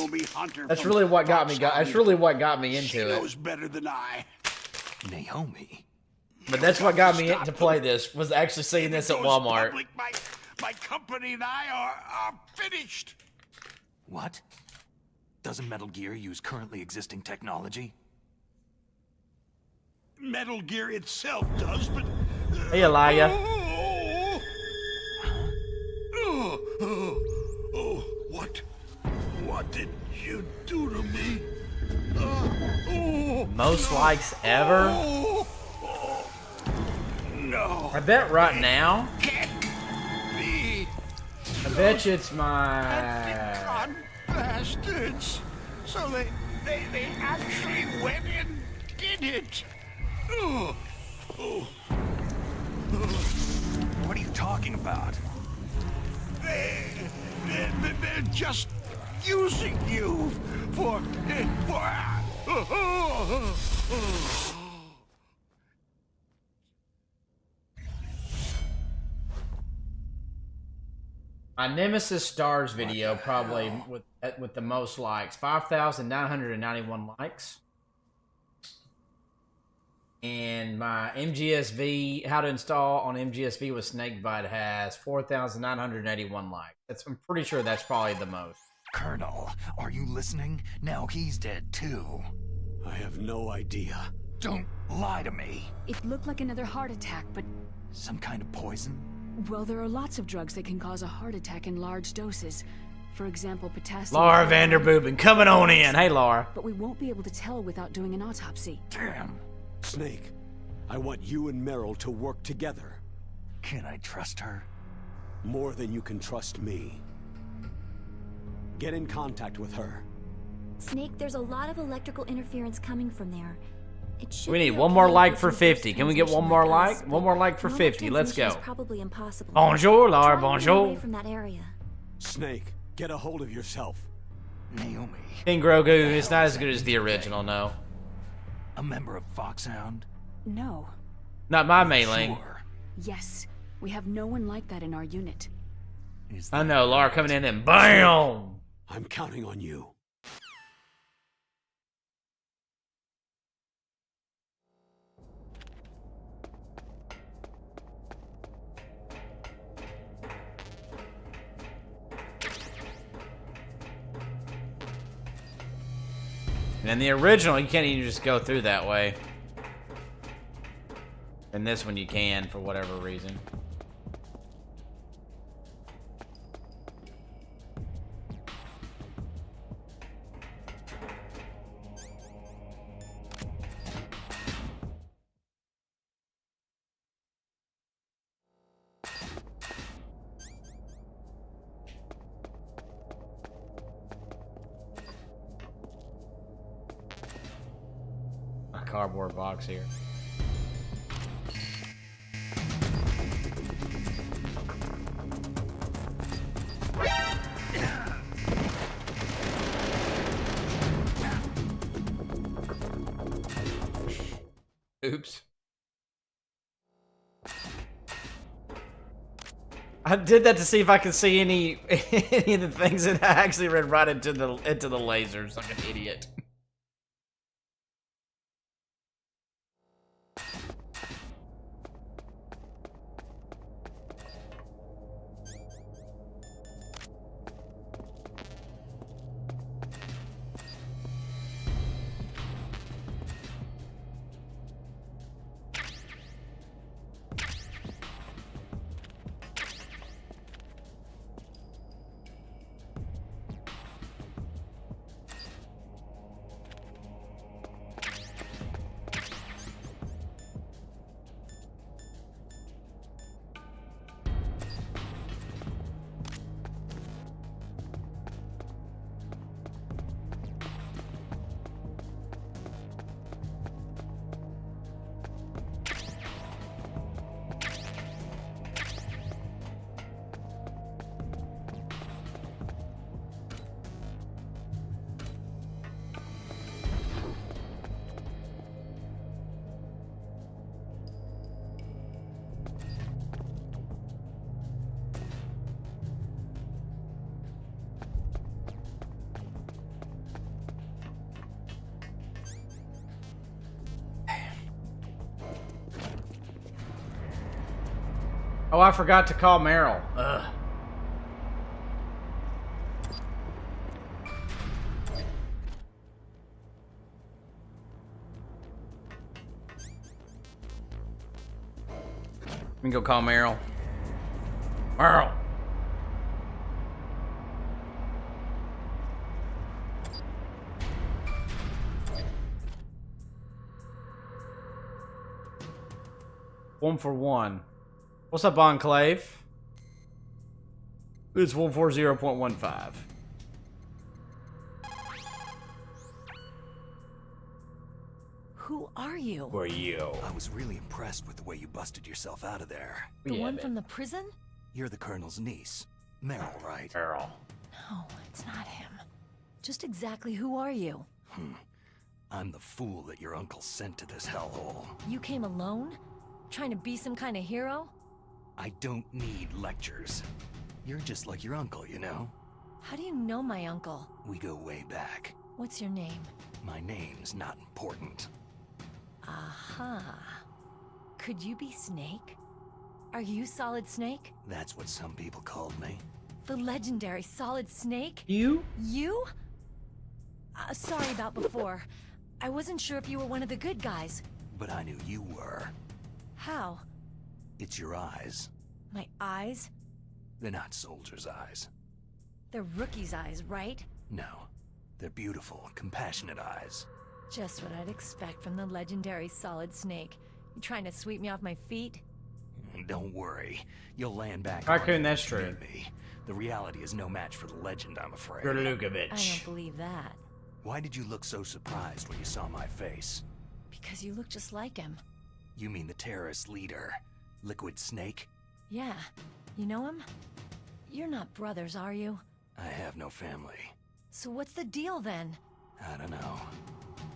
That's really what got me. That's really what got me into She it. knows better than I. Naomi. But that's what got me to play this. Was actually seeing this at Walmart. Public, my company and I are finished. What? Doesn't Metal Gear use currently existing technology? Metal Gear itself does, but... Hey, Elijah. What did you do to me? Most likes ever? No. I bet right now. Can't be. I bet you it's my. Otakon bastards. So they actually went and did it. What are you talking about? They're just using you for. My Nemesis Stars video probably with the most likes, 5,991 likes. And my MGSV, how to install on MGSV with Snakebite has 4,981 likes. I'm pretty sure that's probably the most. Colonel, are you listening? Now he's dead too. I have no idea. Don't lie to me. It looked like another heart attack, but... Some kind of poison? Well, there are lots of drugs that can cause a heart attack in large doses. For example, potassium... Laura Vanderbuben coming on in. Hey, Laura. But we won't be able to tell without doing an autopsy. Damn. Snake, I want you and Meryl to work together. Can I trust her? More than you can trust me. Get in contact with her. Snake, there's a lot of electrical interference coming from there. It should We need be one okay more if like it's for reverse 50. Can we get one transmission more like like? us, One more like for normal 50. Let's transmission go. is probably impossible. Bonjour, Laura. Try and get Bonjour. away from that area. Snake, get a hold of yourself. Naomi. King Grogu is not as good as the original, no. A member of Foxhound? No. Not my mailing. Sure. Yes, we have no one like that in our unit. I know, Lara coming in and BAM! I'm counting on you. And in the original, you can't even just go through that way. In this one, you can, for whatever reason. A cardboard box here. Oops. I did that to see if I could see any any of the things that I actually ran right into the lasers like an idiot. Oh, I forgot to call Meryl. Ugh. Let me go call Meryl. Meryl. One for one. What's up, Enclave? It's 140.15. Who are you? Who are you? I was really impressed with the way you busted yourself out of there. The one from the prison? You're the Colonel's niece. Meryl, right? Meryl. No, it's not him. Just exactly who are you? I'm the fool that your uncle sent to this hellhole. You came alone? Trying to be some kind of hero? I don't need lectures. You're just like your uncle, you know? How do you know my uncle? We go way back. What's your name? My name's not important. Aha. Could you be Snake? Are you Solid Snake? That's what some people called me. The legendary Solid Snake? You? You? Sorry about before. I wasn't sure if you were one of the good guys. But I knew you were. How? It's your eyes. My eyes? They're not soldiers' eyes. They're rookies' eyes, right? No. They're beautiful, compassionate eyes. Just what I'd expect from the legendary Solid Snake. You trying to sweep me off my feet? Don't worry. You'll land back Raccoon, on that's true. me. The reality is no match for the legend, I'm afraid. You're I Lukovich. don't believe that. Why did you look so surprised when you saw my face? Because you look just like him. You mean the terrorist leader, Liquid Snake? Yeah. You know him? You're not brothers, are you? I have no family. So what's the deal then? I don't know.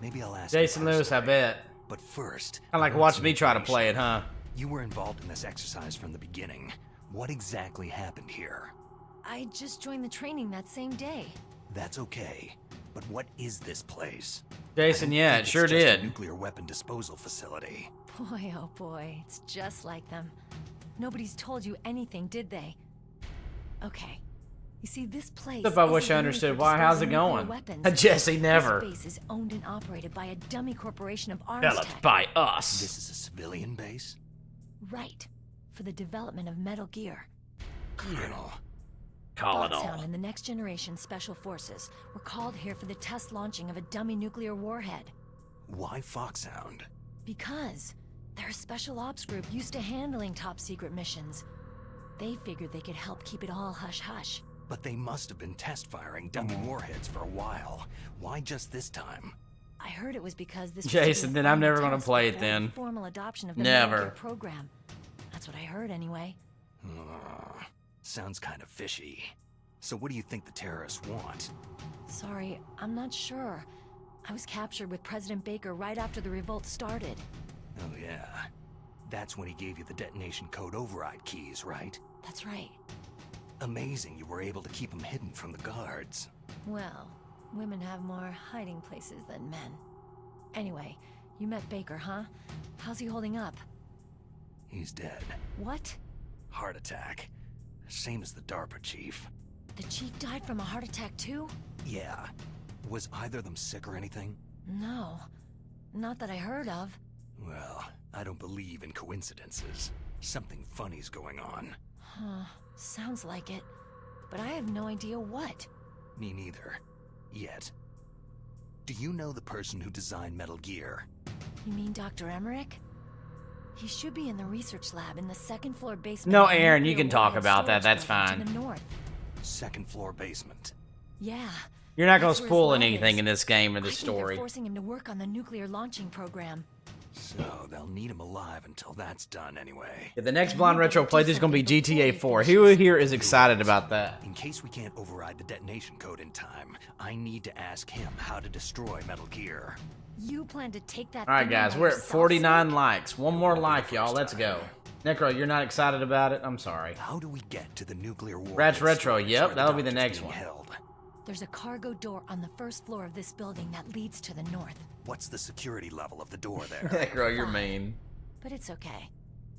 Maybe I'll ask Jason you Lewis, I personally. bet. But first... I like watch me try to play it, huh? You were involved in this exercise from the beginning. What exactly happened here? I just joined the training that same day. That's okay. But what is this place? Jason, yeah, it sure did. A nuclear weapon disposal facility. Boy, oh boy, it's just like them. Nobody's told you anything, did they? Okay. You see, this place... I wish I understood why. How's it going? Jesse, never. This base is owned and operated by a dummy corporation of arms developed tech. by us. This is a civilian base? Right. For the development of Metal Gear. Colonel. Foxhound and the Next Generation Special Forces were called here for the test launching of a dummy nuclear warhead. Why Foxhound? Because they're a special ops group used to handling top-secret missions. They figured they could help keep it all hush-hush. But they must have been test-firing dummy warheads for a while. Why just this time? I heard it was because this Jason, then I'm never gonna play it then. Formal adoption of the never program. That's what I heard anyway. Sounds kind of fishy. So what do you think the terrorists want? Sorry, I'm not sure. I was captured with President Baker right after the revolt started. Oh yeah. That's when he gave you the detonation code override keys, right? That's right. Amazing you were able to keep them hidden from the guards. Well, women have more hiding places than men. Anyway, you met Baker, huh? How's he holding up? He's dead. What? Heart attack. Same as the DARPA chief. The chief died from a heart attack too? Yeah. Was either of them sick or anything? No. Not that I heard of. Well, I don't believe in coincidences. Something funny's going on. Huh. Sounds like it. But I have no idea what. Me neither. Yet. Do you know the person who designed Metal Gear? You mean Dr. Emmerich? He should be in the research lab in the second floor basement. No, Aaron, you can talk about that. That's fine. To the north. Second floor basement. Yeah. You're not gonna spoil anything in this game or this story. They're forcing him to work on the nuclear launching program. So they'll need him alive until that's done anyway. Yeah, the next Blind Retro playthrough is gonna be GTA 4. Who here is excited about that? In case we can't override the detonation code in time, I need to ask him how to destroy Metal Gear. You plan to take that. Alright guys, we're at 49 likes. One more like, y'all. Let's go. Necro, you're not excited about it? I'm sorry. How do we get to the nuclear war? Rats Retro, yep, that'll be the next one. There's a cargo door on the first floor of this building that leads to the north. What's the security level of the door there? Necro, you're mean. But it's okay.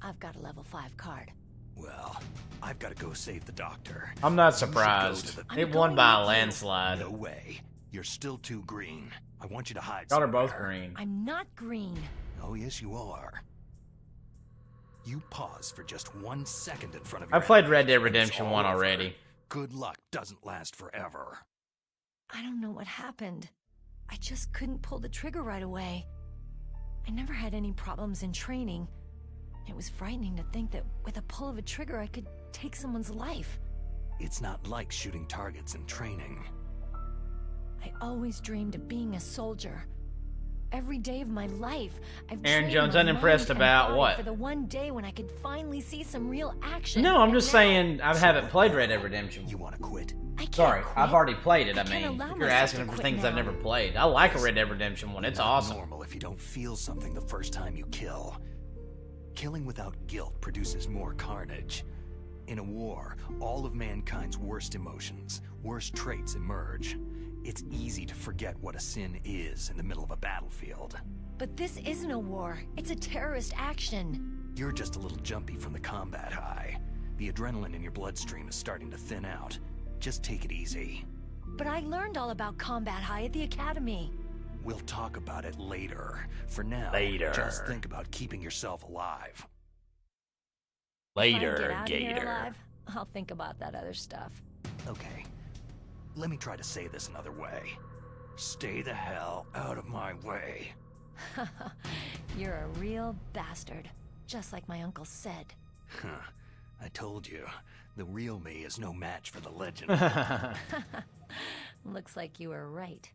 I've got a level 5 card. Well, I've got to go save the doctor. I'm not surprised. It won by a landslide. No way. You're still too green. I want you to hide Y'all are somewhere. both green. I'm not green. Oh, yes, you are. You pause for just 1 second in front of your I played Red Dead Redemption 1 already. Good luck doesn't last forever. I don't know what happened. I just couldn't pull the trigger right away. I never had any problems in training. It was frightening to think that with a pull of a trigger I could take someone's life. It's not like shooting targets in training. I always dreamed of being a soldier. Every day of my life, I've Aaron trained Jones my unimpressed mind and about body what? for the one day when I could finally see some real action. No, I'm And just now, saying I haven't played Red Dead Redemption. You want to quit? I can't Sorry, quit. I've already played it. I I can't mean, allow if you're myself asking to for quit things now. I've never played. I like a Red Dead Redemption 1. It's Not awesome. normal if you don't feel something the first time you kill. Killing without guilt produces more carnage. In a war, all of mankind's worst emotions, worst traits emerge. It's easy to forget what a sin is in the middle of a battlefield. But this isn't a war. It's a terrorist action. You're just a little jumpy from the combat high. The adrenaline in your bloodstream is starting to thin out. Just take it easy. But I learned all about combat high at the academy. We'll talk about it later. For now, just think about keeping yourself alive. If I get Later, out of here Gator. alive, I'll think about that other stuff. Okay. Let me try to say this another way. Stay the hell out of my way. You're a real bastard, just like my uncle said. Huh. I told you, the real me is no match for the legend. Looks like you were right.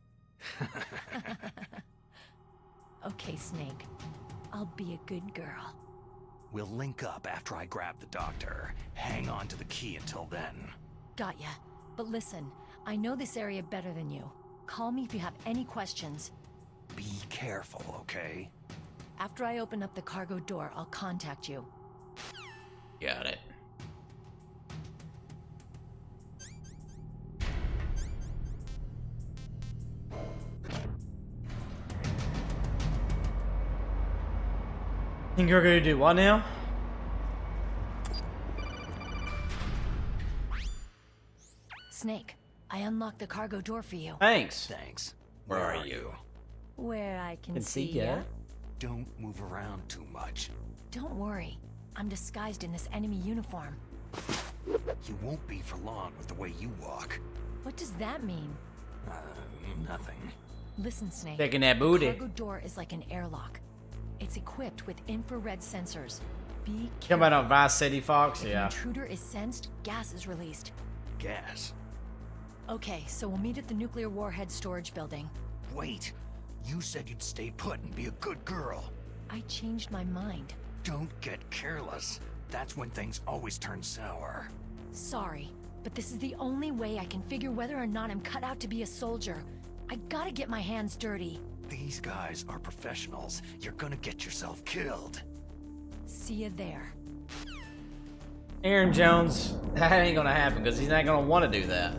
Okay, Snake. I'll be a good girl. We'll link up after I grab the doctor. Hang on to the key until then. Got ya. But listen, I know this area better than you. Call me if you have any questions. Be careful, okay? After I open up the cargo door, I'll contact you. Got it. Think you're gonna do what now? Snake, I unlocked the cargo door for you. Thanks. Thanks. Where are you? Where I can see ya. ya. Don't move around too much. Don't worry. I'm disguised in this enemy uniform. You won't be for long with the way you walk. What does that mean? Nothing. Listen, Snake. Taking that booty. The cargo door is like an airlock. It's equipped with infrared sensors. Be careful. Come on, Vice City, Fox. If Yeah. an intruder is sensed, gas is released. Gas. Okay, so we'll meet at the nuclear warhead storage building. Wait. You said you'd stay put and be a good girl. I changed my mind. Don't get careless. That's when things always turn sour. Sorry, but this is the only way I can figure whether or not I'm cut out to be a soldier. I gotta get my hands dirty. These guys are professionals. You're gonna get yourself killed. See you there. Aaron Jones, that ain't gonna happen because he's not gonna want to do that.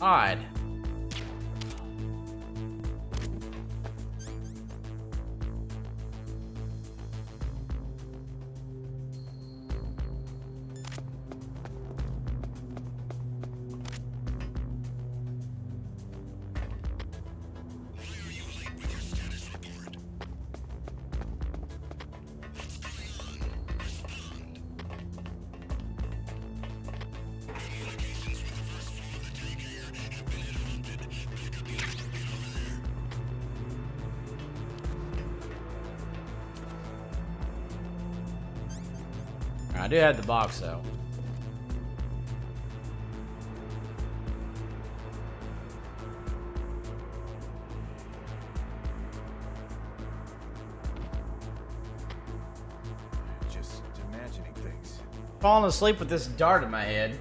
Odd. I do have the box though. Just imagining things. Falling asleep with this dart in my head.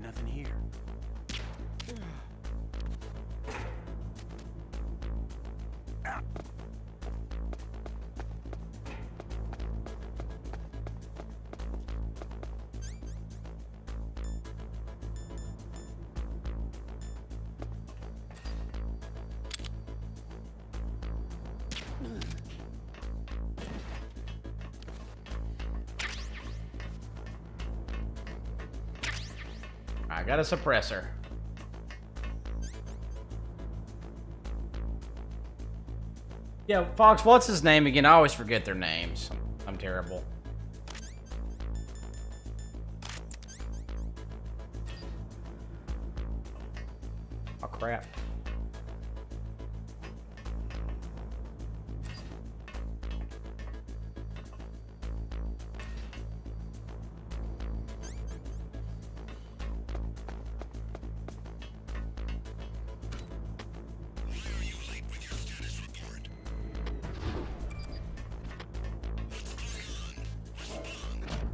Nothing here. I got a suppressor. Yeah, Fox, what's his name again? I always forget their names. I'm terrible. Oh, crap.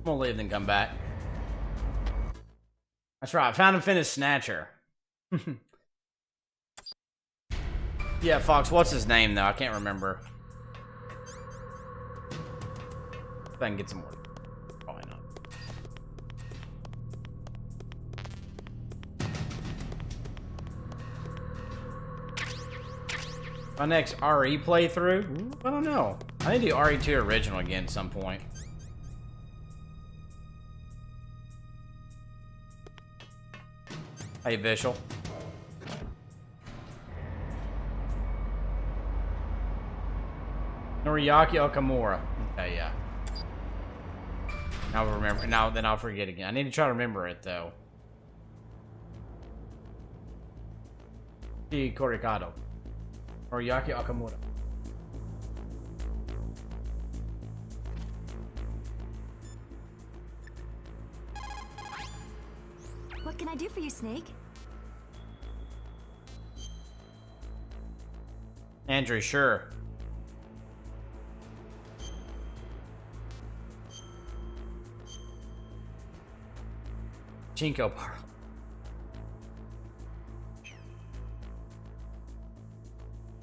We'll leave then come back. That's right. I found and finished Snatcher. Yeah, Fox. What's his name though? I can't remember. If I can get some more. Probably not. My next RE playthrough? I don't know. I need to do RE2 original again at some point. Hey, Vishal. Noriaki Okamura. Okay, yeah. Now I'll remember. Now then I'll forget again. I need to try to remember it though. Korikado. Noriaki Okamura. What can I do for you, Snake? Andrew, sure. Chinko Parlor.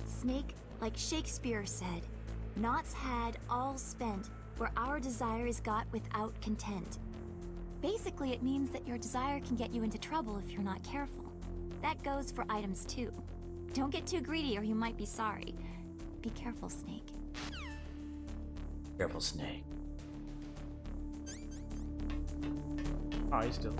Snake, like Shakespeare said, naught's had, all spent, where our desire is got without content. Basically, it means that your desire can get you into trouble if you're not careful. That goes for items too. Don't get too greedy or you might be sorry. Be careful, Snake. Careful, Snake. Oh, he's still...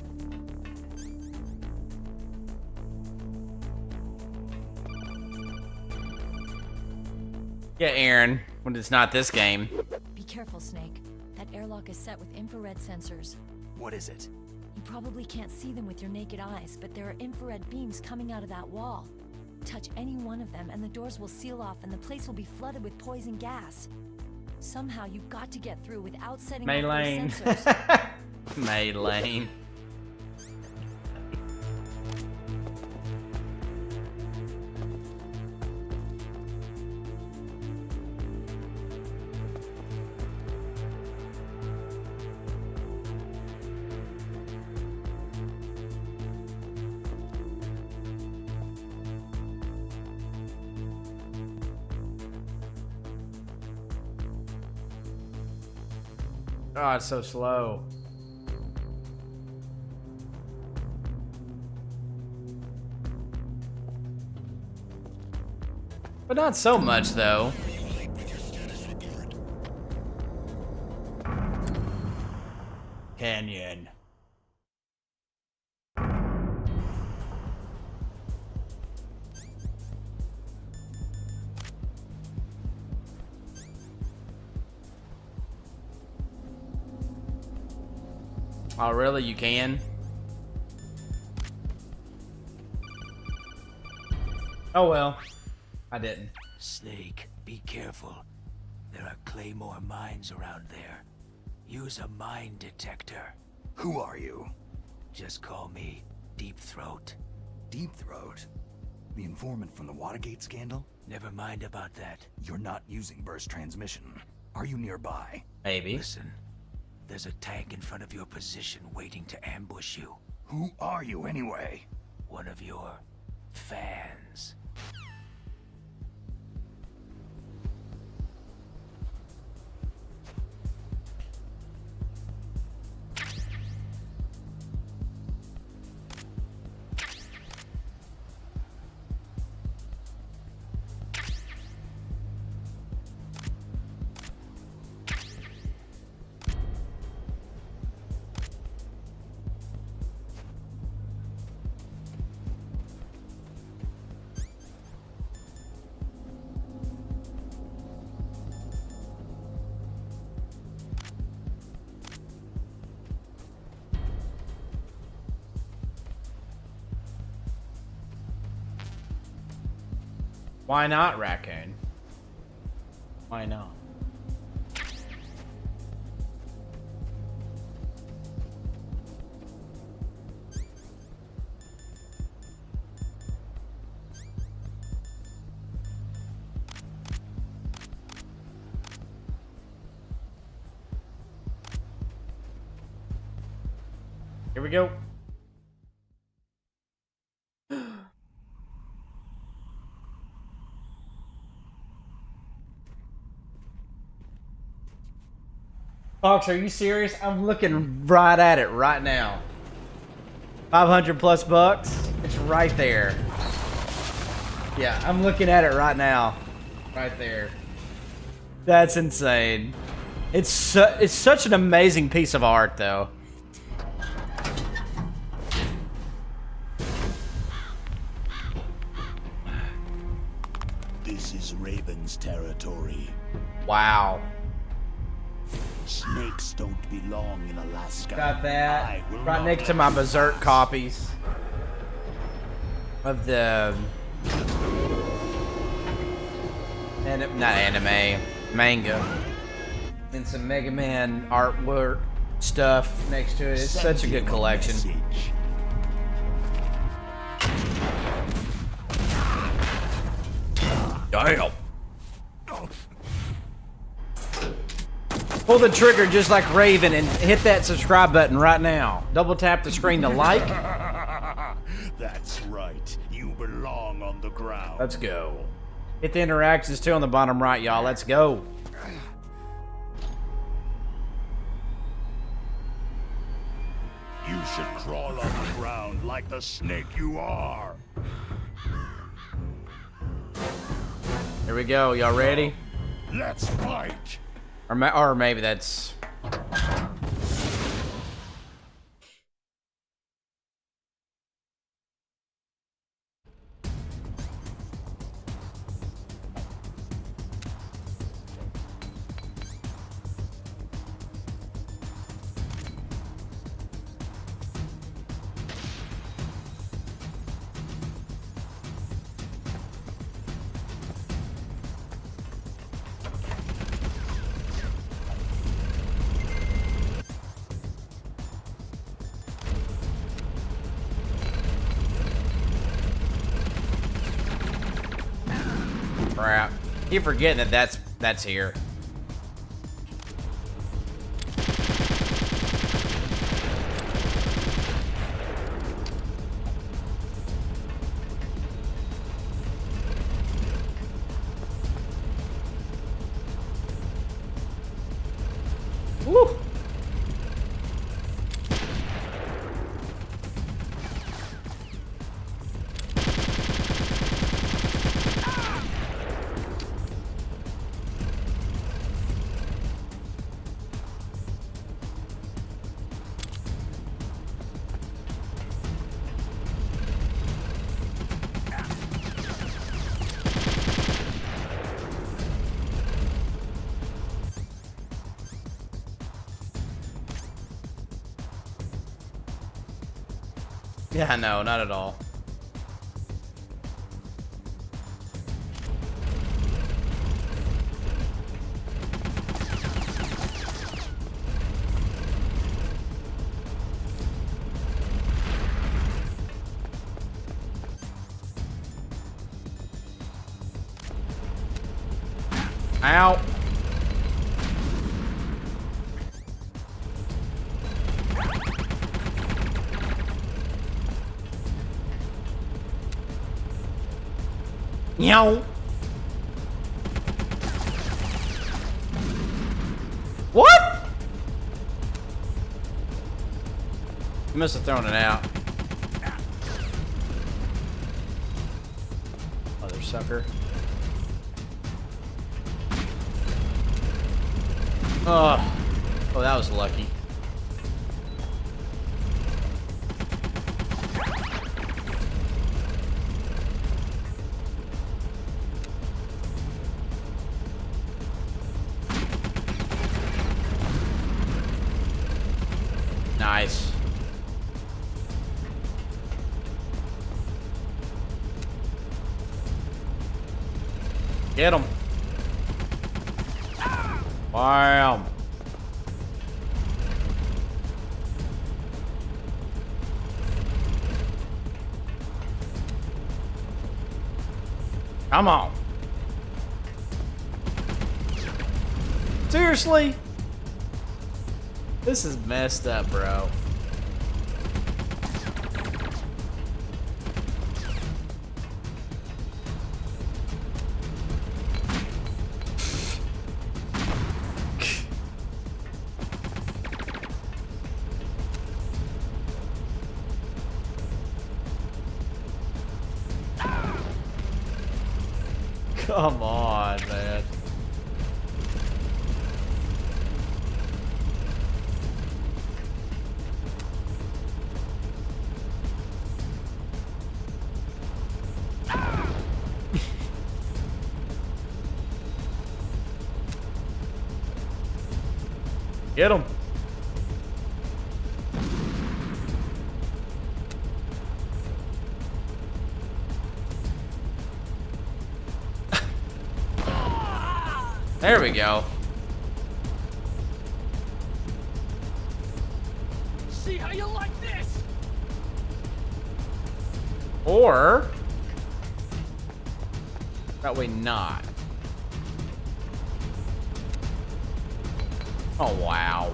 Yeah, Aaron, when it's not this game. Be careful, Snake. That airlock is set with infrared sensors. What is it? You probably can't see them with your naked eyes, but there are infrared beams coming out of that wall. Touch any one of them and the doors will seal off and the place will be flooded with poison gas. Somehow you've got to get through without setting off those sensors. Maylane. God, it's so slow. But not so much, though. Canyon. Oh, really? You can? Oh, well. I didn't. Snake, be careful. There are Claymore mines around there. Use a mine detector. Who are you? Just call me Deep Throat. Deep Throat? The informant from the Watergate scandal? Never mind about that. You're not using burst transmission. Are you nearby? Maybe. Listen, there's a tank in front of your position waiting to ambush you. Who are you anyway? One of your fans. Why not, Raccoon? Why not? Here we go. Fox, are you serious? I'm looking right at it right now. 500 plus bucks. It's right there. Yeah, I'm looking at it right now. Right there. That's insane. It's such an amazing piece of art, though. This is Raven's territory. Wow. Snakes don't belong in Alaska. Got that right next to my Berserk copies of the not anime, manga, and some Mega Man artwork stuff next to it. It's such a good collection. Damn. Pull the trigger just like Raven and hit that subscribe button right now. Double tap the screen to like. That's right. You belong on the ground. Let's go. Hit the interactions too on the bottom right, y'all. Let's go. You should crawl on the ground like the snake you are. Here we go. Y'all ready? Let's fight. Or maybe that's... crap. Keep forgetting that that's here. Woo! Yeah, no, not at all. Ow. Meow. What? I must have thrown it out. Mother sucker. Oh, that was lucky. Nice. Get him. Bam. Come on. Seriously? This is messed up, bro. Come on, man. Get him. There we go. See how you like this? Or that way not. Oh wow.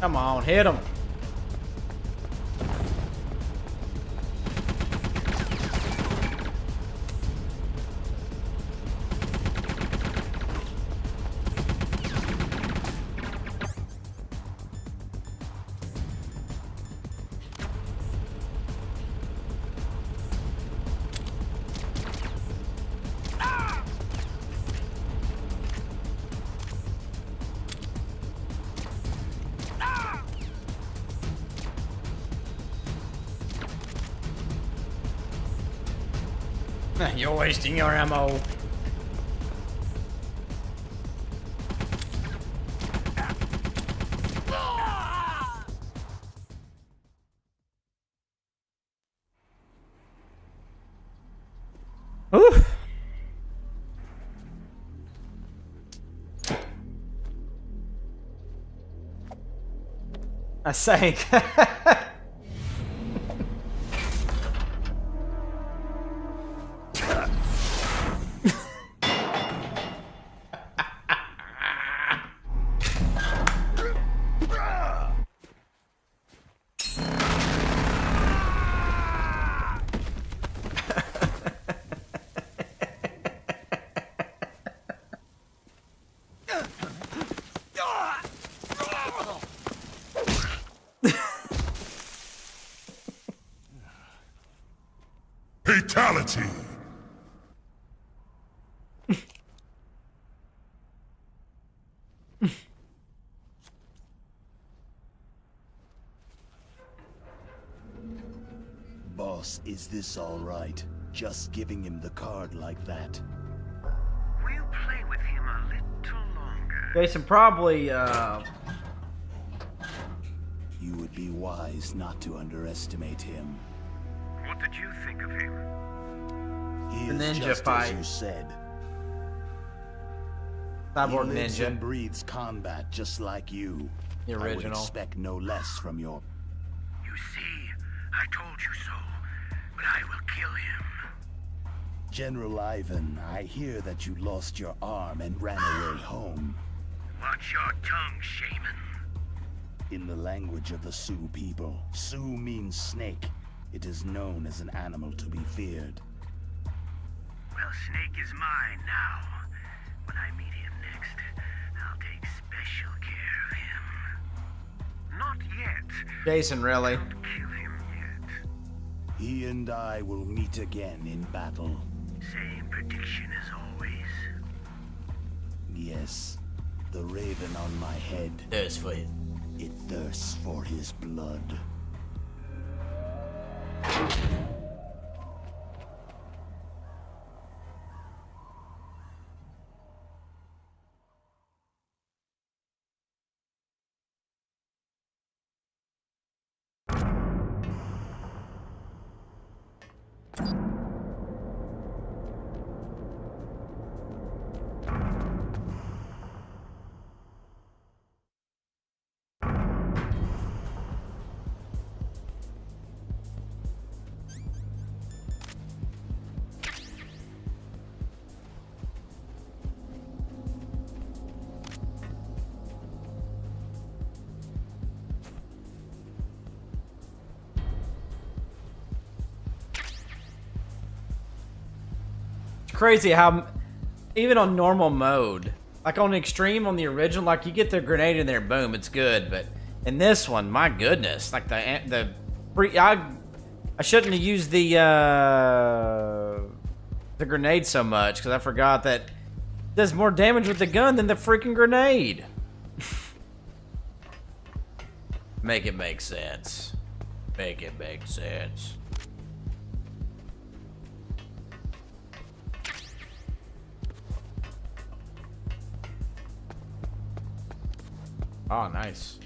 Come on, hit him. You're wasting your ammo. Oof. I sank. Fatality! Boss, is this all right? Just giving him the card like that. We'll play with him a little longer. Jason, probably, You would be wise not to underestimate him. What did you think of him? He The is ninja just fight. as you said. Cyborg He lives ninja. and breathes combat just like you. The I would original. expect no less from your... You see, I told you so, but I will kill him. General Ivan, I hear that you lost your arm and ran away home. Watch your tongue, shaman. In the language of the Sioux people, Sioux means snake. It is known as an animal to be feared. Well, Snake is mine now. When I meet him next, I'll take special care of him. Not yet. Jason, really? Don't kill him yet. He and I will meet again in battle. Same prediction as always. Yes, the raven on my head. Thirst for it. It thirsts for his blood. crazy how even on normal mode, like on extreme on the original, like you get the grenade in there, boom, it's good. But in this one, my goodness, like I shouldn't have used the grenade so much because I forgot that it does more damage with the gun than the freaking grenade. Make it make sense. Make it make sense. Oh, nice.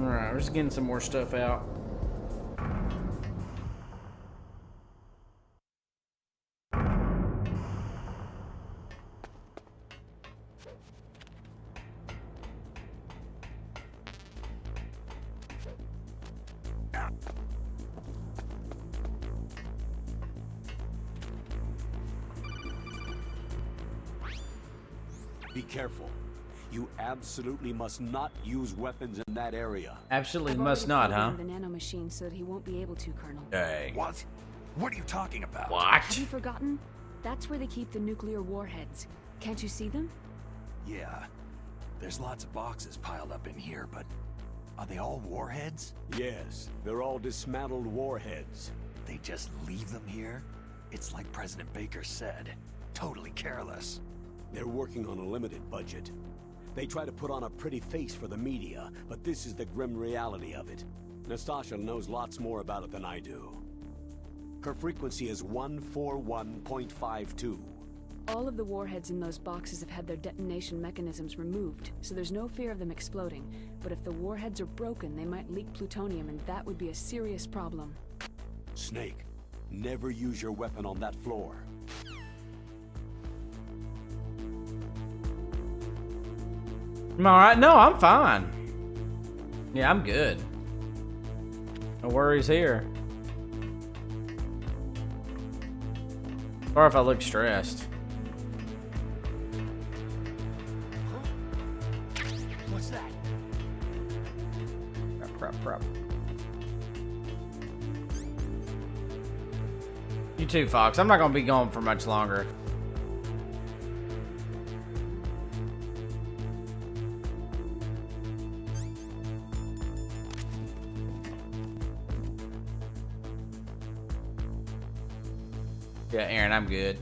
Alright, we're just getting some more stuff out. Be careful. You absolutely must not use weapons in that area. Absolutely must not, huh? The nanomachine so that he won't be able to, Colonel. Dang. What? What are you talking about? What? Have you forgotten? That's where they keep the nuclear warheads. Can't you see them? Yeah. There's lots of boxes piled up in here, but are they all warheads? Yes, they're all dismantled warheads. They just leave them here? It's like President Baker said. Totally careless. They're working on a limited budget. They try to put on a pretty face for the media, but this is the grim reality of it. Nastasha knows lots more about it than I do. Her frequency is 141.52. All of the warheads in those boxes have had their detonation mechanisms removed, so there's no fear of them exploding. But if the warheads are broken, they might leak plutonium, and that would be a serious problem. Snake, never use your weapon on that floor. I'm alright. No, I'm fine. Yeah, I'm good. No worries here. Or if I look stressed. What's that? Crap. You too, Fox. I'm not gonna be gone for much longer. Yeah, Aaron, I'm good.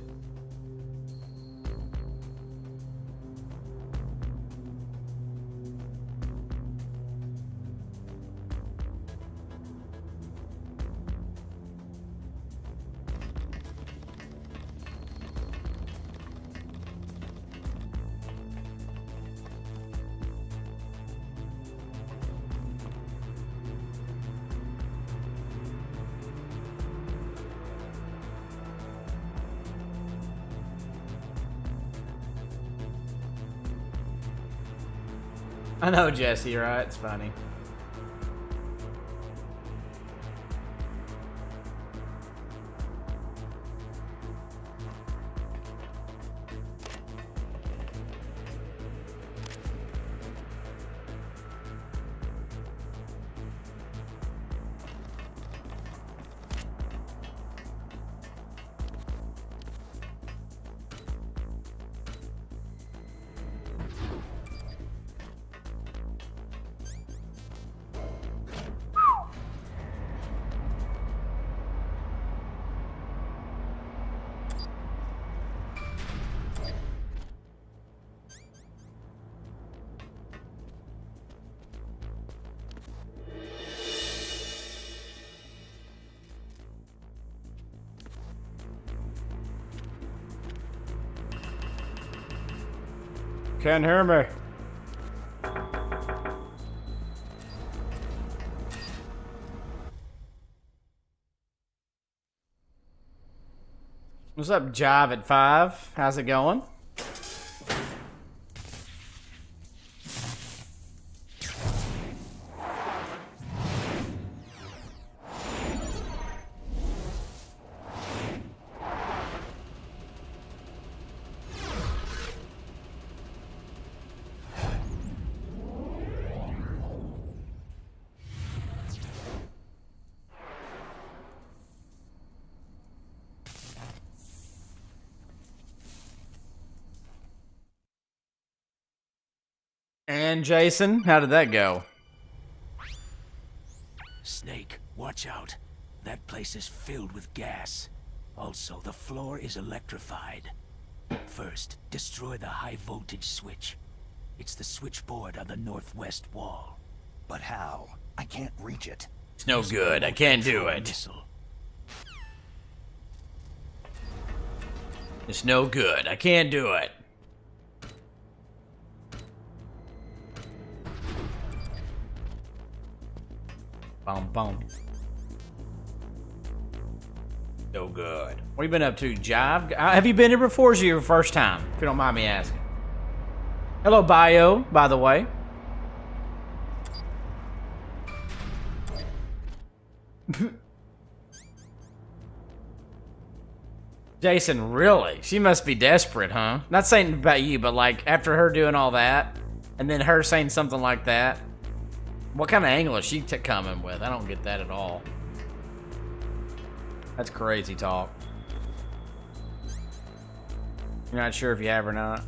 I know, Jesse, right? It's funny. Can't hear me. What's up, Jive at 5? How's it going? And Jason, how did that go? Snake, watch out. That place is filled with gas. Also, the floor is electrified. First, destroy the high voltage switch. It's the switchboard on the northwest wall. But how? I can't reach it. It's no good. I can't do it. Missile. It's no good. I can't do it. Boom, boom. So good. What have you been up to, Jive? Have you been here before? Or is it your first time? If you don't mind me asking. Hello, Bio, by the way. Jason, really? She must be desperate, huh? Not saying about you, but like after her doing all that, and then her saying something like that. What kind of angle is she coming with? I don't get that at all. That's crazy talk. You're not sure if you have or not?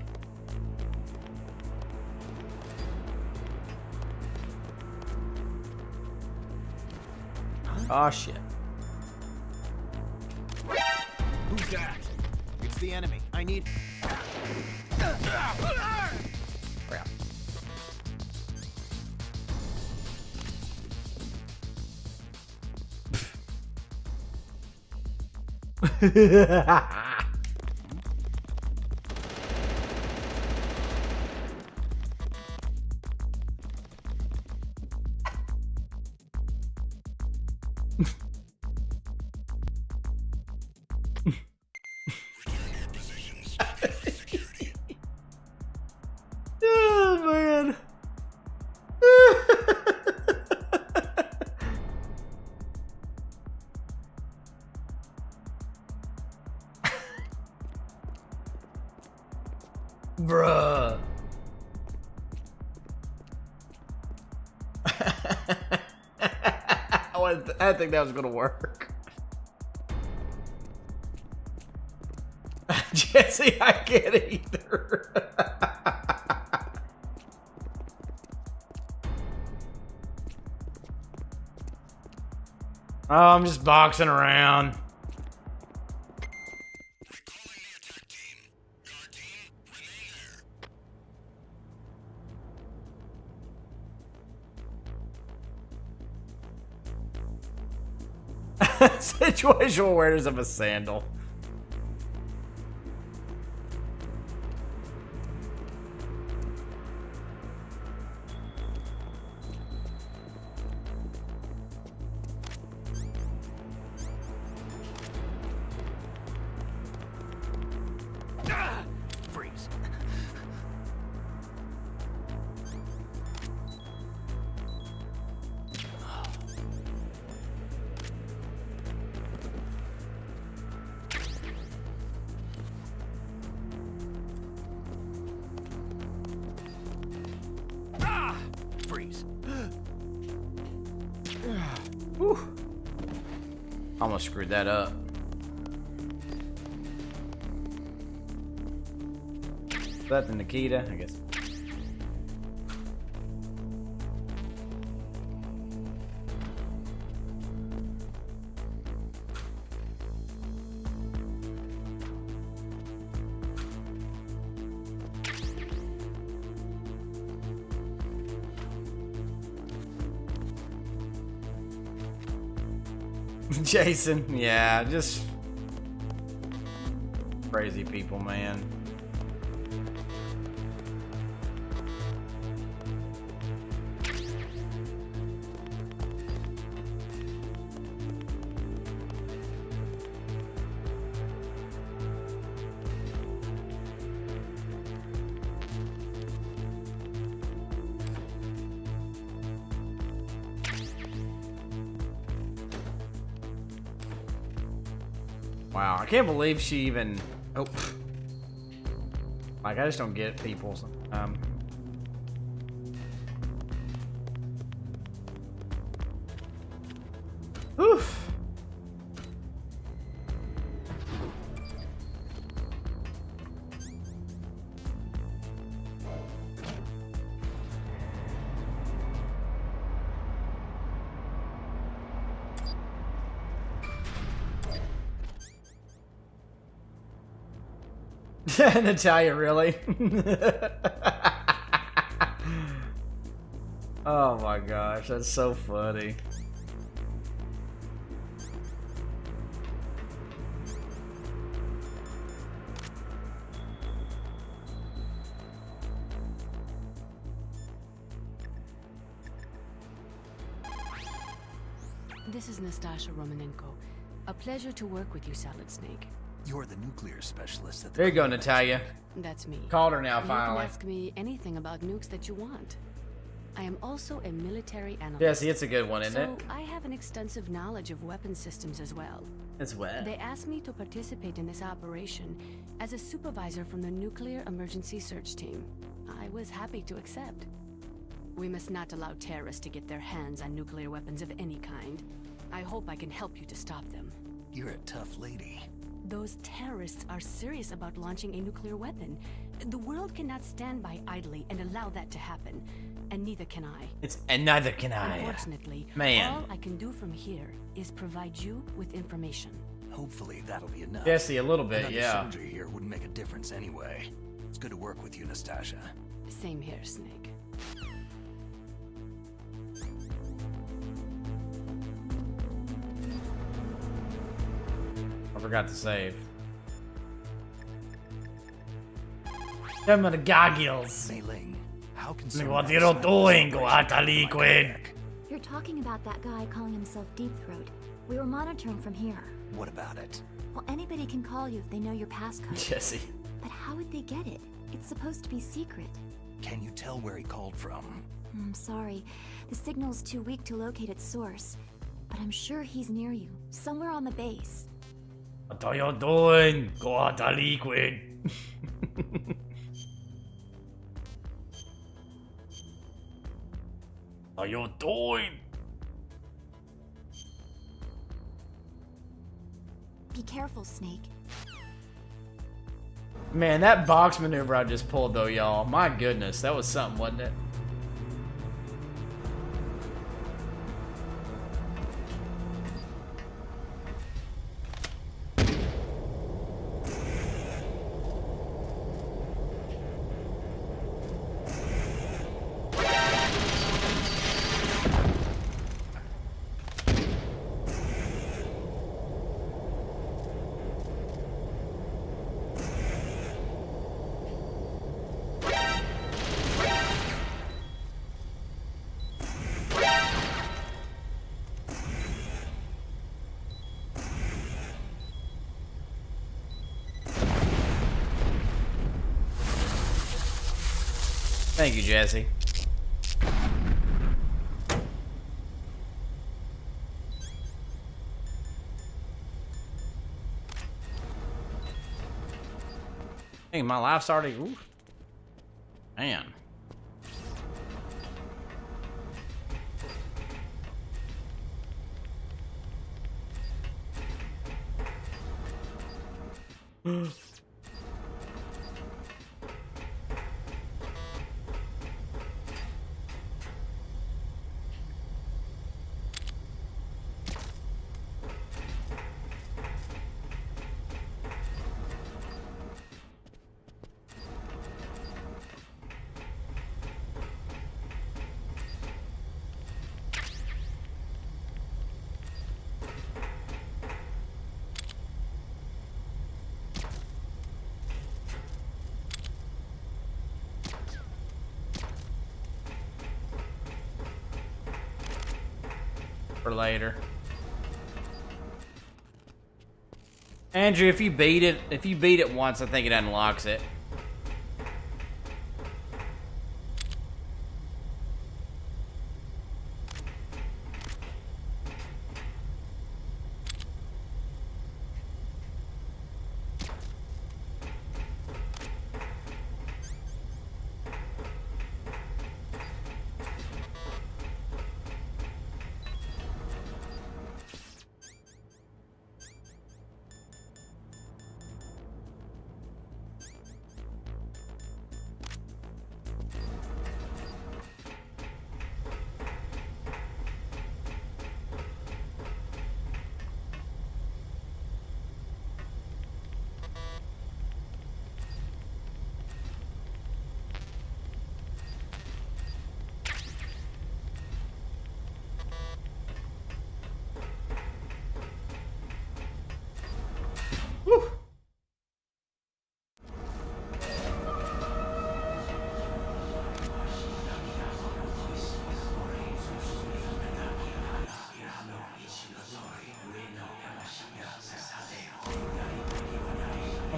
Oh shit. Who's that? It's the enemy. I need... Crap. Oh man. Bruh. I think that was gonna work. Jesse, I can't either. Oh, I'm just boxing around. Situational awareness of a sandal. Freeze. Freeze. Whew. Almost screwed that up. Is that the Nikita? I guess. Jason, yeah, just crazy people, man. Wow, I can't believe she even... Oh. Like, I just don't get people. Oof. Natalia, really? Oh my gosh, that's so funny. This is Nastasha Romanenko. A pleasure to work with you, Solid Snake. You're the nuclear specialist at the... There you go, Natalia. That's me. Called her now, You finally. can ask me anything about nukes that you want. I am also a military analyst. Yeah, see, it's a good one, isn't it? So I have an extensive knowledge of weapon systems as well. As well. They asked me to participate in this operation as a supervisor from the Nuclear Emergency Search Team. I was happy to accept. We must not allow terrorists to get their hands on nuclear weapons of any kind. I hope I can help you to stop them. You're a tough lady. Those terrorists are serious about launching a nuclear weapon. The world cannot stand by idly and allow that to happen. And neither can I. And neither can I. Unfortunately, Man. all I can do from here is provide you with information. Hopefully that'll be enough. Yeah, see, a little bit, Another yeah. soldier here wouldn't make a difference anyway. It's good to work with you, Nastasha. Same here, Snake. I forgot to save. Them are the goggles. Mei Ling, how can What you doing, Liquid? You're talking about that guy calling himself Deep Throat. We were monitoring from here. What about it? Well, anybody can call you if they know your passcode. Jesse. But how would they get it? It's supposed to be secret. Can you tell where he called from? I'm sorry. The signal's too weak to locate its source. But I'm sure he's near you, somewhere on the base. What are you doing, Liquid? What are you doing? Be careful, Snake. Man, that box maneuver I just pulled though, y'all. My goodness, that was something, wasn't it? Thank you, Jesse. Hey, my life's already... Ooh. Man. For later. Andrew, if you beat it once, I think it unlocks it.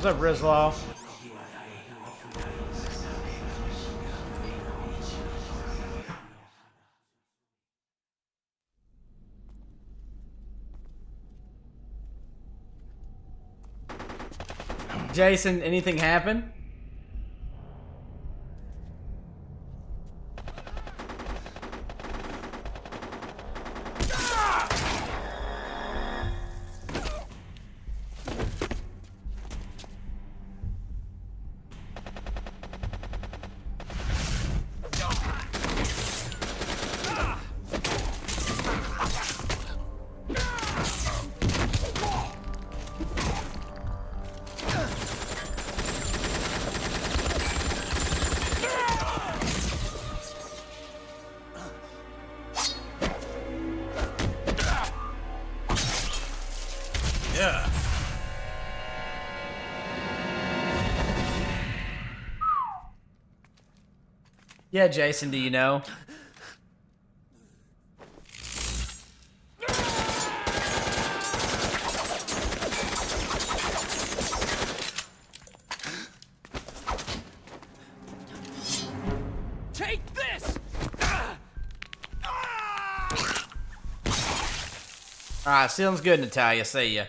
What's up, Rizlaw? Jason, anything happen? Yeah. Yeah, Jason, do you know? Take this! Alright, sounds good, Natalia. See ya.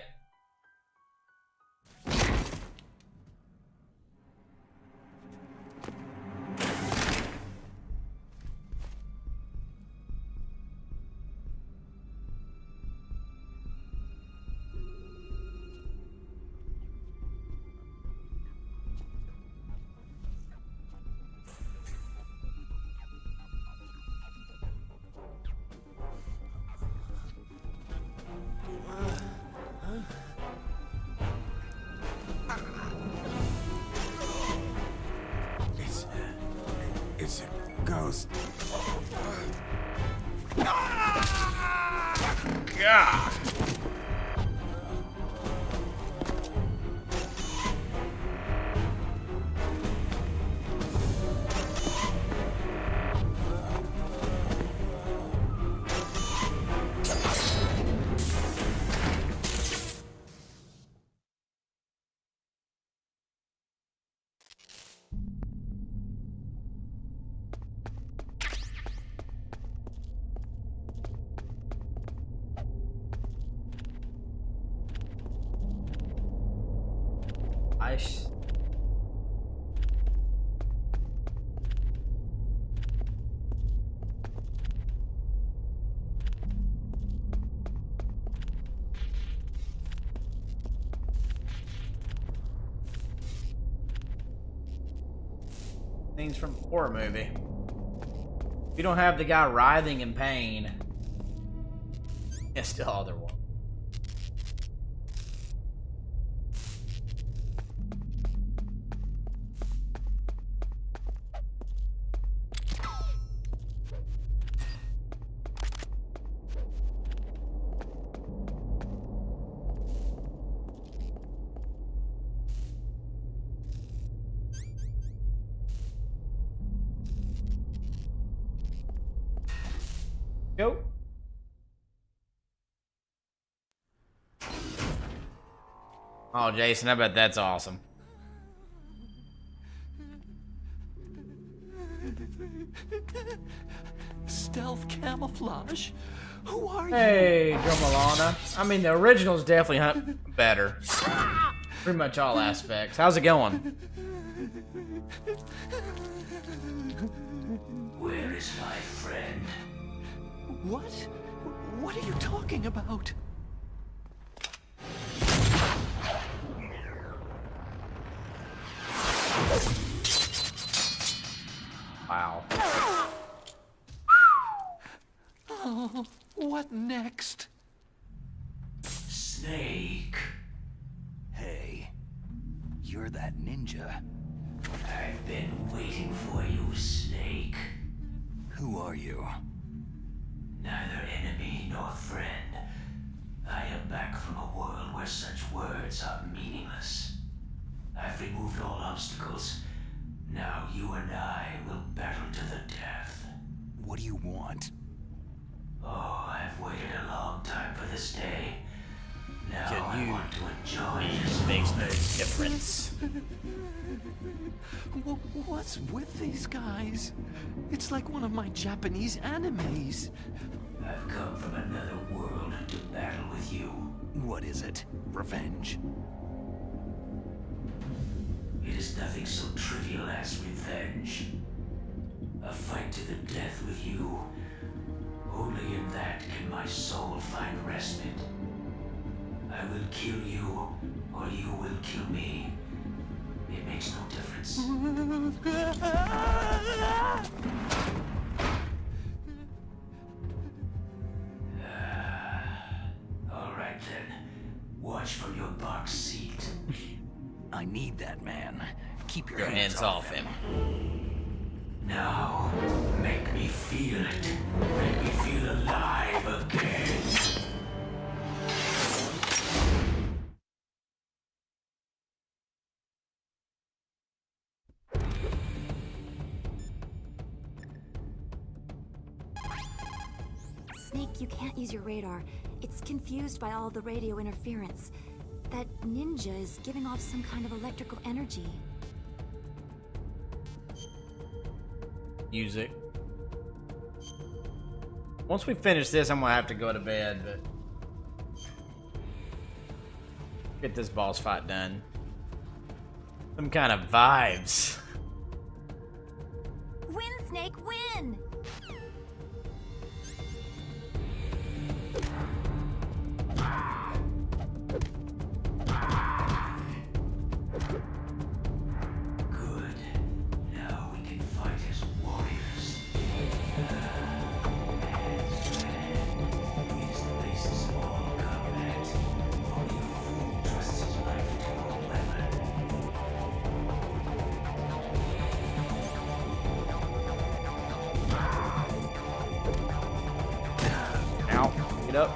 It's a ghost. God. Nice. Things from a horror movie. If you don't have the guy writhing in pain, it's still other one. Go. Oh, Jason, I bet that's awesome. Stealth camouflage? Who are you? Hey, Joe Milana. I mean, the original's definitely better. Pretty much all aspects. How's it going? Where is my friend? What? What are you talking about? Wow. Oh, what next? Snake. Hey, you're that ninja. I've been waiting for you, Snake. Who are you? Neither enemy nor friend. I am back from a world where such words are meaningless. I've removed all obstacles. Now you and I will battle to the death. What do you want? Oh, I've waited a long time for this day. Kill you. Makes no difference. What's with these guys? It's like one of my Japanese animes. I've come from another world to battle with you. What is it? Revenge? It is nothing so trivial as revenge. A fight to the death with you. Only in that can my soul find respite. I will kill you, or you will kill me. It makes no difference. All right then. Watch from your box seat. I need that man. Keep your hands off him. Now, make me feel it. Make me feel alive again. Snake, you can't use your radar. It's confused by all the radio interference. That ninja is giving off some kind of electrical energy. Music. Once we finish this, I'm gonna have to go to bed, but get this boss fight done. Some kind of vibes. Win, Snake, win! Good. Now we can fight as warriors. It is the basis of all combat. Only a fool trusts his life to a weapon. Ow. Get up.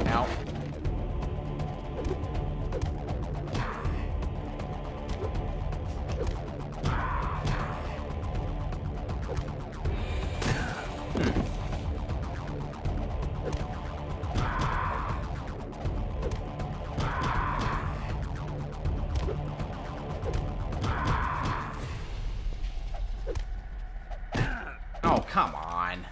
Ow. Oh, come on.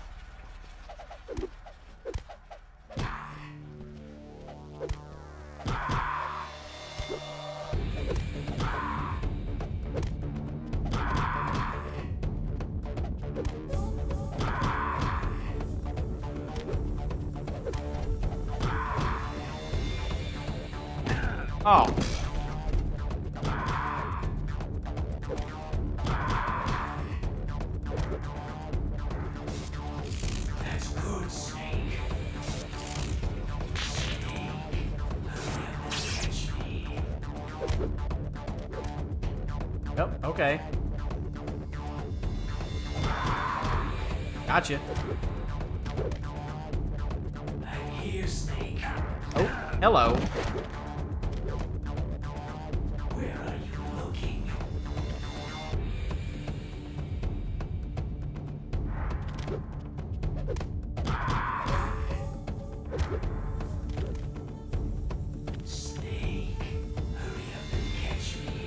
Oh. That's good, Snake. Snake, hurry up and catch me. Yep, okay. Gotcha. I'm here, Snake. Oh, hello. Where are you looking? Snake, hurry up and catch me.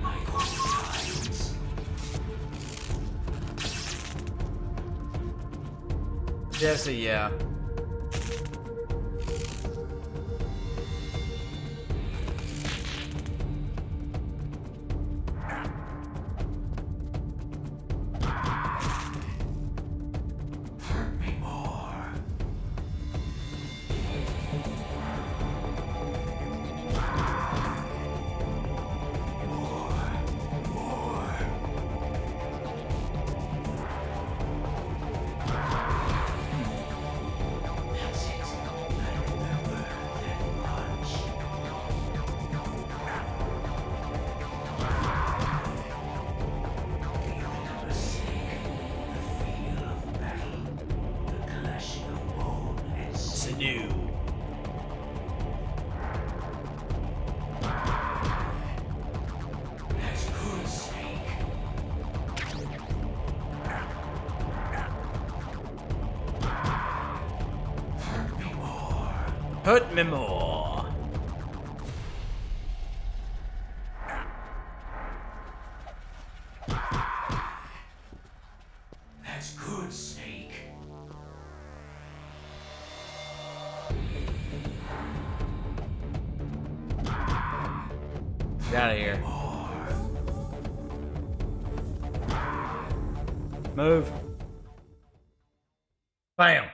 My good times. Jesse, yeah. Hurt me more. Put me more. That's good, Snake. Get out of here. Move. Bam.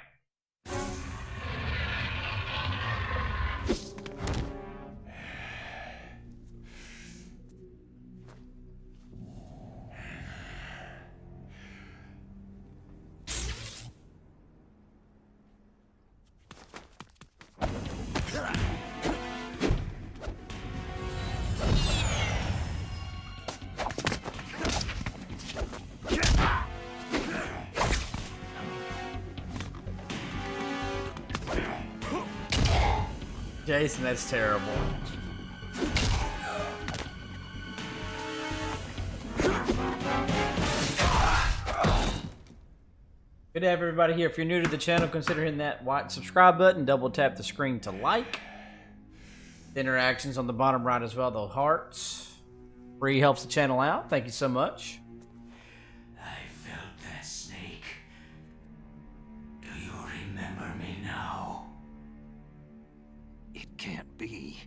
Jason, that's terrible. Good to have everybody here. If you're new to the channel, consider hitting that white subscribe button. Double tap the screen to like. The interactions on the bottom right as well, those hearts. Free helps the channel out. Thank you so much. I felt that, Snake. Do you remember me now? It can't be.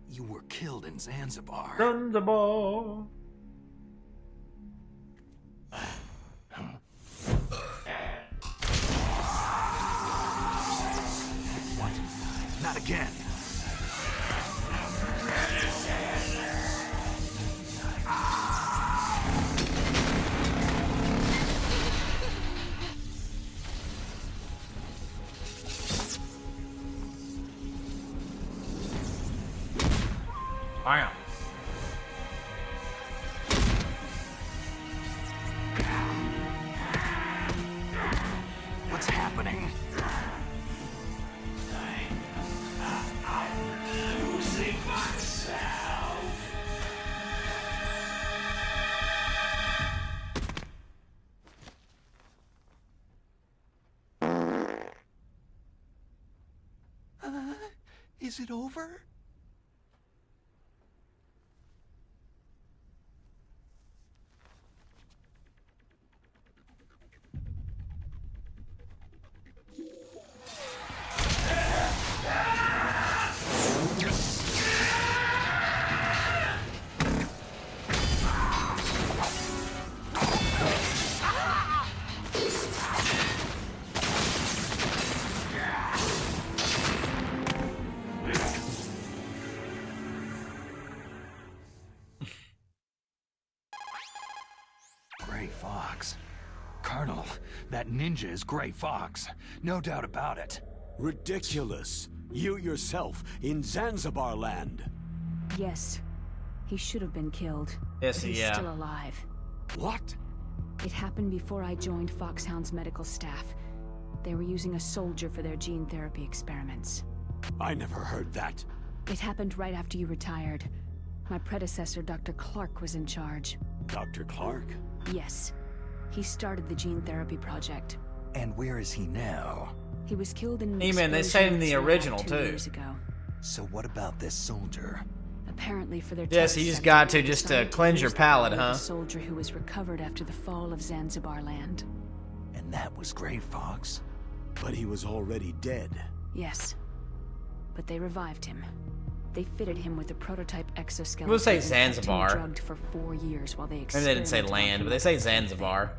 You were killed in Zanzibar. Zanzibar. What? Not again. Bam. What's happening? I'm losing myself. Is it over? Gray Fox. Colonel, that ninja is Gray Fox. No doubt about it. Ridiculous. You yourself in Zanzibar land. Yes. He should have been killed. Yes, but he's yeah. still alive. What? It happened before I joined Foxhound's medical staff. They were using a soldier for their gene therapy experiments. I never heard that. It happened right after you retired. My predecessor, Dr. Clark, was in charge. Dr. Clark? Yes. He started the gene therapy project. And where is he now? He was killed in an Hey man, they explosion said in the lab original 2 too. years ago. So what about this soldier? Apparently for their Yes, test you just center, got to they just decided cleanse your use the palate, body of huh? a soldier who was recovered after the fall of Zanzibar land. And that was Gray Fox? But he was already dead. Yes. But they revived him. They fitted him with a prototype exoskeleton. We'll say and kept him Zanzibar. drugged for 4 years while they Maybe they didn't say experimented on land, him but they like say anything. Zanzibar.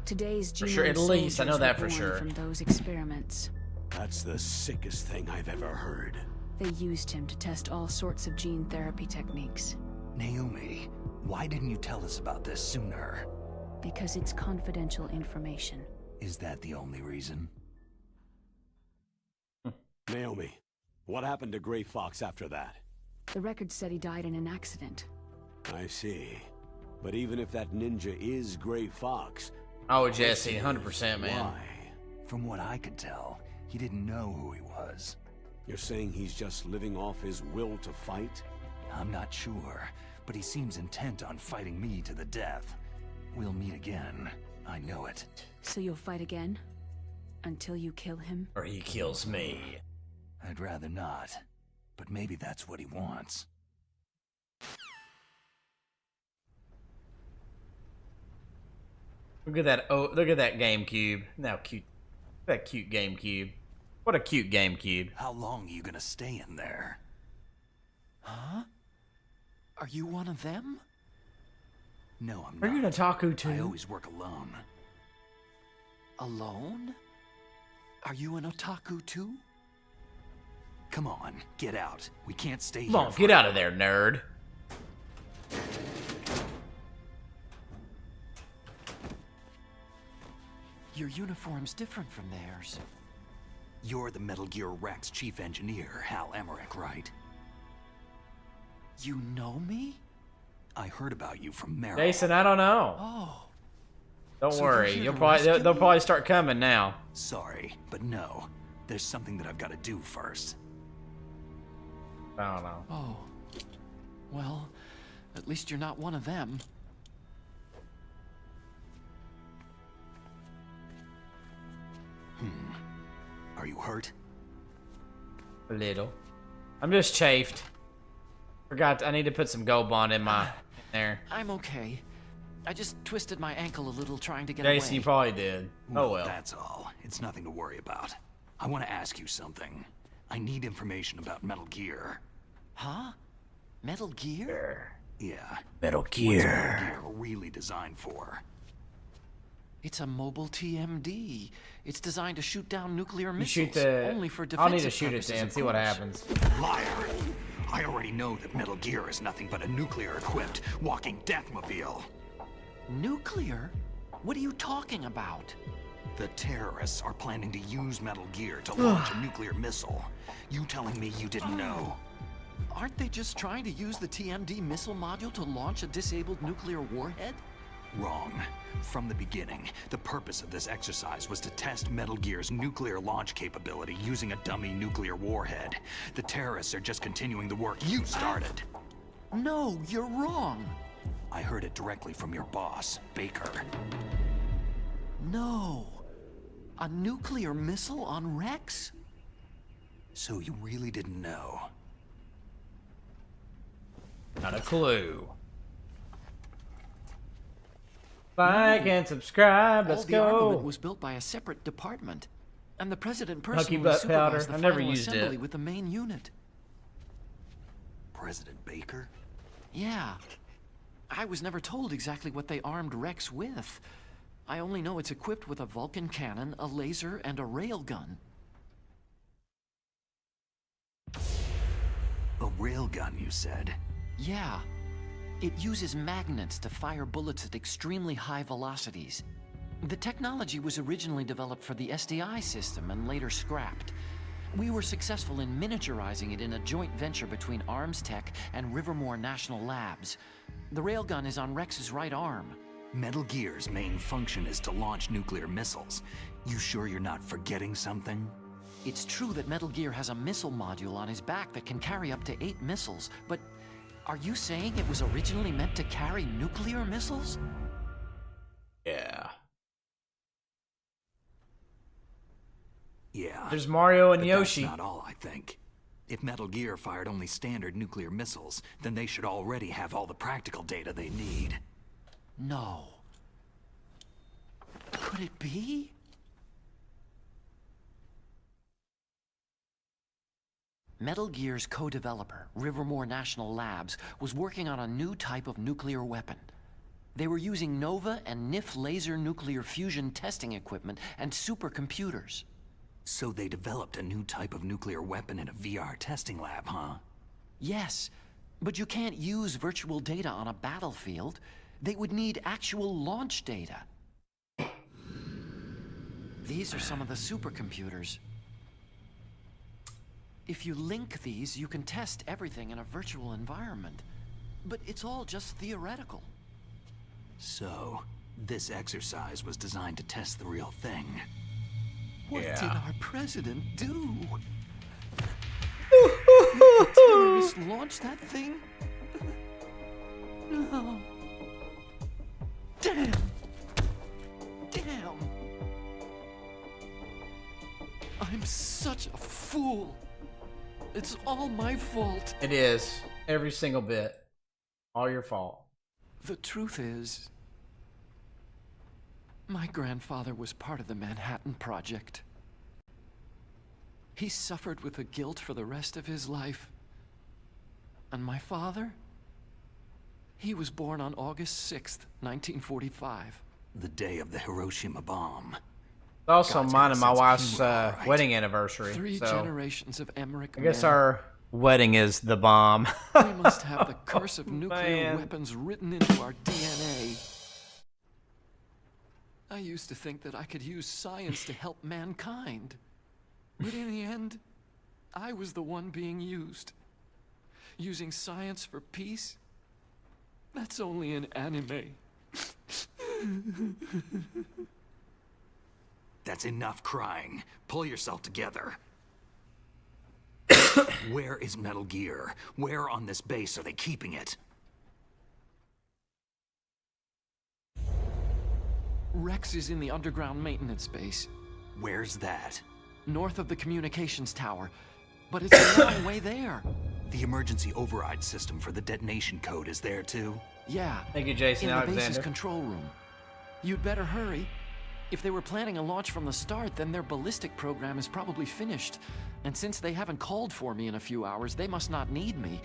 Today's For sure, at genome least, I know soldiers that were for born sure. From those experiments. That's the sickest thing I've ever heard. They used him to test all sorts of gene therapy techniques. Naomi, why didn't you tell us about this sooner? Because it's confidential information. Is that the only reason? Naomi, what happened to Gray Fox after that? The record said he died in an accident. I see. But even if that ninja is Gray Fox... Oh, Jesse, 100%, man. Why? From what I could tell, he didn't know who he was. You're saying he's just living off his will to fight? I'm not sure, but he seems intent on fighting me to the death. We'll meet again. I know it. So you'll fight again? Until you kill him? Or he kills me. I'd rather not, but maybe that's what he wants. Look at that! Oh, look at that GameCube. Now cute, that cute GameCube. What a cute GameCube. How long are you gonna stay in there? Huh? Are you one of them? No, I'm Are not. you an otaku too? I always work alone. Alone? Are you an otaku too? Come on, get out. We can't stay Come here. on, get out of there, nerd. Your uniform's different from theirs. You're the Metal Gear Rex chief engineer, Hal Emmerich, right? You know me? I heard about you from Meryl. Jason, I don't know. Oh. Don't So worry, you're you'll here to probably rescue they'll me? probably start coming now. Sorry, but no. There's something that I've got to do first. I don't know. Oh. Well, at least you're not one of them. Are you hurt? A little. I'm just chafed. Forgot I need to put some gold bond in my there. I'm okay. I just twisted my ankle a little trying to get Jason, away. you probably did. Oh well. That's all. It's nothing to worry about. I want to ask you something. I need information about Metal Gear. Huh? Metal Gear? Yeah. Metal What's Gear. Metal Gear really designed for? It's a mobile TMD. It's designed to shoot down nuclear You missiles. shoot the. Only for I'll defensive need to shoot it purposes, then. of See what course. happens. Liar! I already know that Metal Gear is nothing but a nuclear-equipped walking deathmobile. Nuclear? What are you talking about? The terrorists are planning to use Metal Gear to launch a nuclear missile. You telling me you didn't know? Aren't they just trying to use the TMD missile module to launch a disabled nuclear warhead? Wrong. From the beginning, the purpose of this exercise was to test Metal Gear's nuclear launch capability using a dummy nuclear warhead. The terrorists are just continuing the work you started. No, you're wrong. I heard it directly from your boss, Baker. No. A nuclear missile on Rex? So you really didn't know? Not a clue. Like and subscribe. Let's All the armament go. was built by a separate department, and the president Lucky personally butt powder. supervised the I never final used assembly it. with the main unit. President Baker? Yeah. I was never told exactly what they armed Rex with. I only know it's equipped with a Vulcan cannon, a laser, and a railgun. A railgun, you said? Yeah. It uses magnets to fire bullets at extremely high velocities. The technology was originally developed for the SDI system and later scrapped. We were successful in miniaturizing it in a joint venture between Arms Tech and Rivermore National Labs. The railgun is on Rex's right arm. Metal Gear's main function is to launch nuclear missiles. You sure you're not forgetting something? It's true that Metal Gear has a missile module on his back that can carry up to 8 missiles, but are you saying it was originally meant to carry nuclear missiles? Yeah. Yeah. There's Mario and but Yoshi. That's not all, I think. If Metal Gear fired only standard nuclear missiles, then they should already have all the practical data they need. No. Could it be? Metal Gear's co-developer, Rivermore National Labs, was working on a new type of nuclear weapon. They were using NOVA and NIF laser nuclear fusion testing equipment and supercomputers. So they developed a new type of nuclear weapon in a VR testing lab, huh? Yes, but you can't use virtual data on a battlefield. They would need actual launch data. These are some of the supercomputers. If you link these, you can test everything in a virtual environment. But it's all just theoretical. So, this exercise was designed to test the real thing. What Yeah. did our president do? Did the terrorists launch that thing? No. Damn! Damn! I'm such a fool. It's all my fault. It is. Every single bit. All your fault. The truth is, my grandfather was part of the Manhattan Project. He suffered with the guilt for the rest of his life. And my father? He was born on August 6th, 1945. The day of the Hiroshima bomb. It's also God's mine got and a my sense of wife's humor, all right. wedding anniversary. Three so generations of Emmerich I guess men. our wedding is the bomb. We must have the curse of nuclear Man. weapons written into our DNA. I used to think that I could use science to help mankind. But in the end, I was the one being used. Using science for peace? That's only in anime. That's enough crying. Pull yourself together. Where is Metal Gear? Where on this base are they keeping it? Rex is in the underground maintenance base. Where's that? North of the communications tower. But it's a long way there. The emergency override system for the detonation code is there too? Yeah. Thank you, Jason in the Alexander. base's control room. You'd better hurry. If they were planning a launch from the start, then their ballistic program is probably finished. And since they haven't called for me in a few hours, they must not need me.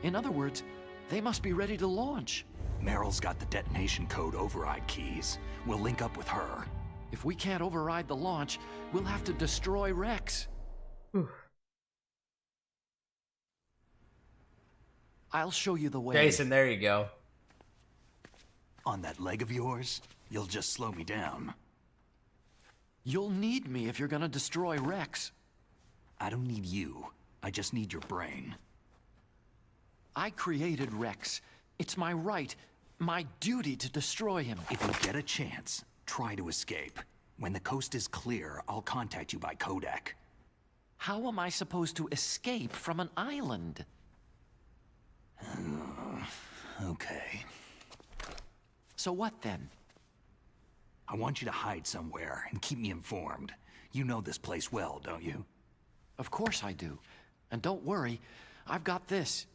In other words, they must be ready to launch. Meryl's got the detonation code override keys. We'll link up with her. If we can't override the launch, we'll have to destroy Rex. I'll show you the way. Jason, there you go. On that leg of yours, you'll just slow me down. You'll need me if you're gonna destroy Rex. I don't need you. I just need your brain. I created Rex. It's my right, my duty to destroy him. If you get a chance, try to escape. When the coast is clear, I'll contact you by codec. How am I supposed to escape from an island? Okay. So what then? I want you to hide somewhere and keep me informed. You know this place well, don't you? Of course I do. And don't worry, I've got this.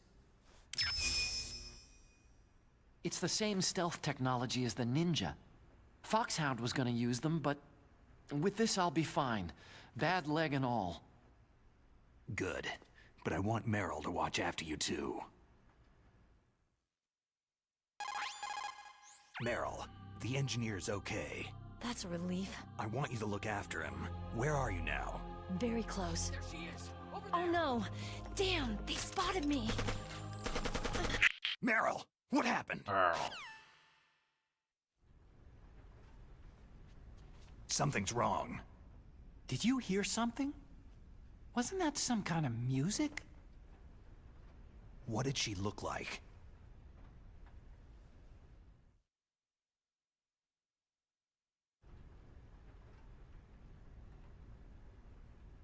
It's the same stealth technology as the Ninja. Foxhound was gonna use them, but with this I'll be fine. Bad leg and all. Good. But I want Meryl to watch after you too. Meryl, the engineer's okay. That's a relief. I want you to look after him. Where are you now? Very close. There she is. Oh no! Damn, they spotted me! Meryl, what happened? Something's wrong. Did you hear something? Wasn't that some kind of music? What did she look like?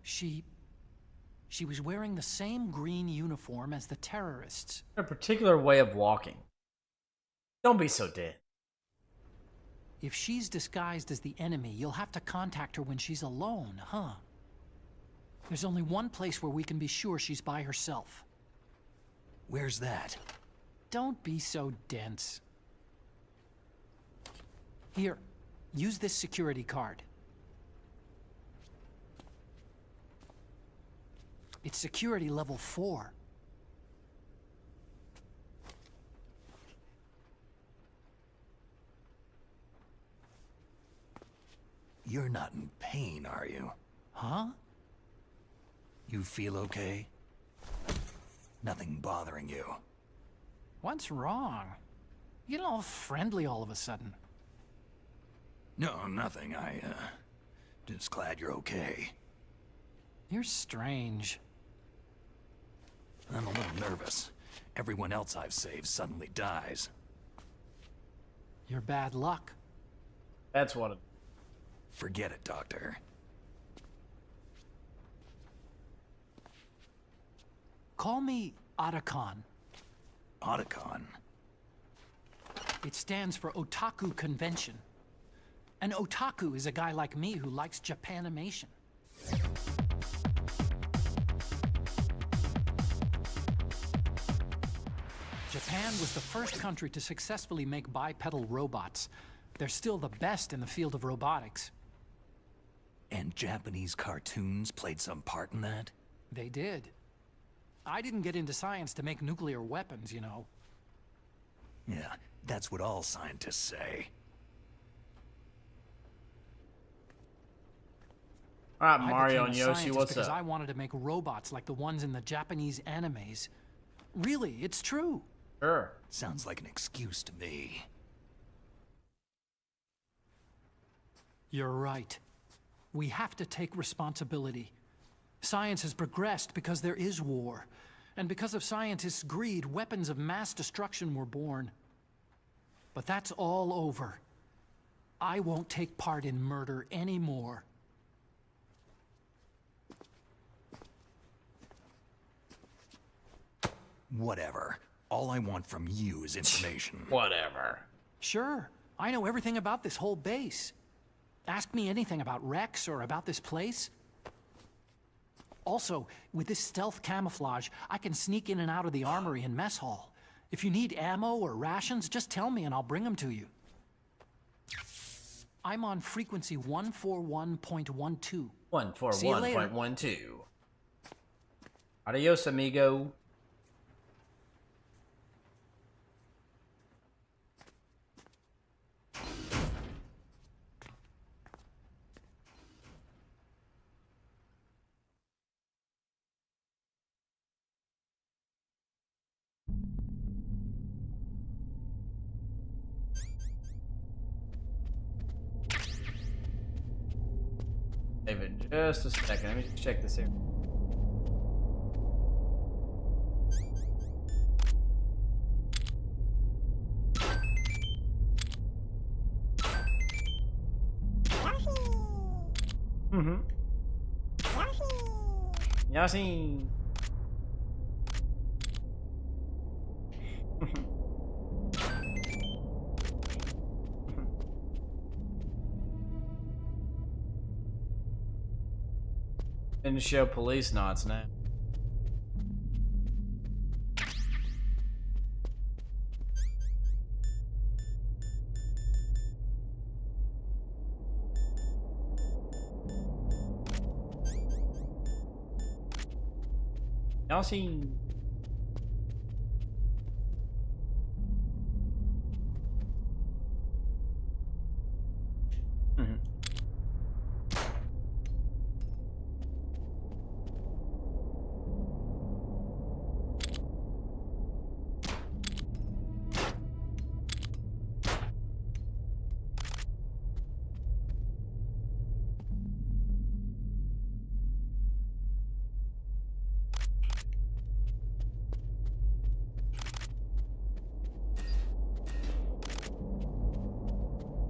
She was wearing the same green uniform as the terrorists. A particular way of walking. Don't be so dead. If she's disguised as the enemy, you'll have to contact her when she's alone, huh? There's only one place where we can be sure she's by herself. Where's that? Don't be so dense. Here, use this security card. It's security level 4. You're not in pain, are you? Huh? You feel okay? Nothing bothering you? What's wrong? You get all friendly all of a sudden. No, nothing. Just glad you're okay. You're strange. I'm a little nervous. Everyone else I've saved suddenly dies. You're bad luck. That's what it... Forget it, Doctor. Call me Otakon. Otakon? It stands for Otaku Convention. An otaku is a guy like me who likes Japanimation. Japan was the first country to successfully make bipedal robots. They're still the best in the field of robotics. And Japanese cartoons played some part in that? They did. I didn't get into science to make nuclear weapons, you know. Yeah, that's what all scientists say. Alright, I Mario and became a Yoshi, scientist what's because up? I wanted to make robots like the ones in the Japanese animes. Really, it's true. Sure. Sounds like an excuse to me. You're right. We have to take responsibility. Science has progressed because there is war. And because of scientists' greed, weapons of mass destruction were born. But that's all over. I won't take part in murder anymore. Whatever. All I want from you is information. Whatever. Sure. I know everything about this whole base. Ask me anything about Rex or about this place. Also, with this stealth camouflage, I can sneak in and out of the armory and mess hall. If you need ammo or rations, just tell me and I'll bring them to you. I'm on frequency 141.12. 141.12. Adios, amigo. David, just a second. Let me just check this here. Mm-hmm. Yasin. Didn't show police knots now. Y'all seen?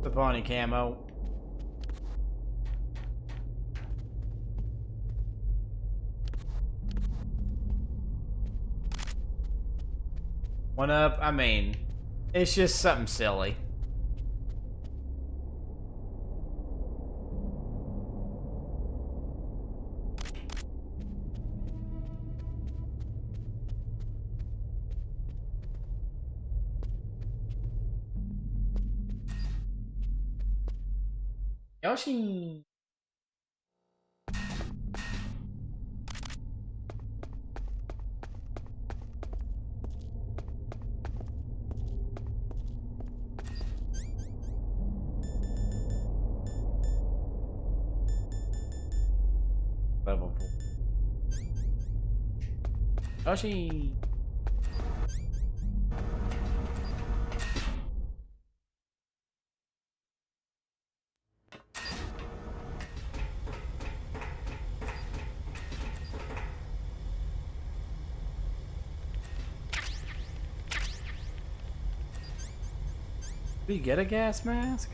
The Bonnie camo. One up, I mean, it's just something silly. Yoshi. Level 4. Yoshi. Did we get a gas mask?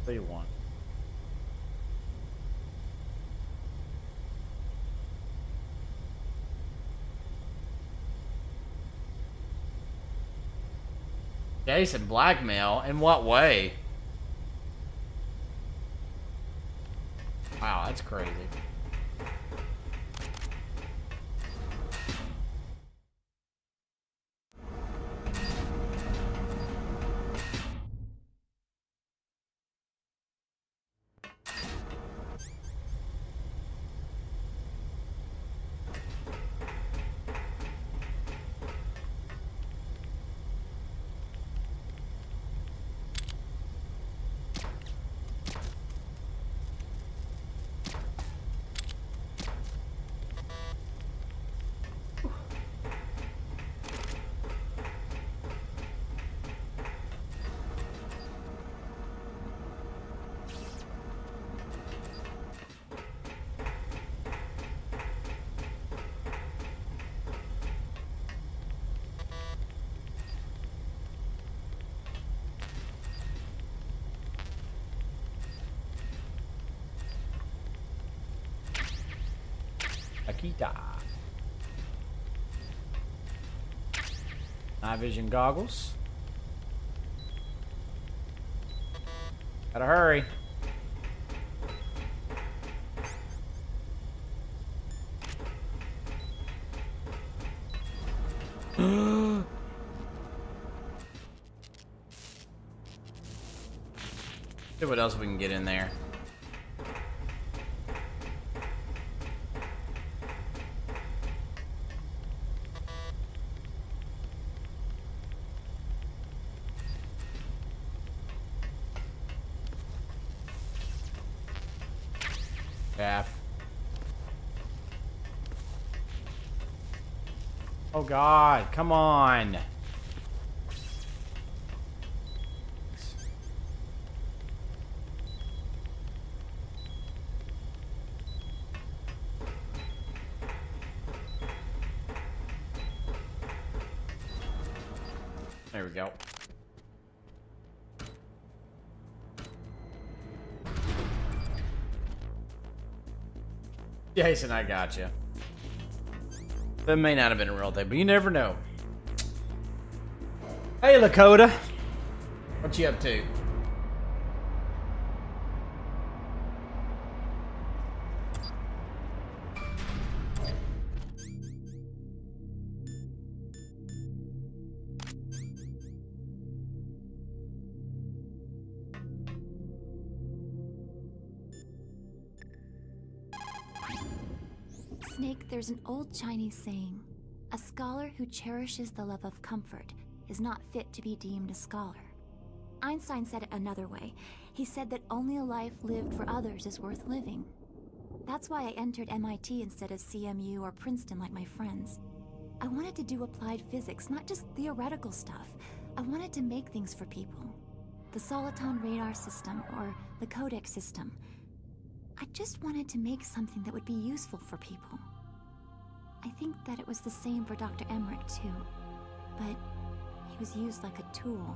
What do you want? Jason, blackmail? In what way? Wow, that's crazy. Pita. Night vision goggles. Gotta hurry. See what else we can get in there. Calf. Oh God, come on. There we go. Jason, I got you. That may not have been a real thing, but you never know. Hey, Lakota. What you up to? Snake, there's an old Chinese saying, a scholar who cherishes the love of comfort is not fit to be deemed a scholar. Einstein said it another way. He said that only a life lived for others is worth living. That's why I entered MIT instead of CMU or Princeton like my friends. I wanted to do applied physics, not just theoretical stuff. I wanted to make things for people. The Soliton radar system or the codec system. I just wanted to make something that would be useful for people. I think that it was the same for Dr. Emmerich too. But he was used like a tool,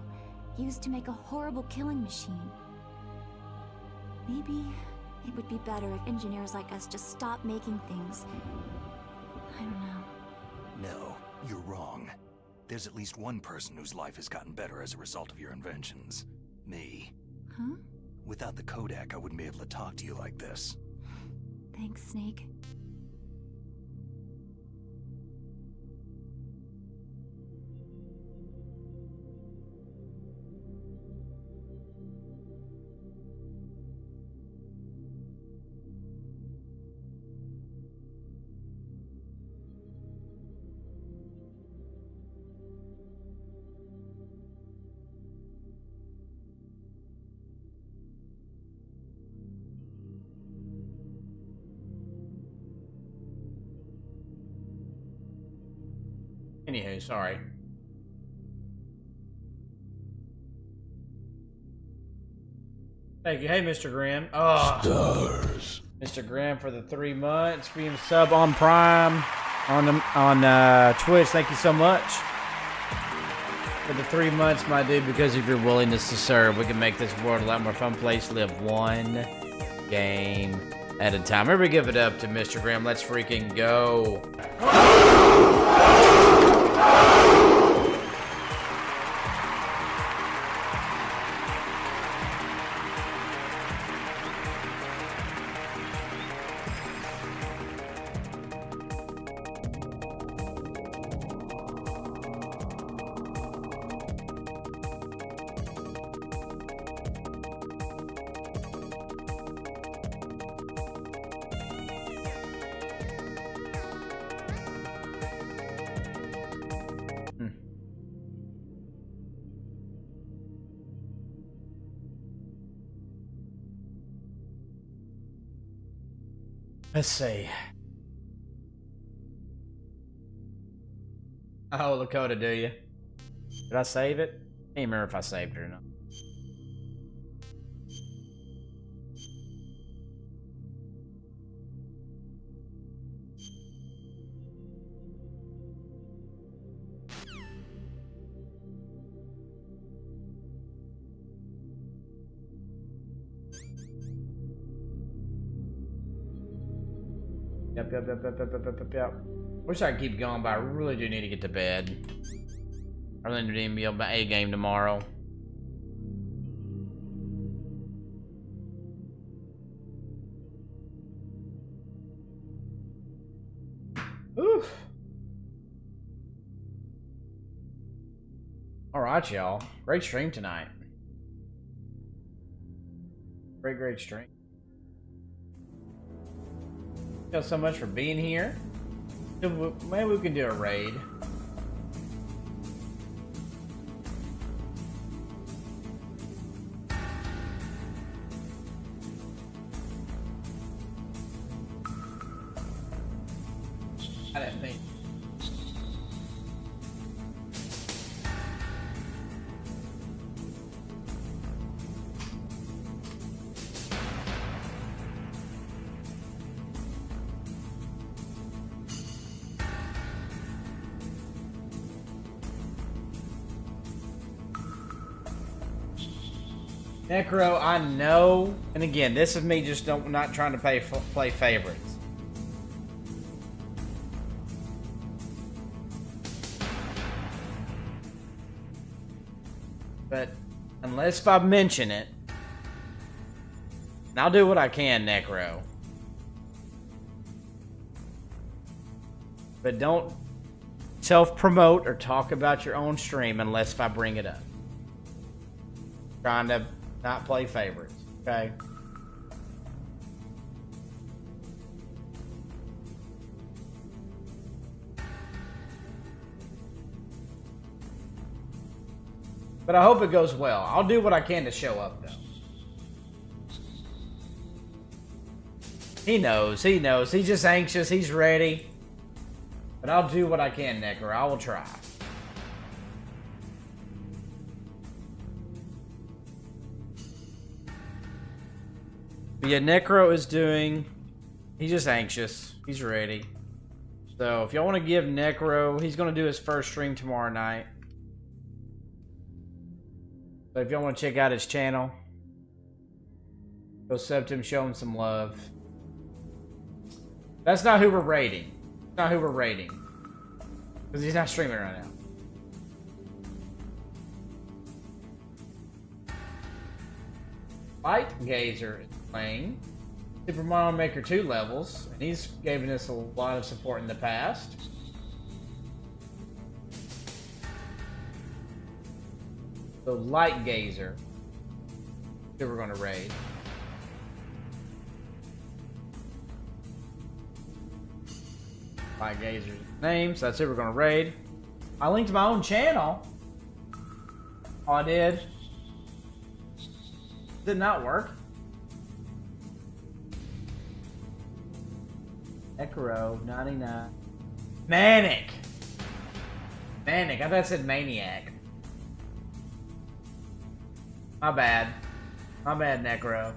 used to make a horrible killing machine. Maybe it would be better if engineers like us just stopped making things. I don't know. No, you're wrong. There's at least one person whose life has gotten better as a result of your inventions. Me. Huh? Without the Kodak, I wouldn't be able to talk to you like this. Thanks, Snake. Anywho, sorry. Thank you. Hey, Mr. Graham. Oh, stars. Mr. Graham for the 3 months. Being sub on Prime on Twitch. Thank you so much for the 3 months, my dude. Because of your willingness to serve, we can make this world a lot more fun place. Live one game at a time. Everybody give it up to Mr. Graham. Let's freaking go. Let's see. Oh, Lakota, do you? Did I save it? I can't remember if I saved it or not. Yep. Yep. Wish I could keep going, but I really do need to get to bed. I really need to be able to A game tomorrow. Oof. Alright, y'all. Great stream tonight. Great stream. Thank you so much for being here. Maybe we can do a raid. I didn't think. Necro, I know, and again, this is me just not trying to play favorites. But unless if I mention it, and I'll do what I can, Necro. But don't self-promote or talk about your own stream unless if I bring it up. Trying to not play favorites, okay? But I hope it goes well. I'll do what I can to show up, though. He knows. He's just anxious. He's ready. But I'll do what I can, Necro. I will try. But yeah, Necro is doing... He's just anxious. He's ready. So, if y'all want to give Necro... He's going to do his first stream tomorrow night. So, if y'all want to check out his channel... Go sub to him, show him some love. That's not who we're rating. That's not who we're rating. Because he's not streaming right now. Light Gazer is playing Super Mario Maker 2 levels, and he's given us a lot of support in the past. So Light Gazer, who we're going to raid. Light Gazer's name, so that's who we're going to raid. I linked my own channel. Oh, I did. Did not work. Ekro 99. Manic. I thought it said Maniac. My bad, Necro.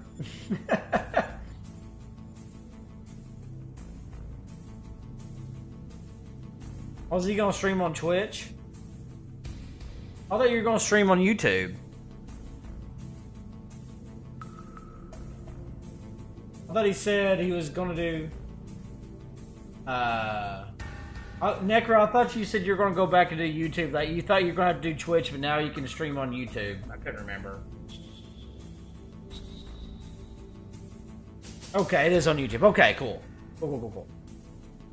Was he gonna stream on Twitch? I thought you were gonna stream on YouTube. I thought he said he was gonna do... Necro, I thought you said you were gonna go back and do YouTube. Like, you thought you were gonna have to do Twitch, but now you can stream on YouTube. I couldn't remember. Okay, it is on YouTube. Okay, cool. Cool.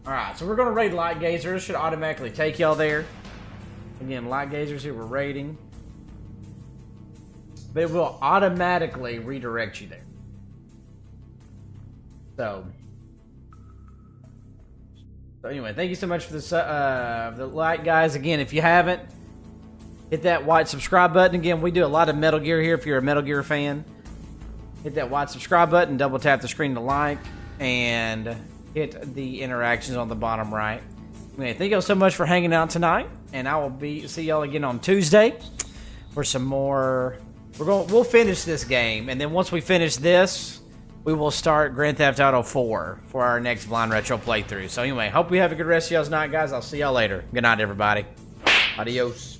Alright, so we're gonna raid Light Gazer. This should automatically take y'all there. Again, Light Gazer's who we're raiding. But it will automatically redirect you there. So anyway, thank you so much for the like, guys. Again, if you haven't, hit that white subscribe button. Again, we do a lot of Metal Gear here. If you're a Metal Gear fan, hit that white subscribe button, double tap the screen to like, and hit the interactions on the bottom right. Anyway, thank you all so much for hanging out tonight, and I will see y'all again on Tuesday for some more. We'll finish this game, and then once we finish this, we will start Grand Theft Auto 4 for our next Blind Retro playthrough. So anyway, hope you have a good rest of y'all's night, guys. I'll see y'all later. Good night, everybody. Adios.